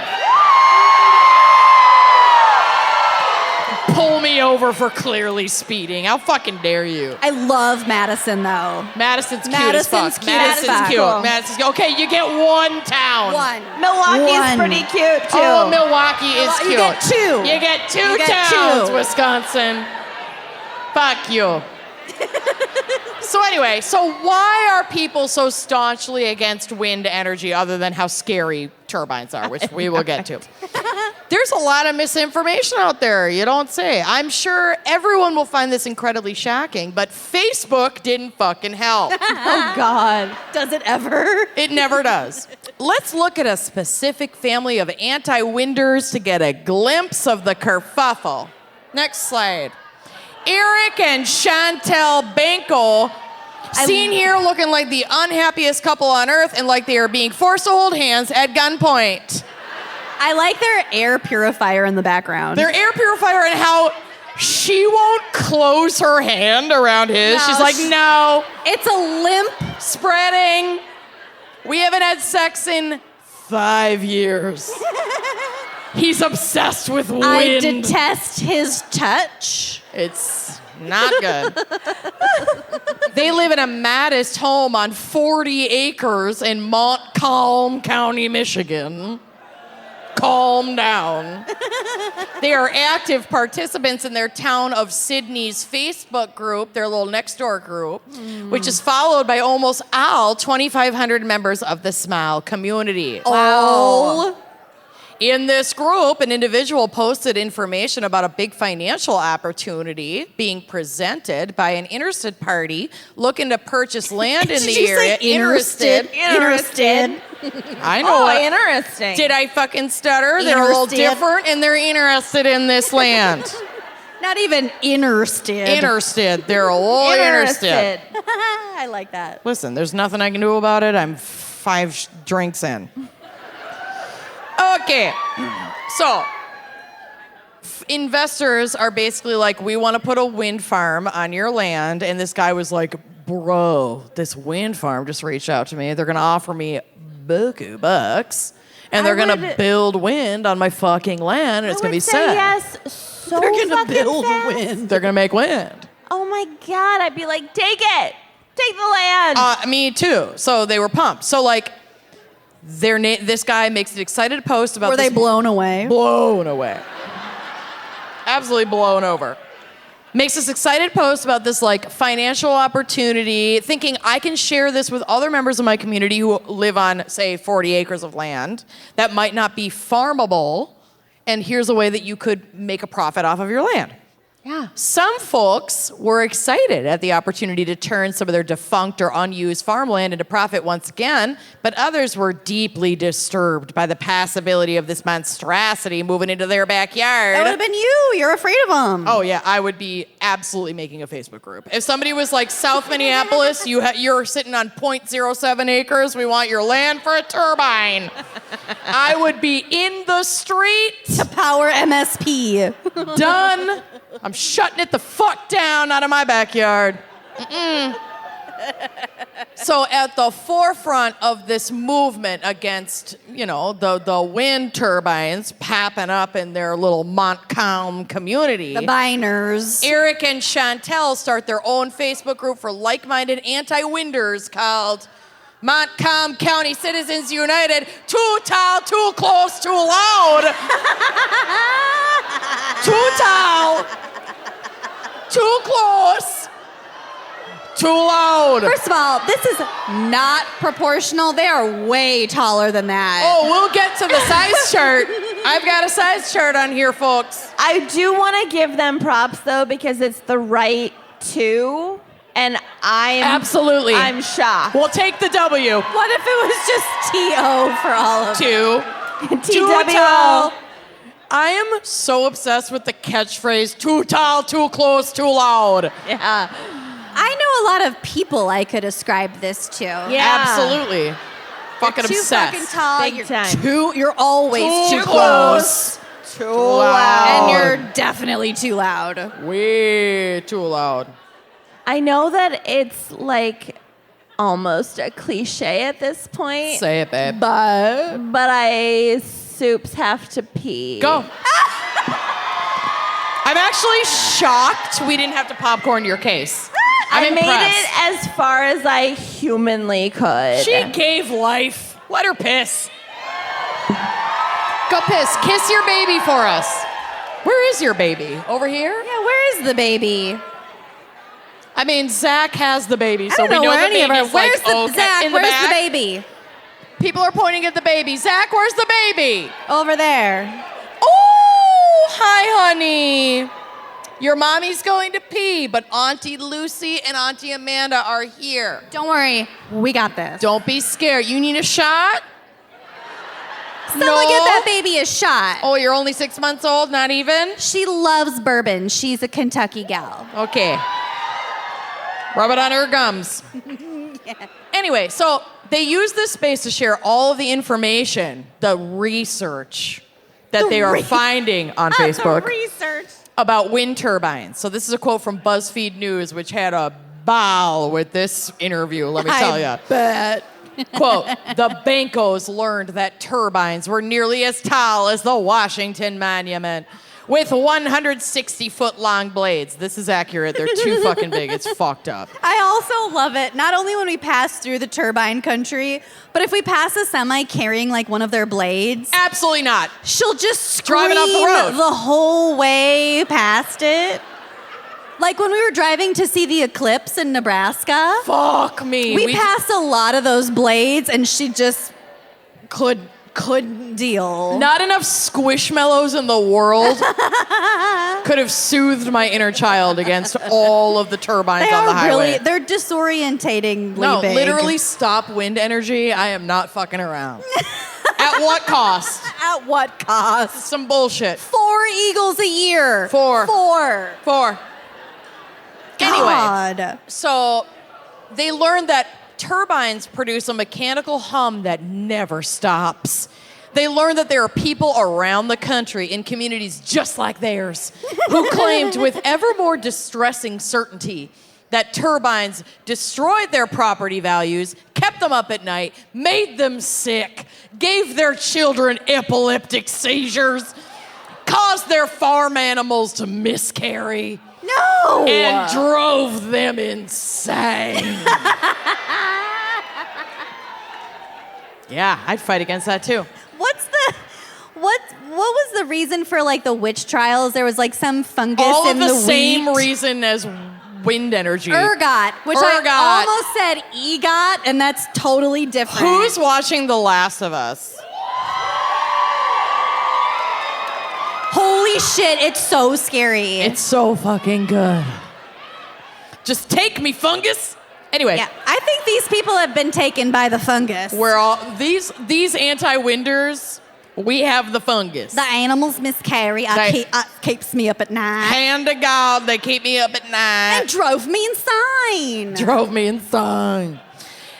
[SPEAKER 4] Pull me me over for clearly speeding. How fucking dare you?
[SPEAKER 3] I love Madison, though.
[SPEAKER 4] Madison's cute
[SPEAKER 3] Madison's
[SPEAKER 4] as fuck.
[SPEAKER 3] cute as fuck.
[SPEAKER 4] Cute.
[SPEAKER 2] Cool.
[SPEAKER 4] Madison's cute. Okay, you get one town.
[SPEAKER 3] One.
[SPEAKER 2] Milwaukee's
[SPEAKER 3] One.
[SPEAKER 2] pretty cute too.
[SPEAKER 4] Oh, Milwaukee is
[SPEAKER 3] You
[SPEAKER 4] cute.
[SPEAKER 3] get two.
[SPEAKER 4] You get two
[SPEAKER 3] You get
[SPEAKER 4] towns,
[SPEAKER 3] two.
[SPEAKER 4] Wisconsin. Fuck you. So anyway, so why are people so staunchly against wind energy other than how scary turbines are, which we will get to? There's a lot of misinformation out there, you don't say. I'm sure everyone will find this incredibly shocking, but Facebook didn't fucking help.
[SPEAKER 2] Oh God.
[SPEAKER 3] Does it ever?
[SPEAKER 4] It never does. Let's look at a specific family of anti-winders to get a glimpse of the kerfuffle. Next slide. Eric and Chantel Banco, seen here looking like the unhappiest couple on earth and like they are being forced to hold hands at gunpoint.
[SPEAKER 3] I like their air purifier in the background.
[SPEAKER 4] Their air purifier and how she won't close her hand around his.
[SPEAKER 3] No,
[SPEAKER 4] She's like, no,
[SPEAKER 3] It's a limp.
[SPEAKER 4] spreading. We haven't had sex in 5 years. He's obsessed with wind.
[SPEAKER 3] I detest his touch.
[SPEAKER 4] It's not good. They live in a modest home on 40 acres in Montcalm County, Michigan. Calm down. They are active participants in their town of Sydney's Facebook group, their little next door group, which is followed by almost all 2,500 members of the Smile community.
[SPEAKER 3] Oh.
[SPEAKER 4] In this group, an individual posted information about a big financial opportunity being presented by an interested party looking to purchase land in
[SPEAKER 3] Did
[SPEAKER 4] the
[SPEAKER 3] you
[SPEAKER 4] area.
[SPEAKER 3] say interested?
[SPEAKER 2] Interested.
[SPEAKER 4] I know.
[SPEAKER 2] Oh,
[SPEAKER 4] what-
[SPEAKER 2] interesting.
[SPEAKER 4] Did I fucking stutter? They're a little
[SPEAKER 3] Interested.
[SPEAKER 4] different and they're interested in this land.
[SPEAKER 3] Not even interested.
[SPEAKER 4] Interested. They're a little interested.
[SPEAKER 3] I like that.
[SPEAKER 4] Listen, there's nothing I can do about it. I'm 5 drinks in. Okay, so investors are basically like, we want to put a wind farm on your land. And this guy was like, bro, this wind farm just reached out to me. They're going to offer me buku bucks. And they're going to
[SPEAKER 2] would-
[SPEAKER 4] build wind on my fucking land. And it's going to be
[SPEAKER 2] say
[SPEAKER 4] sick.
[SPEAKER 2] yes. So
[SPEAKER 3] They're gonna
[SPEAKER 2] fucking
[SPEAKER 3] build
[SPEAKER 2] fast.
[SPEAKER 3] wind.
[SPEAKER 4] They're going to make wind.
[SPEAKER 2] Oh my God! I'd be like, take it, take the land.
[SPEAKER 4] Me too. So they were pumped. So like, this guy makes an excited post about
[SPEAKER 3] Were they
[SPEAKER 4] this
[SPEAKER 3] blown away?
[SPEAKER 4] blown away. Absolutely blown over. Makes this excited post about this like financial opportunity, thinking I can share this with other members of my community who live on, say, 40 acres of land that might not be farmable, and here's a way that you could make a profit off of your land.
[SPEAKER 2] Yeah.
[SPEAKER 4] Some folks were excited at the opportunity to turn some of their defunct or unused farmland into profit once again, but others were deeply disturbed by the possibility of this monstrosity moving into their backyard.
[SPEAKER 3] That would have been you. You're afraid of them.
[SPEAKER 4] Oh yeah, I would be absolutely making a Facebook group. If somebody was like, South Minneapolis, you're sitting on 0.07 acres, we want your land for a turbine. I would be in the street.
[SPEAKER 3] To power MSP.
[SPEAKER 4] Done. I'm shutting it the fuck down out of my backyard. So at the forefront of this movement against, the wind turbines popping up in their little Montcalm community,
[SPEAKER 3] The Biners.
[SPEAKER 4] Eric and Chantel start their own Facebook group for like-minded anti-winders called Montcalm County Citizens United. Too tall, too close, too loud. Too tall, too close, too loud.
[SPEAKER 3] First of all, this is not proportional. They are way taller than that.
[SPEAKER 4] Oh, we'll get to the size chart. I've got a size chart on here, folks.
[SPEAKER 2] I do want to give them props though because it's the right two, and
[SPEAKER 4] Absolutely.
[SPEAKER 2] I'm shocked.
[SPEAKER 4] We'll take the W.
[SPEAKER 3] What if it was just T.O. for all of them?
[SPEAKER 4] Too tall. I am so obsessed with the catchphrase, too tall, too close, too loud.
[SPEAKER 2] Yeah.
[SPEAKER 3] I know a lot of people I could ascribe this to.
[SPEAKER 2] Yeah.
[SPEAKER 4] Absolutely. Fucking
[SPEAKER 3] Too
[SPEAKER 4] obsessed.
[SPEAKER 3] fucking tall.
[SPEAKER 2] Big
[SPEAKER 3] You're
[SPEAKER 2] time.
[SPEAKER 3] You're always
[SPEAKER 4] Too
[SPEAKER 3] too
[SPEAKER 4] close.
[SPEAKER 3] Too
[SPEAKER 4] loud.
[SPEAKER 3] And you're definitely too loud.
[SPEAKER 4] Way too loud.
[SPEAKER 2] I know that it's like almost a cliche at this point,
[SPEAKER 4] Say it, babe.
[SPEAKER 2] but I soups have to pee.
[SPEAKER 4] Go. I'm actually shocked we didn't have to popcorn your case. I'm
[SPEAKER 2] I made
[SPEAKER 4] impressed.
[SPEAKER 2] it as far as I humanly could.
[SPEAKER 4] She gave life. Let her piss. Go piss. Kiss your baby for us. Where is your baby? Over here?
[SPEAKER 3] Yeah, where is the baby?
[SPEAKER 4] I mean, Zach has the baby, so
[SPEAKER 3] I don't
[SPEAKER 4] we know
[SPEAKER 3] where
[SPEAKER 4] the
[SPEAKER 3] any of
[SPEAKER 4] baby's
[SPEAKER 3] her. Where's
[SPEAKER 4] like,
[SPEAKER 3] the
[SPEAKER 4] okay,
[SPEAKER 3] Zach?
[SPEAKER 4] in the
[SPEAKER 3] Where's
[SPEAKER 4] back.
[SPEAKER 3] the baby?
[SPEAKER 4] People are pointing at the baby. Zach, where's the baby?
[SPEAKER 3] Over there.
[SPEAKER 4] Oh, hi, honey. Your mommy's going to pee, but Auntie Lucy and Auntie Amanda are here.
[SPEAKER 3] Don't worry, we got this.
[SPEAKER 4] Don't be scared. You need a shot?
[SPEAKER 3] Someone get that baby a shot.
[SPEAKER 4] Oh, you're only 6 months old? Not even?
[SPEAKER 3] She loves bourbon. She's a Kentucky gal.
[SPEAKER 4] Okay. Rub it on her gums. Anyway, so they use this space to share all of the information, the research that they are finding on Facebook
[SPEAKER 3] Research.
[SPEAKER 4] about wind turbines. So this is a quote from BuzzFeed News, which had a ball with this interview, let me tell you.
[SPEAKER 3] Bet.
[SPEAKER 4] Quote, the Bancos learned that turbines were nearly as tall as the Washington Monument with 160-foot long blades. This is accurate. They're too fucking big. It's fucked up.
[SPEAKER 3] I also love it, not only when we pass through the turbine country, but if we pass a semi carrying like one of their blades,
[SPEAKER 4] Absolutely not.
[SPEAKER 3] she'll just scream
[SPEAKER 4] Driving off the road.
[SPEAKER 3] the whole way past it. Like when we were driving to see the eclipse in Nebraska,
[SPEAKER 4] Fuck me.
[SPEAKER 3] we passed a lot of those blades and she just couldn't deal.
[SPEAKER 4] Not enough squishmallows in the world could have soothed my inner child against all of the turbines
[SPEAKER 3] They
[SPEAKER 4] on the
[SPEAKER 3] are
[SPEAKER 4] highway.
[SPEAKER 3] really, they're disorientatingly
[SPEAKER 4] No,
[SPEAKER 3] big.
[SPEAKER 4] literally stop wind energy. I am not fucking around. At what cost?
[SPEAKER 3] At what cost?
[SPEAKER 4] Some bullshit.
[SPEAKER 3] 4 eagles a year.
[SPEAKER 4] Four.
[SPEAKER 3] 4.
[SPEAKER 4] Anyway,
[SPEAKER 3] God.
[SPEAKER 4] so they learned that turbines produce a mechanical hum that never stops. They learned that there are people around the country in communities just like theirs who claimed with ever more distressing certainty that turbines destroyed their property values, kept them up at night, made them sick, gave their children epileptic seizures, caused their farm animals to miscarry,
[SPEAKER 3] No.
[SPEAKER 4] and drove them insane. Yeah, I'd fight against that too.
[SPEAKER 3] What was the reason for like the witch trials? There was like some fungus
[SPEAKER 4] All
[SPEAKER 3] in
[SPEAKER 4] of the
[SPEAKER 3] wheat.
[SPEAKER 4] same reason as wind energy.
[SPEAKER 3] Ergot, which
[SPEAKER 4] Ergot.
[SPEAKER 3] I almost said EGOT, and that's totally different.
[SPEAKER 4] Who's watching The Last of Us?
[SPEAKER 3] Holy shit, it's so scary.
[SPEAKER 4] It's so fucking good. Just take me, fungus. Anyway,
[SPEAKER 3] yeah, I think these people have been taken by the fungus.
[SPEAKER 4] we're all these anti-winders. We have the fungus.
[SPEAKER 3] The animals miscarry. Keeps me up at night.
[SPEAKER 4] Hand to God, they keep me up at night.
[SPEAKER 3] And drove me insane.
[SPEAKER 4] Drove me insane.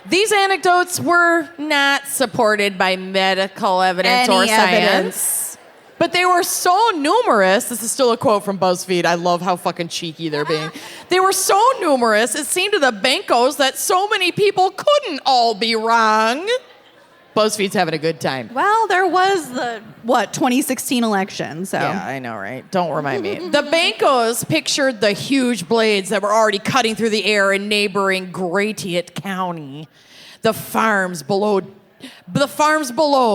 [SPEAKER 4] These anecdotes were not supported by medical evidence or
[SPEAKER 3] Any
[SPEAKER 4] science.
[SPEAKER 3] evidence.
[SPEAKER 4] But they were so numerous. This is still a quote from BuzzFeed. I love how fucking cheeky they're being. They were so numerous, it seemed to the Bancos that so many people couldn't all be wrong. BuzzFeed's having a good time.
[SPEAKER 3] Well, there was the 2016 election, so.
[SPEAKER 4] Yeah, I know, right? Don't remind me. The Bancos pictured the huge blades that were already cutting through the air in neighboring Gratiot County. The farms below,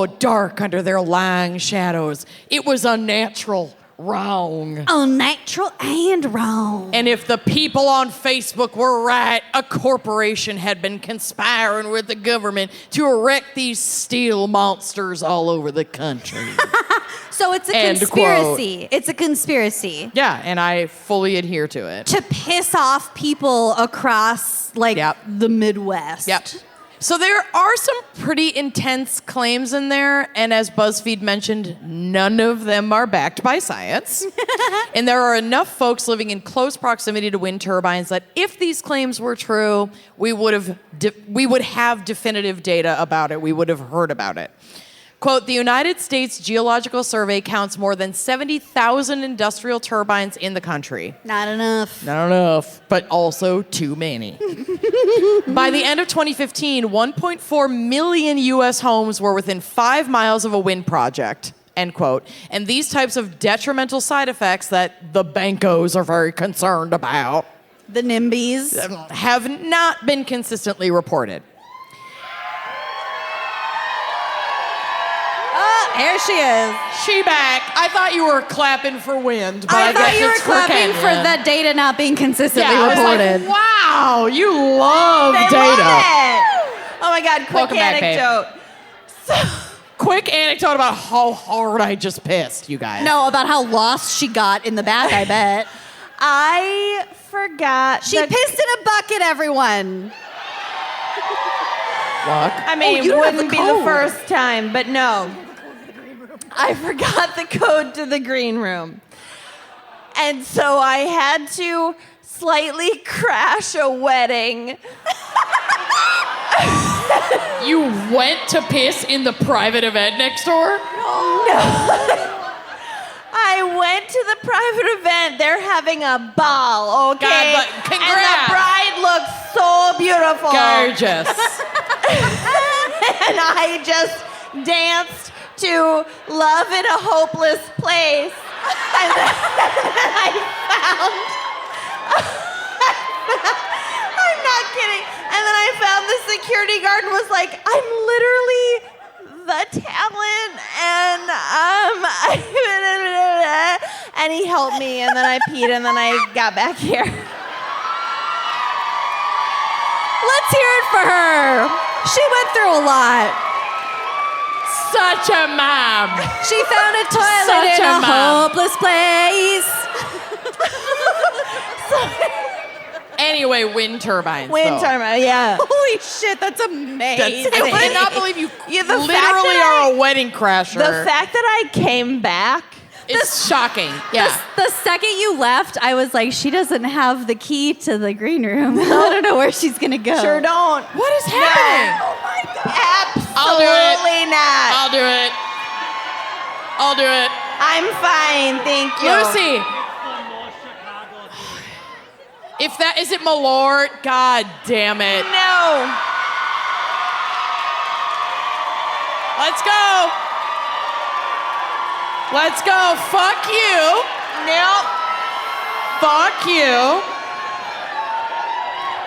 [SPEAKER 4] dark under their long shadows. It was unnatural, wrong.
[SPEAKER 3] Unnatural and wrong.
[SPEAKER 4] And if the people on Facebook were right, a corporation had been conspiring with the government to erect these steel monsters all over the country.
[SPEAKER 3] So it's a
[SPEAKER 4] End
[SPEAKER 3] conspiracy.
[SPEAKER 4] quote.
[SPEAKER 3] It's a conspiracy.
[SPEAKER 4] Yeah, and I fully adhere to it.
[SPEAKER 3] To piss off people across, like,
[SPEAKER 4] Yep.
[SPEAKER 3] the Midwest.
[SPEAKER 4] Yep. So there are some pretty intense claims in there, and as BuzzFeed mentioned, none of them are backed by science. And there are enough folks living in close proximity to wind turbines that if these claims were true, we would have definitive data about it. We would have heard about it. Quote, the United States Geological Survey counts more than 70,000 industrial turbines in the country.
[SPEAKER 3] Not enough.
[SPEAKER 4] Not enough, but also too many. By the end of 2015, 1.4 million U.S. homes were within 5 miles of a wind project. end quote. And these types of detrimental side effects that the bankos are very concerned about
[SPEAKER 3] The NIMBYs.
[SPEAKER 4] have not been consistently reported.
[SPEAKER 3] Here she is.
[SPEAKER 4] She back. I thought you were clapping for wind, but
[SPEAKER 3] I thought
[SPEAKER 4] guess
[SPEAKER 3] you were
[SPEAKER 4] it's
[SPEAKER 3] clapping for
[SPEAKER 4] Canyon.
[SPEAKER 3] the data not being consistently
[SPEAKER 4] Yeah, I was
[SPEAKER 3] reported.
[SPEAKER 4] like, wow, you love
[SPEAKER 2] They
[SPEAKER 4] data.
[SPEAKER 2] love it. Oh my God, quick
[SPEAKER 4] Welcome back, babe.
[SPEAKER 2] anecdote.
[SPEAKER 4] Quick anecdote about how hard I just pissed, you guys.
[SPEAKER 3] No, about how lost she got in the back, I bet.
[SPEAKER 2] I forgot.
[SPEAKER 3] She pissed in a bucket, everyone.
[SPEAKER 4] Look.
[SPEAKER 2] I mean,
[SPEAKER 3] you
[SPEAKER 2] it
[SPEAKER 3] don't have
[SPEAKER 2] wouldn't
[SPEAKER 3] the
[SPEAKER 2] be the
[SPEAKER 3] code.
[SPEAKER 2] first time, but no. I forgot the code to the green room. And so I had to slightly crash a wedding.
[SPEAKER 4] You went to piss in the private event next door?
[SPEAKER 2] I went to the private event. They're having a ball, okay?
[SPEAKER 4] God, but
[SPEAKER 2] and the
[SPEAKER 4] congrats.
[SPEAKER 2] bride looks so beautiful.
[SPEAKER 4] Gorgeous.
[SPEAKER 2] And I just danced to Love in a Hopeless Place. And then I found, I'm not kidding. And then I found the security guard and was like, I'm literally the talent. And he helped me, and then I peed, and then I got back here.
[SPEAKER 3] Let's hear it for her. She went through a lot.
[SPEAKER 4] Such a mom.
[SPEAKER 3] She found a toilet
[SPEAKER 4] Such
[SPEAKER 3] in
[SPEAKER 4] a
[SPEAKER 3] a
[SPEAKER 4] mom.
[SPEAKER 3] hopeless place.
[SPEAKER 4] Anyway, wind turbines.
[SPEAKER 2] Wind
[SPEAKER 4] though.
[SPEAKER 2] turbine, yeah.
[SPEAKER 3] Holy shit, that's amazing.
[SPEAKER 4] I cannot believe you
[SPEAKER 2] Yeah, the fact
[SPEAKER 4] literally
[SPEAKER 2] that
[SPEAKER 4] are a wedding crasher.
[SPEAKER 2] The fact that I came back.
[SPEAKER 4] is shocking. Yeah.
[SPEAKER 3] The second you left, I was like, she doesn't have the key to the green room. I don't know where she's gonna go.
[SPEAKER 2] Sure don't.
[SPEAKER 4] What is happening?
[SPEAKER 2] Oh my God.
[SPEAKER 4] I'll do it.
[SPEAKER 2] Absolutely not.
[SPEAKER 4] I'll do it. I'll do it.
[SPEAKER 2] I'm fine, thank you.
[SPEAKER 4] Lucy. If that is it, Malort. God damn it.
[SPEAKER 2] No.
[SPEAKER 4] Let's go. Let's go. Fuck you.
[SPEAKER 2] Nope.
[SPEAKER 4] Fuck you.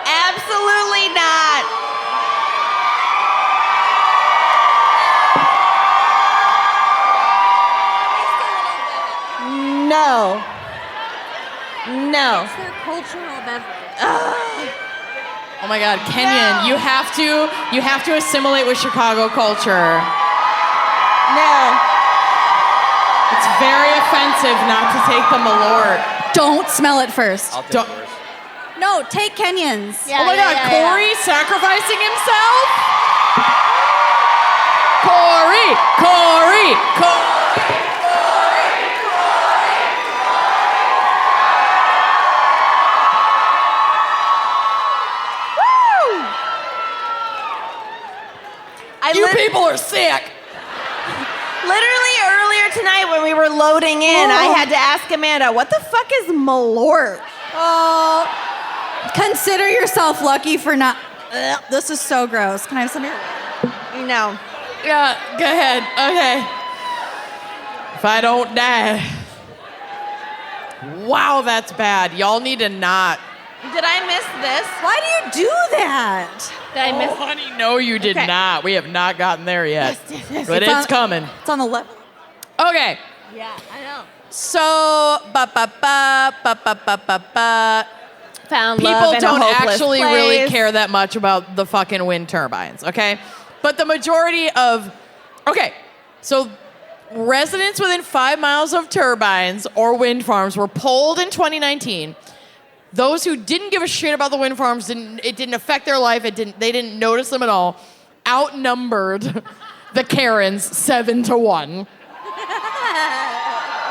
[SPEAKER 2] Absolutely not. No. No.
[SPEAKER 3] Their cultural beverage.
[SPEAKER 4] Oh my God, Kenyon,
[SPEAKER 2] No.
[SPEAKER 4] you have to assimilate with Chicago culture.
[SPEAKER 2] No.
[SPEAKER 4] It's very offensive not to take the Malort.
[SPEAKER 3] Don't smell it first.
[SPEAKER 5] I'll take
[SPEAKER 4] Don't-
[SPEAKER 5] yours.
[SPEAKER 3] No, take Kenyon's.
[SPEAKER 2] Yeah,
[SPEAKER 4] Oh my God, Corey sacrificing himself? Corey. You people are sick.
[SPEAKER 2] Literally earlier tonight when we were loading in, I had to ask Amanda, what the fuck is Malort?
[SPEAKER 3] Oh, consider yourself lucky for not. Ugh, this is so gross. Can I have some of your?
[SPEAKER 2] No.
[SPEAKER 4] Yeah, go ahead. Okay. If I don't die. Wow, that's bad. Y'all need to not.
[SPEAKER 2] Did I miss this?
[SPEAKER 3] Why do you do that?
[SPEAKER 2] Did I miss?
[SPEAKER 4] Oh, honey, no, you did
[SPEAKER 2] Okay.
[SPEAKER 4] not. We have not gotten there yet. But
[SPEAKER 3] It's
[SPEAKER 4] it's
[SPEAKER 3] on-
[SPEAKER 4] coming.
[SPEAKER 3] It's on the left.
[SPEAKER 4] Okay.
[SPEAKER 2] Yeah, I know.
[SPEAKER 4] So,
[SPEAKER 2] Found
[SPEAKER 4] people
[SPEAKER 2] love in a
[SPEAKER 4] don't
[SPEAKER 2] hopeless
[SPEAKER 4] actually
[SPEAKER 2] place.
[SPEAKER 4] really care that much about the fucking wind turbines, okay? But the majority of, okay, so residents within 5 miles of turbines or wind farms were polled in 2019. Those who didn't give a shit about the wind farms, it didn't affect their life, they didn't notice them at all, outnumbered the Karens 7-1.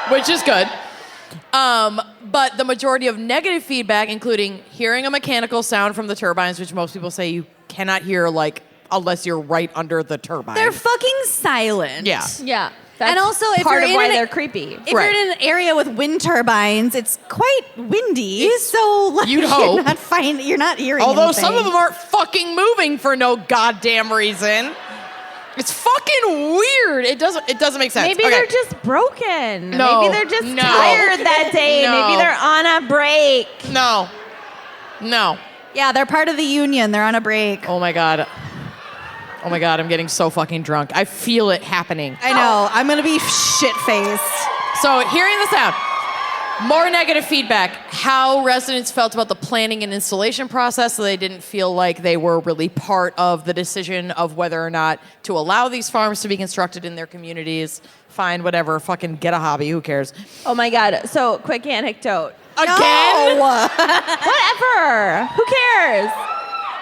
[SPEAKER 4] Which is good. But the majority of negative feedback, including hearing a mechanical sound from the turbines, which most people say you cannot hear, like, unless you're right under the turbine.
[SPEAKER 3] They're fucking silent.
[SPEAKER 4] Yeah.
[SPEAKER 2] Yeah. That's
[SPEAKER 3] And also, if
[SPEAKER 2] part
[SPEAKER 3] you're
[SPEAKER 2] of
[SPEAKER 3] in
[SPEAKER 2] why
[SPEAKER 3] an-
[SPEAKER 2] they're creepy.
[SPEAKER 3] If
[SPEAKER 4] Right.
[SPEAKER 3] you're in an area with wind turbines, it's quite windy. So like,
[SPEAKER 4] You'd hope.
[SPEAKER 3] You're not hearing.
[SPEAKER 4] Although
[SPEAKER 3] anything.
[SPEAKER 4] some of them aren't fucking moving for no goddamn reason. It's fucking weird. It doesn't make sense.
[SPEAKER 2] Maybe
[SPEAKER 4] Okay.
[SPEAKER 2] they're just broken.
[SPEAKER 4] No.
[SPEAKER 2] Maybe they're just
[SPEAKER 4] No.
[SPEAKER 2] tired that day.
[SPEAKER 4] No.
[SPEAKER 2] Maybe they're on a break.
[SPEAKER 4] No.
[SPEAKER 3] Yeah, they're part of the union. They're on a break.
[SPEAKER 4] Oh my god, I'm getting so fucking drunk. I feel it happening.
[SPEAKER 3] I know. I'm gonna be shit-faced.
[SPEAKER 4] So, hearing the sound, more negative feedback. How residents felt about the planning and installation process, so they didn't feel like they were really part of the decision of whether or not to allow these farms to be constructed in their communities. Fine, whatever. Fucking get a hobby. Who cares?
[SPEAKER 2] Oh my God. So, quick anecdote.
[SPEAKER 4] Again?
[SPEAKER 2] Whatever. Who cares?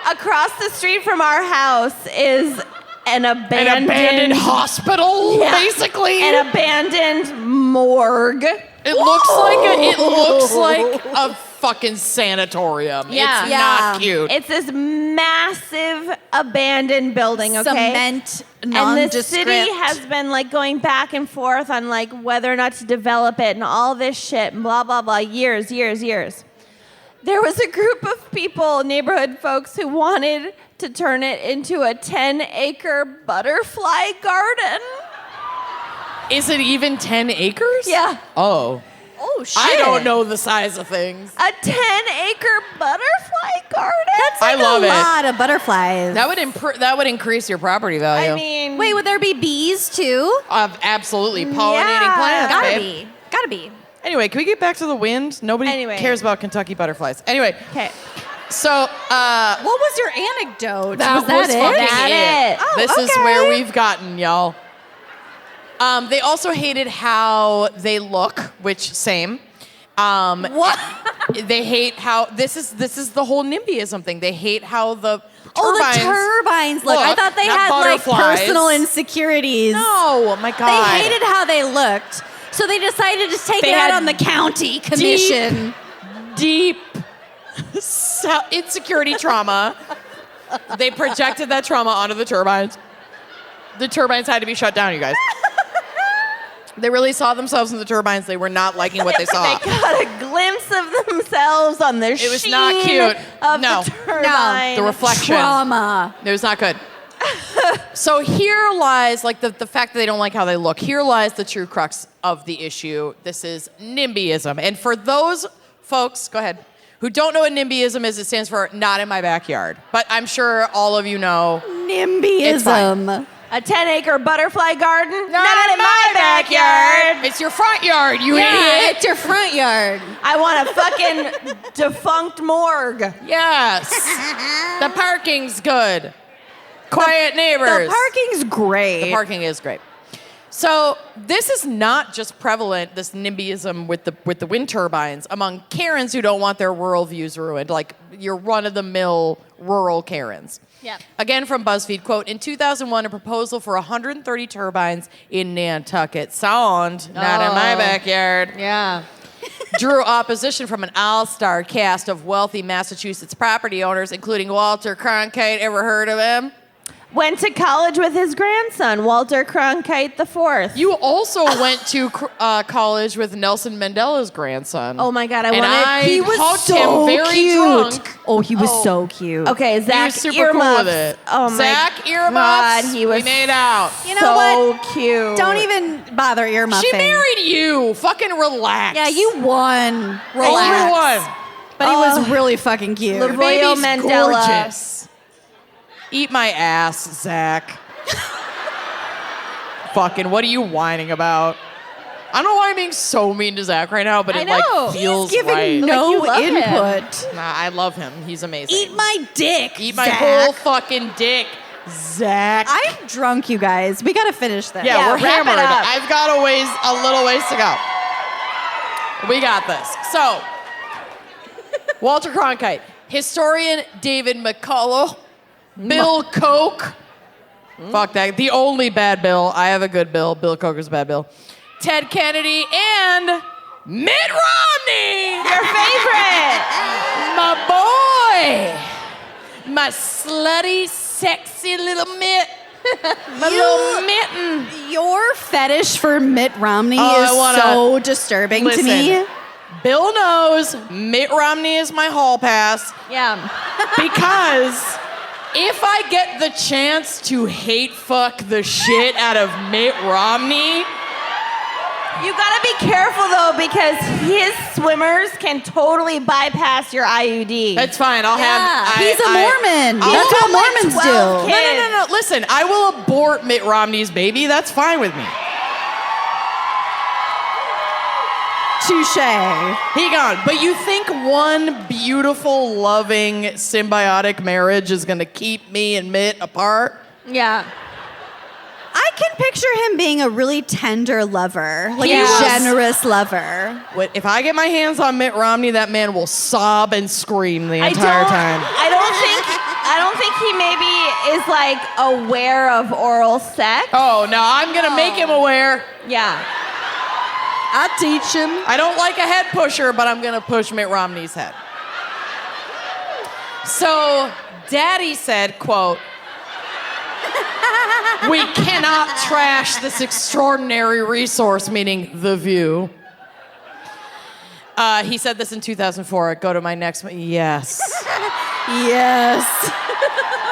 [SPEAKER 2] Across the street from our house is an abandoned
[SPEAKER 4] hospital, basically.
[SPEAKER 2] an abandoned morgue.
[SPEAKER 4] It looks like a fucking sanatorium.
[SPEAKER 2] Yeah.
[SPEAKER 4] It's
[SPEAKER 3] Yeah.
[SPEAKER 4] not cute.
[SPEAKER 2] It's this massive abandoned building, okay?
[SPEAKER 3] Cement,
[SPEAKER 2] And
[SPEAKER 3] nondescript.
[SPEAKER 2] the city has been like going back and forth on like whether or not to develop it and all this shit and blah, blah, blah, years. There was a group of people, neighborhood folks, who wanted to turn it into a 10-acre butterfly garden.
[SPEAKER 4] Is it even 10 acres?
[SPEAKER 2] Yeah.
[SPEAKER 4] Oh.
[SPEAKER 3] Oh shit!
[SPEAKER 4] I don't know the size of things.
[SPEAKER 2] A 10-acre butterfly garden?
[SPEAKER 3] That's like
[SPEAKER 4] I love
[SPEAKER 3] a
[SPEAKER 4] it.
[SPEAKER 3] lot of butterflies.
[SPEAKER 4] That would increase your property value.
[SPEAKER 2] I mean,
[SPEAKER 3] Wait, would there be bees too?
[SPEAKER 4] Absolutely pollinating
[SPEAKER 2] Yeah.
[SPEAKER 4] plants.
[SPEAKER 3] Gotta
[SPEAKER 4] babe.
[SPEAKER 3] be. Gotta be.
[SPEAKER 4] Anyway, can we get back to the wind? Nobody
[SPEAKER 2] Anyway.
[SPEAKER 4] cares about Kentucky butterflies. Anyway,
[SPEAKER 2] okay.
[SPEAKER 4] so
[SPEAKER 3] What was your anecdote?
[SPEAKER 4] that was
[SPEAKER 3] it?
[SPEAKER 4] fucking
[SPEAKER 2] That it.
[SPEAKER 3] Oh,
[SPEAKER 4] this is
[SPEAKER 3] okay.
[SPEAKER 4] where we've gotten, y'all. They also hated how they look, which same.
[SPEAKER 3] What?
[SPEAKER 4] They hate how this is the whole NIMBYism thing. They hate how the turbines.
[SPEAKER 3] Oh, the turbines look. I
[SPEAKER 4] look,
[SPEAKER 3] thought they
[SPEAKER 4] not
[SPEAKER 3] had like
[SPEAKER 4] butterflies.
[SPEAKER 3] personal insecurities.
[SPEAKER 4] No, my God.
[SPEAKER 3] They hated how they looked, so they decided to take
[SPEAKER 4] They
[SPEAKER 3] it out
[SPEAKER 4] had
[SPEAKER 3] on the county commission.
[SPEAKER 4] deep insecurity trauma. They projected that trauma onto the turbines. The turbines had to be shut down, you guys. They really saw themselves in the turbines. They were not liking what they saw.
[SPEAKER 2] They got a glimpse of themselves on the
[SPEAKER 4] It was not
[SPEAKER 2] sheen
[SPEAKER 4] cute.
[SPEAKER 2] of
[SPEAKER 4] No.
[SPEAKER 2] the turbine.
[SPEAKER 4] The reflection.
[SPEAKER 3] Trauma.
[SPEAKER 4] It was not good. So here lies, like the fact that they don't like how they look, here lies the true crux of the issue. This is NIMBYism. And for those folks, go ahead, who don't know what NIMBYism is, it stands for not in my backyard. But I'm sure all of you know.
[SPEAKER 3] NIMBYism.
[SPEAKER 2] A 10-acre butterfly garden?
[SPEAKER 4] Not in my backyard. It's your front yard, you idiot.
[SPEAKER 3] It's your front yard.
[SPEAKER 2] I want a fucking defunct morgue.
[SPEAKER 4] Yes. The parking's good. Quiet neighbors.
[SPEAKER 3] The parking's great.
[SPEAKER 4] The parking is great. So this is not just prevalent, this NIMBYism with the wind turbines, among Karens who don't want their rural views ruined, like your run-of-the-mill rural Karens.
[SPEAKER 2] Yep.
[SPEAKER 4] Again from BuzzFeed, quote, in 2001, a proposal for 130 turbines in Nantucket Sound, not in my backyard,
[SPEAKER 2] Yeah.
[SPEAKER 4] drew opposition from an all-star cast of wealthy Massachusetts property owners, including Walter Cronkite. Ever heard of him?
[SPEAKER 2] Went to college with his grandson, Walter Cronkite IV.
[SPEAKER 4] You also went to college with Nelson Mandela's grandson.
[SPEAKER 2] Oh my God,
[SPEAKER 4] And I
[SPEAKER 2] he was
[SPEAKER 4] hugged
[SPEAKER 2] so
[SPEAKER 4] him very
[SPEAKER 2] cute.
[SPEAKER 4] drunk.
[SPEAKER 3] Oh, he was so cute.
[SPEAKER 2] Okay,
[SPEAKER 4] He
[SPEAKER 2] Zach
[SPEAKER 4] was super
[SPEAKER 2] earmuffs.
[SPEAKER 4] cool with it.
[SPEAKER 2] Oh my
[SPEAKER 4] Zach earmuffs.
[SPEAKER 2] God, he was
[SPEAKER 4] We made out.
[SPEAKER 3] You know
[SPEAKER 2] so
[SPEAKER 3] what?
[SPEAKER 2] cute.
[SPEAKER 3] Don't even bother earmuffing.
[SPEAKER 4] She married you. Fucking relax.
[SPEAKER 3] Yeah, you won.
[SPEAKER 4] Oh,
[SPEAKER 3] Relax.
[SPEAKER 4] you won.
[SPEAKER 3] But he was really fucking cute.
[SPEAKER 2] Love- Royal
[SPEAKER 4] Baby's
[SPEAKER 2] Mandela.
[SPEAKER 4] gorgeous. Eat my ass, Zach. Fucking, what are you whining about? I don't know why I'm being so mean to Zach right now, but
[SPEAKER 2] I
[SPEAKER 4] it
[SPEAKER 2] know.
[SPEAKER 4] like feels
[SPEAKER 3] He's giving
[SPEAKER 4] right.
[SPEAKER 3] no
[SPEAKER 2] you love him.
[SPEAKER 3] input.
[SPEAKER 4] Nah, I love him. He's amazing.
[SPEAKER 3] Eat my dick.
[SPEAKER 4] Eat my
[SPEAKER 3] Zach.
[SPEAKER 4] whole fucking dick, Zach.
[SPEAKER 3] I'm drunk, you guys. We gotta finish this.
[SPEAKER 4] Yeah, we're
[SPEAKER 2] wrap it
[SPEAKER 4] hammered.
[SPEAKER 2] up.
[SPEAKER 4] I've got a little ways to go. We got this. So, Walter Cronkite, historian David McCullough, Bill Koch. Fuck that. The only bad Bill. I have a good Bill. Bill Coker's a bad Bill. Ted Kennedy and Mitt Romney.
[SPEAKER 2] Your favorite.
[SPEAKER 4] My boy. My slutty, sexy little Mitt. My little mitten.
[SPEAKER 3] Your fetish for Mitt Romney
[SPEAKER 4] Oh, I
[SPEAKER 3] is
[SPEAKER 4] wanna-
[SPEAKER 3] so disturbing to me.
[SPEAKER 4] Listen, Bill knows Mitt Romney is my hall pass
[SPEAKER 2] Yeah.
[SPEAKER 4] because If I get the chance to hate fuck the shit out of Mitt Romney,
[SPEAKER 2] You gotta be careful though, because his swimmers can totally bypass your IUD.
[SPEAKER 4] that's fine. I'll have.
[SPEAKER 3] He's a Mormon.
[SPEAKER 4] I'll
[SPEAKER 3] That's
[SPEAKER 2] have
[SPEAKER 3] what
[SPEAKER 2] like
[SPEAKER 3] Mormons
[SPEAKER 2] 12
[SPEAKER 3] do.
[SPEAKER 2] kids.
[SPEAKER 4] No. Listen, I will abort Mitt Romney's baby. That's fine with me.
[SPEAKER 3] Touche.
[SPEAKER 4] He gone. But you think one beautiful, loving, symbiotic marriage is gonna keep me and Mitt apart?
[SPEAKER 2] Yeah.
[SPEAKER 3] I can picture him being a really tender lover, like
[SPEAKER 2] He
[SPEAKER 3] a
[SPEAKER 2] was.
[SPEAKER 3] generous lover.
[SPEAKER 4] If I get my hands on Mitt Romney, that man will sob and scream the entire time.
[SPEAKER 2] I don't think he maybe is like aware of oral sex.
[SPEAKER 4] Oh no, I'm gonna make him aware.
[SPEAKER 2] Yeah.
[SPEAKER 3] I'll teach him.
[SPEAKER 4] I don't like a head pusher, but I'm gonna push Mitt Romney's head. So, Daddy said, quote, "We cannot trash this extraordinary resource," meaning The View. He said this in 2004. Go to my next one. Yes.
[SPEAKER 3] Yes.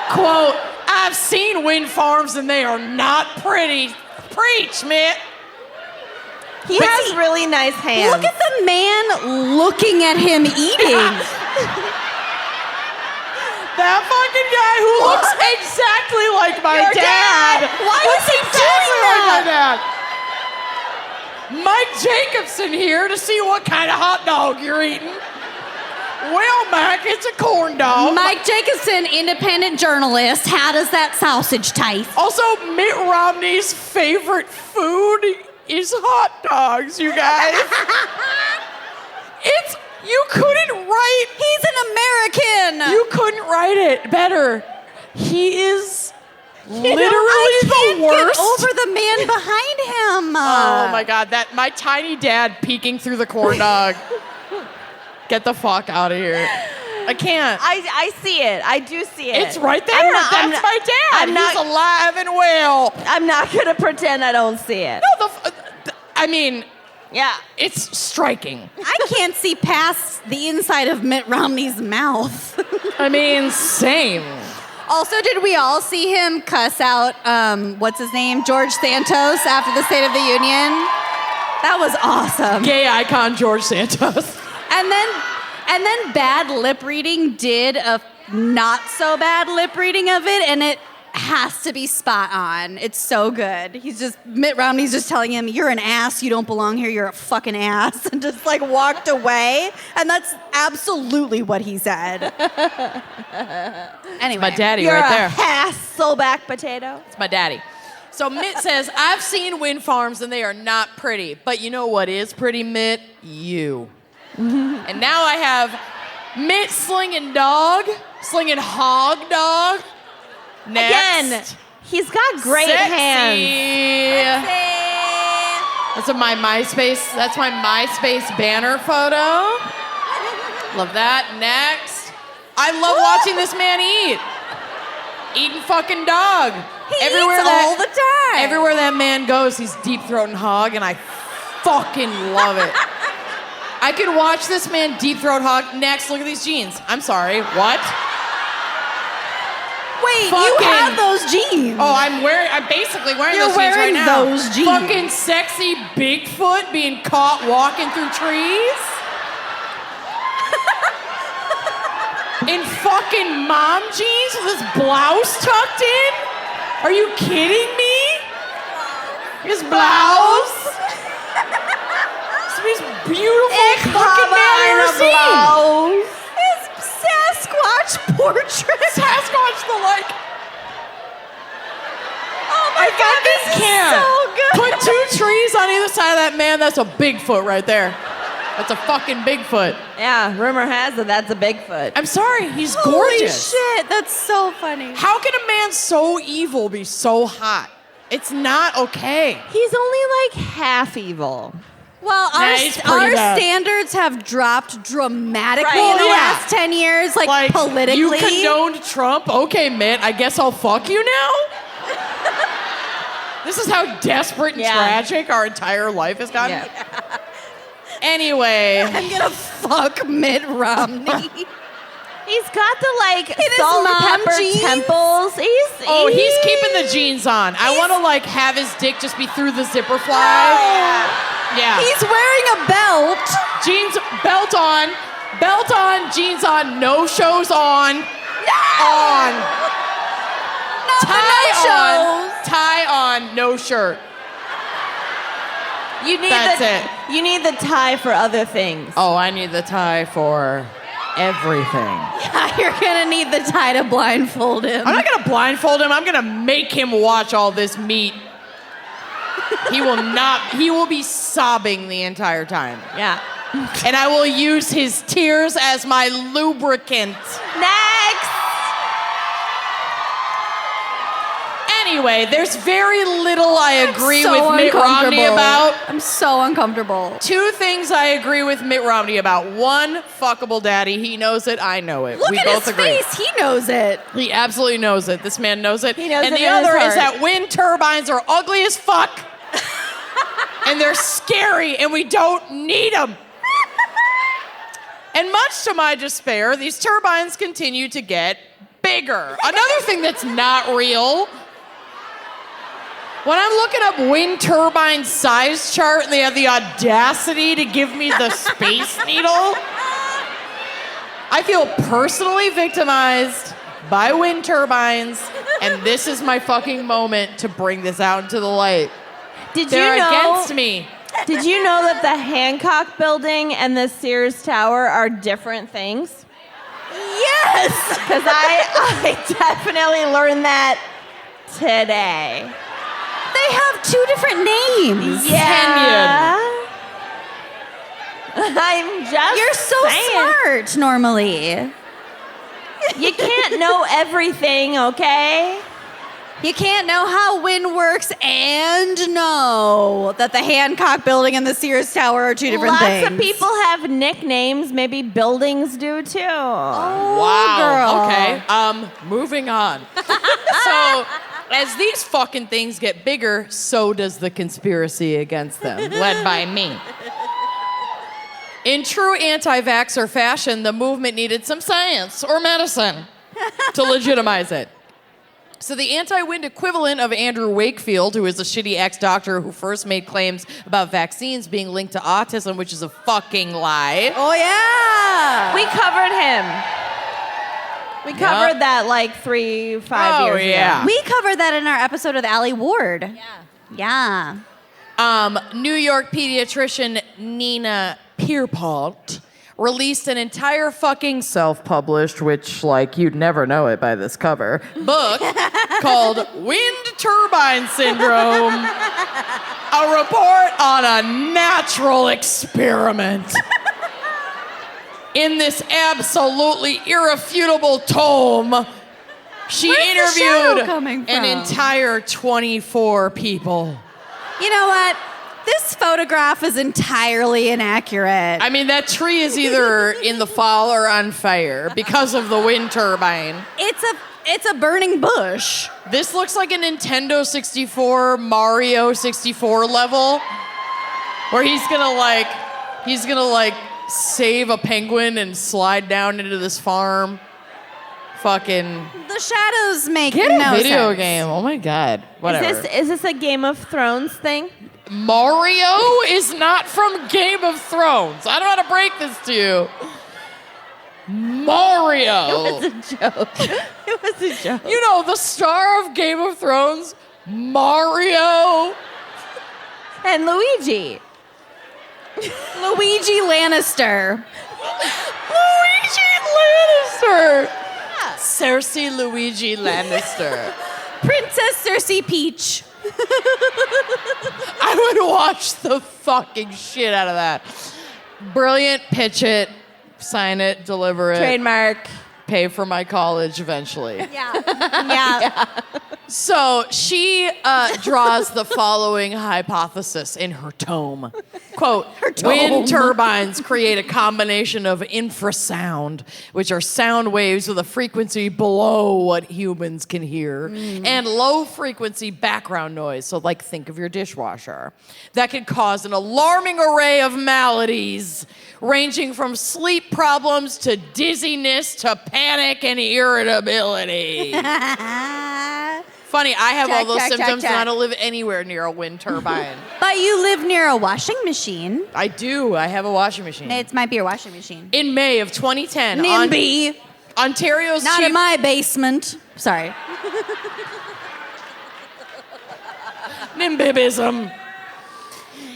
[SPEAKER 4] Quote, "I've seen wind farms and they are not pretty." Preach, Mitt.
[SPEAKER 2] He has really nice hands.
[SPEAKER 3] Look at the man looking at him eating.
[SPEAKER 4] That fucking guy who looks exactly like my
[SPEAKER 2] Your dad.
[SPEAKER 3] Why
[SPEAKER 4] Looks
[SPEAKER 3] is he
[SPEAKER 4] exactly
[SPEAKER 3] doing
[SPEAKER 4] like my
[SPEAKER 3] that?
[SPEAKER 4] dad. Mike Jacobson here to see what kind of hot dog you're eating. Well, Mac, it's a corn dog.
[SPEAKER 3] Mike Jacobson, independent journalist. How does that sausage taste?
[SPEAKER 4] Also, Mitt Romney's favorite food is hot dogs, you guys. You couldn't write.
[SPEAKER 3] He's an American.
[SPEAKER 4] You couldn't write it better. He is literally
[SPEAKER 3] I can't
[SPEAKER 4] the worst.
[SPEAKER 3] Get over the man behind him.
[SPEAKER 4] Oh my God, that my tiny dad peeking through the corn dog. Get the fuck out of here. I can't.
[SPEAKER 2] I see it. I do see it.
[SPEAKER 4] It's right there. That's my dad. He's alive and well.
[SPEAKER 2] I'm not gonna pretend I don't see it.
[SPEAKER 4] No, I mean,
[SPEAKER 2] Yeah.
[SPEAKER 4] it's striking.
[SPEAKER 3] I can't see past the inside of Mitt Romney's mouth.
[SPEAKER 4] I mean, same.
[SPEAKER 3] Also, did we all see him cuss out, what's his name? George Santos after the State of the Union? That was awesome.
[SPEAKER 4] Gay icon George Santos.
[SPEAKER 3] And then bad lip reading did a not so bad lip reading of it, and it has to be spot on. It's so good. Mitt Romney's just telling him, "You're an ass, you don't belong here, you're a fucking ass," and just like walked away. And that's absolutely what he said. Anyway.
[SPEAKER 4] My daddy
[SPEAKER 2] You're
[SPEAKER 4] right
[SPEAKER 2] a
[SPEAKER 4] there.
[SPEAKER 2] Hasselback potato.
[SPEAKER 4] It's my daddy. So Mitt says, "I've seen wind farms and they are not pretty. But you know what is pretty, Mitt? You." And now I have Mitt slinging hog dog. Next.
[SPEAKER 2] Again, he's got great hands.
[SPEAKER 4] That's my MySpace banner photo. Love that. Next. I love watching this man eat. Eating fucking dog.
[SPEAKER 3] He eats all the time.
[SPEAKER 4] Everywhere that man goes, he's deep throating hog, and I fucking love it. I could watch this man deep throat hog. Next, look at these jeans. I'm sorry, what?
[SPEAKER 3] Wait, you
[SPEAKER 4] Fucking-
[SPEAKER 3] have those jeans.
[SPEAKER 4] Oh, I'm basically wearing
[SPEAKER 3] You're
[SPEAKER 4] those jeans right
[SPEAKER 3] wearing
[SPEAKER 4] now.
[SPEAKER 3] those jeans.
[SPEAKER 4] Fucking sexy Bigfoot being caught walking through trees. In fucking mom jeans with his blouse tucked in? Are you kidding me? His blouse? His beautiful fucking man I've ever seen.
[SPEAKER 3] His Sasquatch portrait.
[SPEAKER 4] Sasquatch the like.
[SPEAKER 3] Oh my God, this is so good.
[SPEAKER 4] Put 2 trees on either side of that man. That's a Bigfoot right there. That's a fucking Bigfoot.
[SPEAKER 2] Yeah, rumor has it that's a Bigfoot.
[SPEAKER 4] I'm sorry, he's
[SPEAKER 3] Holy
[SPEAKER 4] gorgeous.
[SPEAKER 3] shit, that's so funny.
[SPEAKER 4] How can a man so evil be so hot? It's not okay.
[SPEAKER 2] He's only like half evil.
[SPEAKER 3] Well,
[SPEAKER 4] he's pretty
[SPEAKER 3] our
[SPEAKER 4] bad.
[SPEAKER 3] standards have dropped dramatically
[SPEAKER 2] Right.
[SPEAKER 3] in the
[SPEAKER 4] Yeah.
[SPEAKER 3] last 10 years, like politically.
[SPEAKER 4] You condoned Trump? Okay, Mitt, I guess I'll fuck you now? This is how desperate and
[SPEAKER 2] Yeah.
[SPEAKER 4] tragic our entire life has gotten?
[SPEAKER 2] Yeah.
[SPEAKER 4] Anyway.
[SPEAKER 3] I'm gonna fuck Mitt Romney.
[SPEAKER 2] He's got the
[SPEAKER 3] his
[SPEAKER 2] salt and
[SPEAKER 3] mom
[SPEAKER 2] pepper
[SPEAKER 3] jeans.
[SPEAKER 2] temples.
[SPEAKER 4] He's keeping the jeans on. I want to have his dick just be through the zipper fly. Yeah.
[SPEAKER 3] He's wearing a belt.
[SPEAKER 4] Jeans, belt on, jeans on, no shows on. On. Tie on, no shirt. That's it.
[SPEAKER 2] You need the tie for other things.
[SPEAKER 4] Oh, I need the tie for everything.
[SPEAKER 3] Yeah, you're gonna need the tie to blindfold him.
[SPEAKER 4] I'm not gonna blindfold him. I'm gonna make him watch all this meat. He will be sobbing the entire time.
[SPEAKER 2] Yeah.
[SPEAKER 4] And I will use his tears as my lubricant.
[SPEAKER 2] Next.
[SPEAKER 4] Anyway, there's very little I agree
[SPEAKER 3] So
[SPEAKER 4] with Mitt Romney
[SPEAKER 3] uncomfortable.
[SPEAKER 4] about.
[SPEAKER 3] I'm so uncomfortable.
[SPEAKER 4] Two things I agree with Mitt Romney about. One, fuckable daddy. He knows it. I know it.
[SPEAKER 3] Look
[SPEAKER 4] we
[SPEAKER 3] at
[SPEAKER 4] both
[SPEAKER 3] his
[SPEAKER 4] agree.
[SPEAKER 3] face. He knows it.
[SPEAKER 4] He absolutely knows it. This man knows it.
[SPEAKER 2] He knows
[SPEAKER 4] and
[SPEAKER 2] it
[SPEAKER 4] the
[SPEAKER 2] in his
[SPEAKER 4] other is
[SPEAKER 2] heart.
[SPEAKER 4] that wind turbines are ugly as fuck. And they're scary, and we don't need them. And much to my despair, these turbines continue to get bigger. Another thing that's not real. When I'm looking up wind turbine size chart and they have the audacity to give me the Space Needle, I feel personally victimized by wind turbines, and this is my fucking moment to bring this out into the light. They're against me.
[SPEAKER 2] Did you know that the Hancock Building and the Sears Tower are different things?
[SPEAKER 3] Yes.
[SPEAKER 2] Because I definitely learned that today.
[SPEAKER 3] They have two different names.
[SPEAKER 2] Yeah. I'm just
[SPEAKER 3] You're so
[SPEAKER 2] saying.
[SPEAKER 3] smart normally.
[SPEAKER 2] You can't know everything, okay?
[SPEAKER 3] You can't know how wind works and know that the Hancock Building and the Sears Tower are two different things.
[SPEAKER 2] Lots of people have nicknames. Maybe buildings do too.
[SPEAKER 3] Oh,
[SPEAKER 4] Wow.
[SPEAKER 3] girl.
[SPEAKER 4] Okay. Moving on. So, as these fucking things get bigger, so does the conspiracy against them, led by me. In true anti-vaxxer fashion, the movement needed some science or medicine to legitimize it. So the anti-wind equivalent of Andrew Wakefield, who is a shitty ex-doctor who first made claims about vaccines being linked to autism, which is a fucking lie.
[SPEAKER 3] Oh, yeah.
[SPEAKER 2] We covered him. We covered that like 5 years
[SPEAKER 4] yeah.
[SPEAKER 3] We covered that in our episode with Allie Ward. Yeah.
[SPEAKER 4] New York pediatrician Nina Pierpont released an entire fucking self-published, which, like, you'd never know it by this cover, book called Wind Turbine Syndrome, a report on a natural experiment. In this absolutely irrefutable tome, she
[SPEAKER 3] Where's the shadow
[SPEAKER 4] interviewed
[SPEAKER 3] coming
[SPEAKER 4] an
[SPEAKER 3] from?
[SPEAKER 4] entire 24 people.
[SPEAKER 3] You know what? This photograph is entirely inaccurate.
[SPEAKER 4] I mean, that tree is either in the fall or on fire because of the wind turbine.
[SPEAKER 3] It's a burning bush.
[SPEAKER 4] This looks like a Nintendo 64, Mario 64 level where he's gonna save a penguin and slide down into this farm. Fucking
[SPEAKER 3] The shadows make
[SPEAKER 4] get a
[SPEAKER 3] no
[SPEAKER 4] video
[SPEAKER 3] sense.
[SPEAKER 4] game. Oh my god. Whatever.
[SPEAKER 2] Is this a Game of Thrones thing?
[SPEAKER 4] Mario is not from Game of Thrones. I don't know how to break this to you. Mario.
[SPEAKER 2] It was a joke.
[SPEAKER 4] You know, the star of Game of Thrones, Mario.
[SPEAKER 2] And Luigi.
[SPEAKER 3] Luigi Lannister.
[SPEAKER 4] Luigi Lannister. Cersei Luigi Lannister.
[SPEAKER 3] Princess Cersei Peach.
[SPEAKER 4] I would watch the fucking shit out of that. Brilliant, pitch it, sign it, deliver it.
[SPEAKER 2] Trademark.
[SPEAKER 4] Pay for my college eventually.
[SPEAKER 3] Yeah.
[SPEAKER 4] So she draws the following hypothesis in her tome. Quote, wind turbines create a combination of infrasound, which are sound waves with a frequency below what humans can hear, and low frequency background noise, so like think of your dishwasher, that can cause an alarming array of maladies, ranging from sleep problems to dizziness to panic and irritability. Funny, I have all those symptoms and I don't live anywhere near a wind turbine.
[SPEAKER 3] But you live near a washing machine.
[SPEAKER 4] I do. I have a washing machine.
[SPEAKER 3] It might be your washing machine.
[SPEAKER 4] In May of 2010,
[SPEAKER 3] NIMBY.
[SPEAKER 4] Ontario's
[SPEAKER 3] Not
[SPEAKER 4] chief...
[SPEAKER 3] in my basement. Sorry.
[SPEAKER 4] NIMBYism.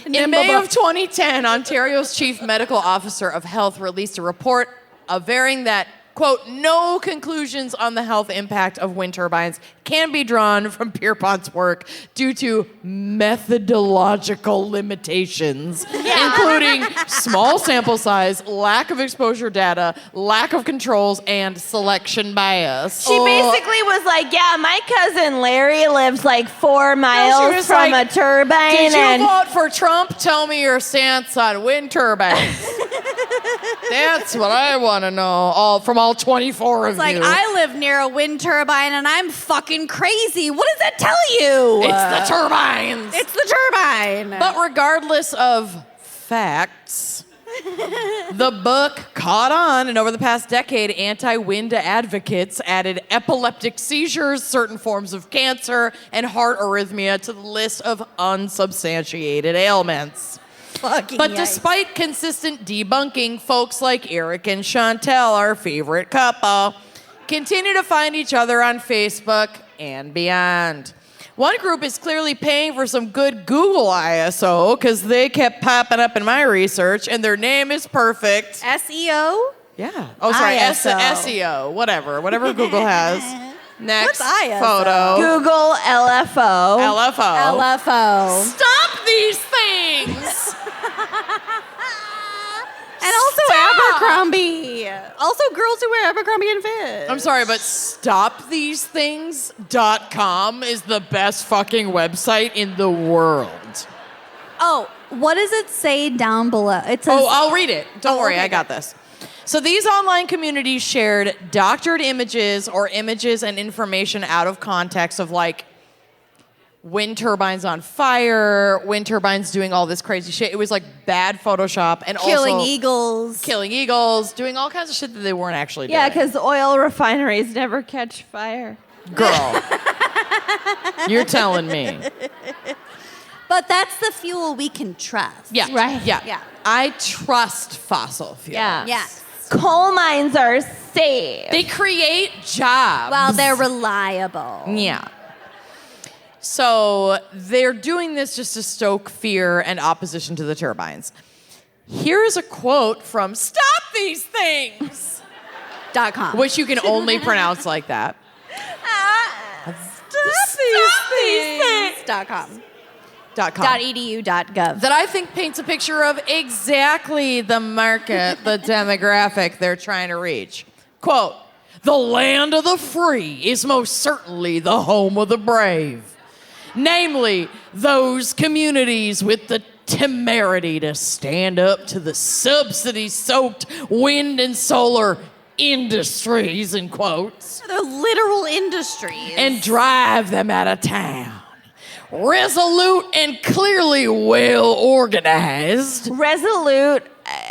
[SPEAKER 4] In May of 2010, Ontario's chief medical officer of health released a report averring that, quote, no conclusions on the health impact of wind turbines can be drawn from Pierpont's work due to methodological limitations, including small sample size, lack of exposure data, lack of controls, and selection bias.
[SPEAKER 2] She basically was like, yeah, my cousin Larry lives like 4 miles from a turbine.
[SPEAKER 4] Did you
[SPEAKER 2] and
[SPEAKER 4] vote for Trump? Tell me your stance on wind turbines. That's what I want to know. From all 24 of
[SPEAKER 3] It's like,
[SPEAKER 4] you.
[SPEAKER 3] I live near a wind turbine and I'm fucking crazy. What does that tell you?
[SPEAKER 4] It's the turbines.
[SPEAKER 3] It's the turbine.
[SPEAKER 4] But regardless of facts, the book caught on, and over the past decade, anti-wind advocates added epileptic seizures, certain forms of cancer, and heart arrhythmia to the list of unsubstantiated ailments. But despite consistent debunking, folks like Eric and Chantel, our favorite couple, continue to find each other on Facebook and beyond. One group is clearly paying for some good Google ISO because they kept popping up in my research, and their name is perfect.
[SPEAKER 3] SEO?
[SPEAKER 4] Yeah. Oh, sorry.
[SPEAKER 3] ISO.
[SPEAKER 4] SEO. Whatever Google has. Next
[SPEAKER 3] What's ISO?
[SPEAKER 4] photo.
[SPEAKER 2] Google LFO.
[SPEAKER 4] LFO.
[SPEAKER 3] LFO.
[SPEAKER 4] Stop these things.
[SPEAKER 3] And also Abercrombie. Also girls who wear Abercrombie and Fitch.
[SPEAKER 4] I'm sorry, but stopthesethings.com is the best fucking website in the world.
[SPEAKER 3] Oh, what does it say down below? It says,
[SPEAKER 4] I'll read it. Don't worry,
[SPEAKER 3] okay,
[SPEAKER 4] I got this. So these online communities shared doctored images or images and information out of context of like wind turbines on fire, wind turbines doing all this crazy shit. It was like bad Photoshop and
[SPEAKER 3] killing
[SPEAKER 4] also
[SPEAKER 3] eagles,
[SPEAKER 4] doing all kinds of shit that they weren't actually doing.
[SPEAKER 2] Yeah, because oil refineries never catch fire.
[SPEAKER 4] Girl, you're telling me.
[SPEAKER 3] But that's the fuel we can trust.
[SPEAKER 4] Yeah,
[SPEAKER 2] Right.
[SPEAKER 4] Yeah. I trust fossil fuels.
[SPEAKER 2] Yeah.
[SPEAKER 3] Yes.
[SPEAKER 2] Coal mines are safe.
[SPEAKER 4] They create jobs.
[SPEAKER 3] Well, they're reliable.
[SPEAKER 4] Yeah. So they're doing this just to stoke fear and opposition to the turbines. Here is a quote from Stop These Things!
[SPEAKER 3] .com.
[SPEAKER 4] Which you can only pronounce like that.
[SPEAKER 3] .com.
[SPEAKER 4] .com.
[SPEAKER 3] .edu.gov.
[SPEAKER 4] That I think paints a picture of exactly the market, the demographic they're trying to reach. Quote, the land of the free is most certainly the home of the brave. Namely, those communities with the temerity to stand up to the subsidy-soaked wind and solar industries, in quotes,
[SPEAKER 3] They're literal industries.
[SPEAKER 4] and drive them out of town. Resolute and clearly well organized.
[SPEAKER 2] Resolute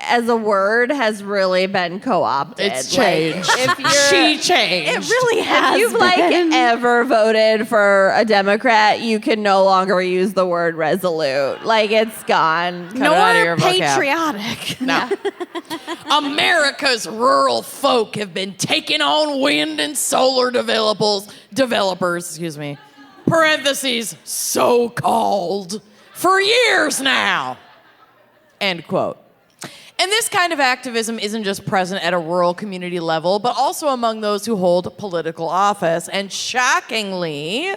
[SPEAKER 2] as a word has really been co-opted.
[SPEAKER 4] It's changed.
[SPEAKER 2] Like, if you're,
[SPEAKER 4] She changed.
[SPEAKER 3] It really has
[SPEAKER 2] if you've
[SPEAKER 3] been.
[SPEAKER 2] ever voted for a Democrat, you can no longer use the word resolute. Like it's gone.
[SPEAKER 4] Cut it out of your
[SPEAKER 3] Nor
[SPEAKER 4] vocab.
[SPEAKER 3] patriotic.
[SPEAKER 4] No. America's rural folk have been taking on wind and solar developers, parentheses, so-called, for years now, end quote. And this kind of activism isn't just present at a rural community level, but also among those who hold political office. And shockingly,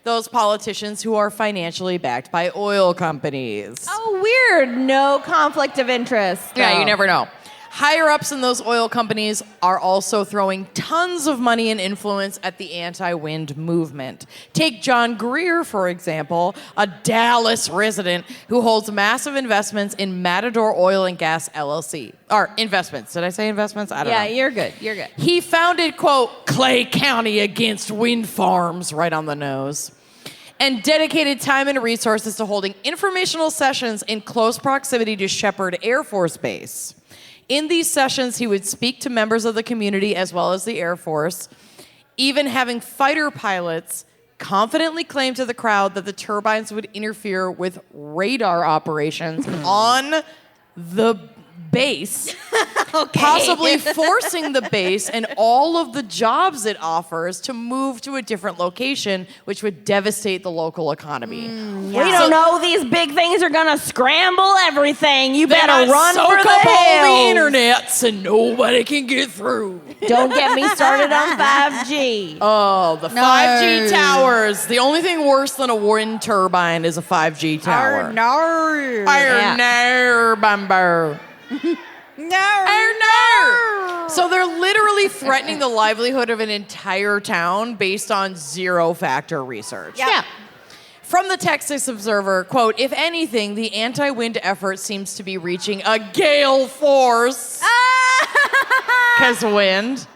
[SPEAKER 4] those politicians who are financially backed by oil companies.
[SPEAKER 2] Oh, weird. No conflict of interest.
[SPEAKER 4] Yeah,
[SPEAKER 2] though.
[SPEAKER 4] you never know. Higher ups in those oil companies are also throwing tons of money and influence at the anti-wind movement. Take John Greer, for example, a Dallas resident who holds massive investments in Matador Oil and Gas LLC. Or investments. Did I say investments? I don't know.
[SPEAKER 2] Yeah, you're good. You're good.
[SPEAKER 4] He founded, quote, Clay County Against Wind Farms, right on the nose, and dedicated time and resources to holding informational sessions in close proximity to Shepherd Air Force Base. In these sessions, he would speak to members of the community as well as the Air Force, even having fighter pilots confidently claim to the crowd that the turbines would interfere with radar operations on the base, possibly forcing the base and all of the jobs it offers to move to a different location, which would devastate the local economy.
[SPEAKER 2] We don't know these big things are gonna scramble everything. You
[SPEAKER 4] They
[SPEAKER 2] better
[SPEAKER 4] might
[SPEAKER 2] run
[SPEAKER 4] soak
[SPEAKER 2] for the
[SPEAKER 4] up all the
[SPEAKER 2] hills.
[SPEAKER 4] internets and nobody can get through.
[SPEAKER 2] Don't get me started on 5G.
[SPEAKER 4] Oh, the 5G towers. The only thing worse than a wind turbine is a 5G tower.
[SPEAKER 3] No.
[SPEAKER 4] No, bumper. No. So they're literally threatening the livelihood of an entire town based on zero-factor research.
[SPEAKER 3] Yeah.
[SPEAKER 4] From the Texas Observer, quote, if anything, the anti-wind effort seems to be reaching a gale force. Because wind.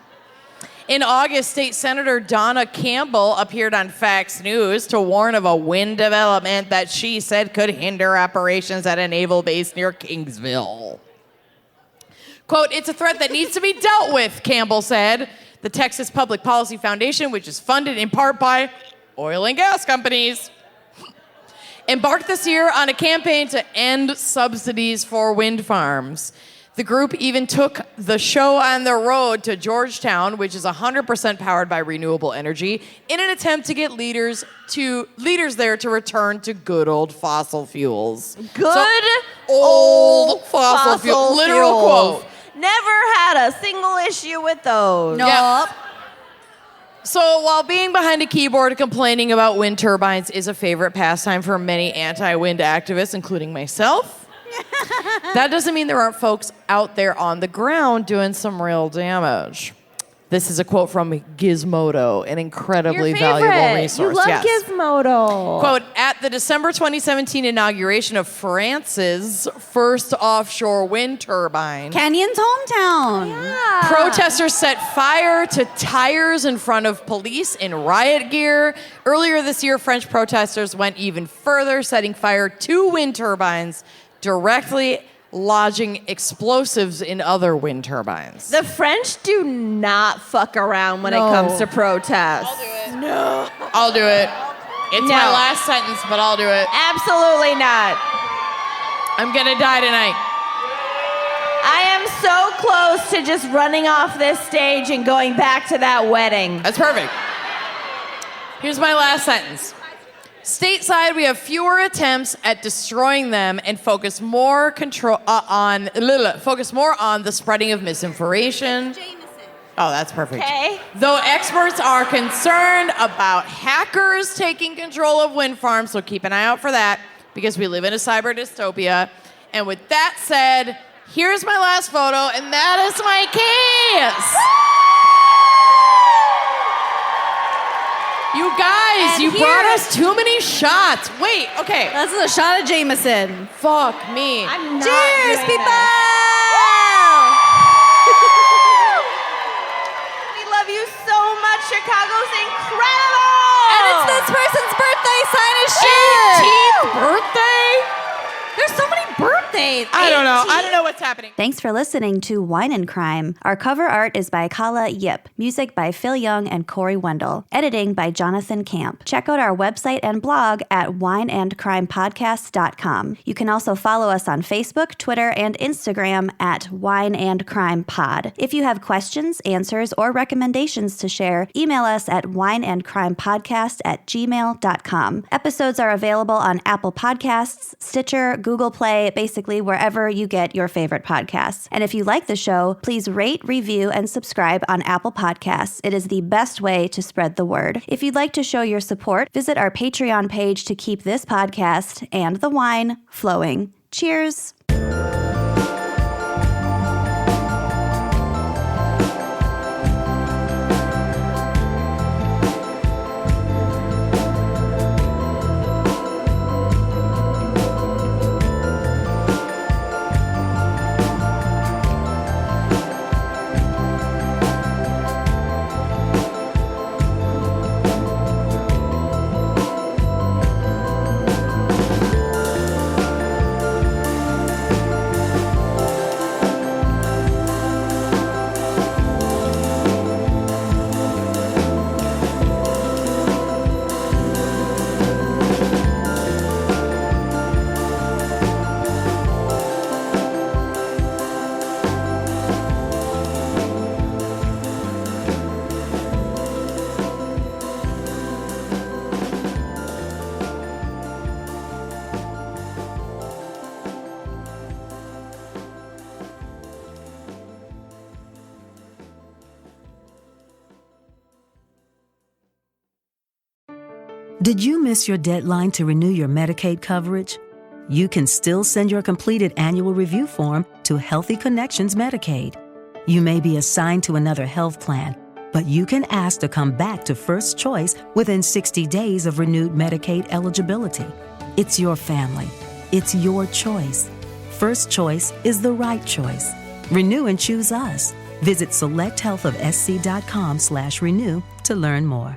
[SPEAKER 4] In August, State Senator Donna Campbell appeared on Fox News to warn of a wind development that she said could hinder operations at a naval base near Kingsville. Quote, it's a threat that needs to be dealt with, Campbell said. The Texas Public Policy Foundation, which is funded in part by oil and gas companies, embarked this year on a campaign to end subsidies for wind farms. The group even took the show on the road to Georgetown, which is 100% powered by renewable energy, in an attempt to get leaders there to return to good old fossil fuels.
[SPEAKER 2] Good
[SPEAKER 4] Old fossil fuel. Literal
[SPEAKER 2] fuels.
[SPEAKER 4] quote.
[SPEAKER 2] Never had a single issue with those.
[SPEAKER 3] Nope.
[SPEAKER 4] Yeah. So while being behind a keyboard complaining about wind turbines is a favorite pastime for many anti-wind activists, including myself, that doesn't mean there aren't folks out there on the ground doing some real damage. This is a quote from Gizmodo, an incredibly
[SPEAKER 2] Your
[SPEAKER 4] valuable
[SPEAKER 2] favorite.
[SPEAKER 4] resource.
[SPEAKER 2] You love
[SPEAKER 4] Yes.
[SPEAKER 2] Gizmodo.
[SPEAKER 4] Quote, at the December 2017 inauguration of France's first offshore wind turbine,
[SPEAKER 3] Kenyon's hometown.
[SPEAKER 4] protesters set fire to tires in front of police in riot gear. Earlier this year, French protesters went even further, setting fire to wind turbines, directly lodging explosives in other wind turbines.
[SPEAKER 2] The French do not fuck around when it comes to protests.
[SPEAKER 4] I'll do it. It's my
[SPEAKER 2] No.
[SPEAKER 4] last sentence, but I'll do it.
[SPEAKER 2] Absolutely not.
[SPEAKER 4] I'm gonna die tonight.
[SPEAKER 2] I am so close to just running off this stage and going back to that wedding.
[SPEAKER 4] That's perfect. Here's my last sentence. Stateside, we have fewer attempts at destroying them and focus more on the spreading of misinformation. Oh, that's perfect.
[SPEAKER 2] Okay.
[SPEAKER 4] Though experts are concerned about hackers taking control of wind farms, so keep an eye out for that because we live in a cyber dystopia. And with that said, here's my last photo, and that is my case. You guys,
[SPEAKER 3] And
[SPEAKER 4] you
[SPEAKER 3] here-
[SPEAKER 4] brought us too many shots. Wait, okay.
[SPEAKER 3] This is a shot of Jameson.
[SPEAKER 4] Fuck me.
[SPEAKER 2] I'm not
[SPEAKER 3] Cheers,
[SPEAKER 2] doing
[SPEAKER 3] people!
[SPEAKER 2] that. We love you so much. Chicago's incredible.
[SPEAKER 3] And it's this person's birthday. Sign his shit.
[SPEAKER 4] 18th birthday?
[SPEAKER 3] There's so many birthdays.
[SPEAKER 4] I don't know. I don't know what's happening.
[SPEAKER 6] Thanks for listening to Wine and Crime. Our cover art is by Kala Yip, music by Phil Young and Corey Wendell, editing by Jonathan Camp. Check out our website and blog at wineandcrimepodcast.com. You can also follow us on Facebook, Twitter, and Instagram at Wine and Crime Pod. If you have questions, answers, or recommendations to share, email us at wineandcrimepodcast@gmail.com. Episodes are available on Apple Podcasts, Stitcher, Google Play, basically wherever you get your favorite podcasts. And if you like the show, please rate, review, and subscribe on Apple Podcasts. It is the best way to spread the word. If you'd like to show your support, visit our Patreon page to keep this podcast and the wine flowing. Cheers!
[SPEAKER 7] Did you miss your deadline to renew your Medicaid coverage? You can still send your completed annual review form to Healthy Connections Medicaid. You may be assigned to another health plan, but you can ask to come back to First Choice within 60 days of renewed Medicaid eligibility. It's your family. It's your choice. First Choice is the right choice. Renew and choose us. Visit selecthealthofsc.com/renew to learn more.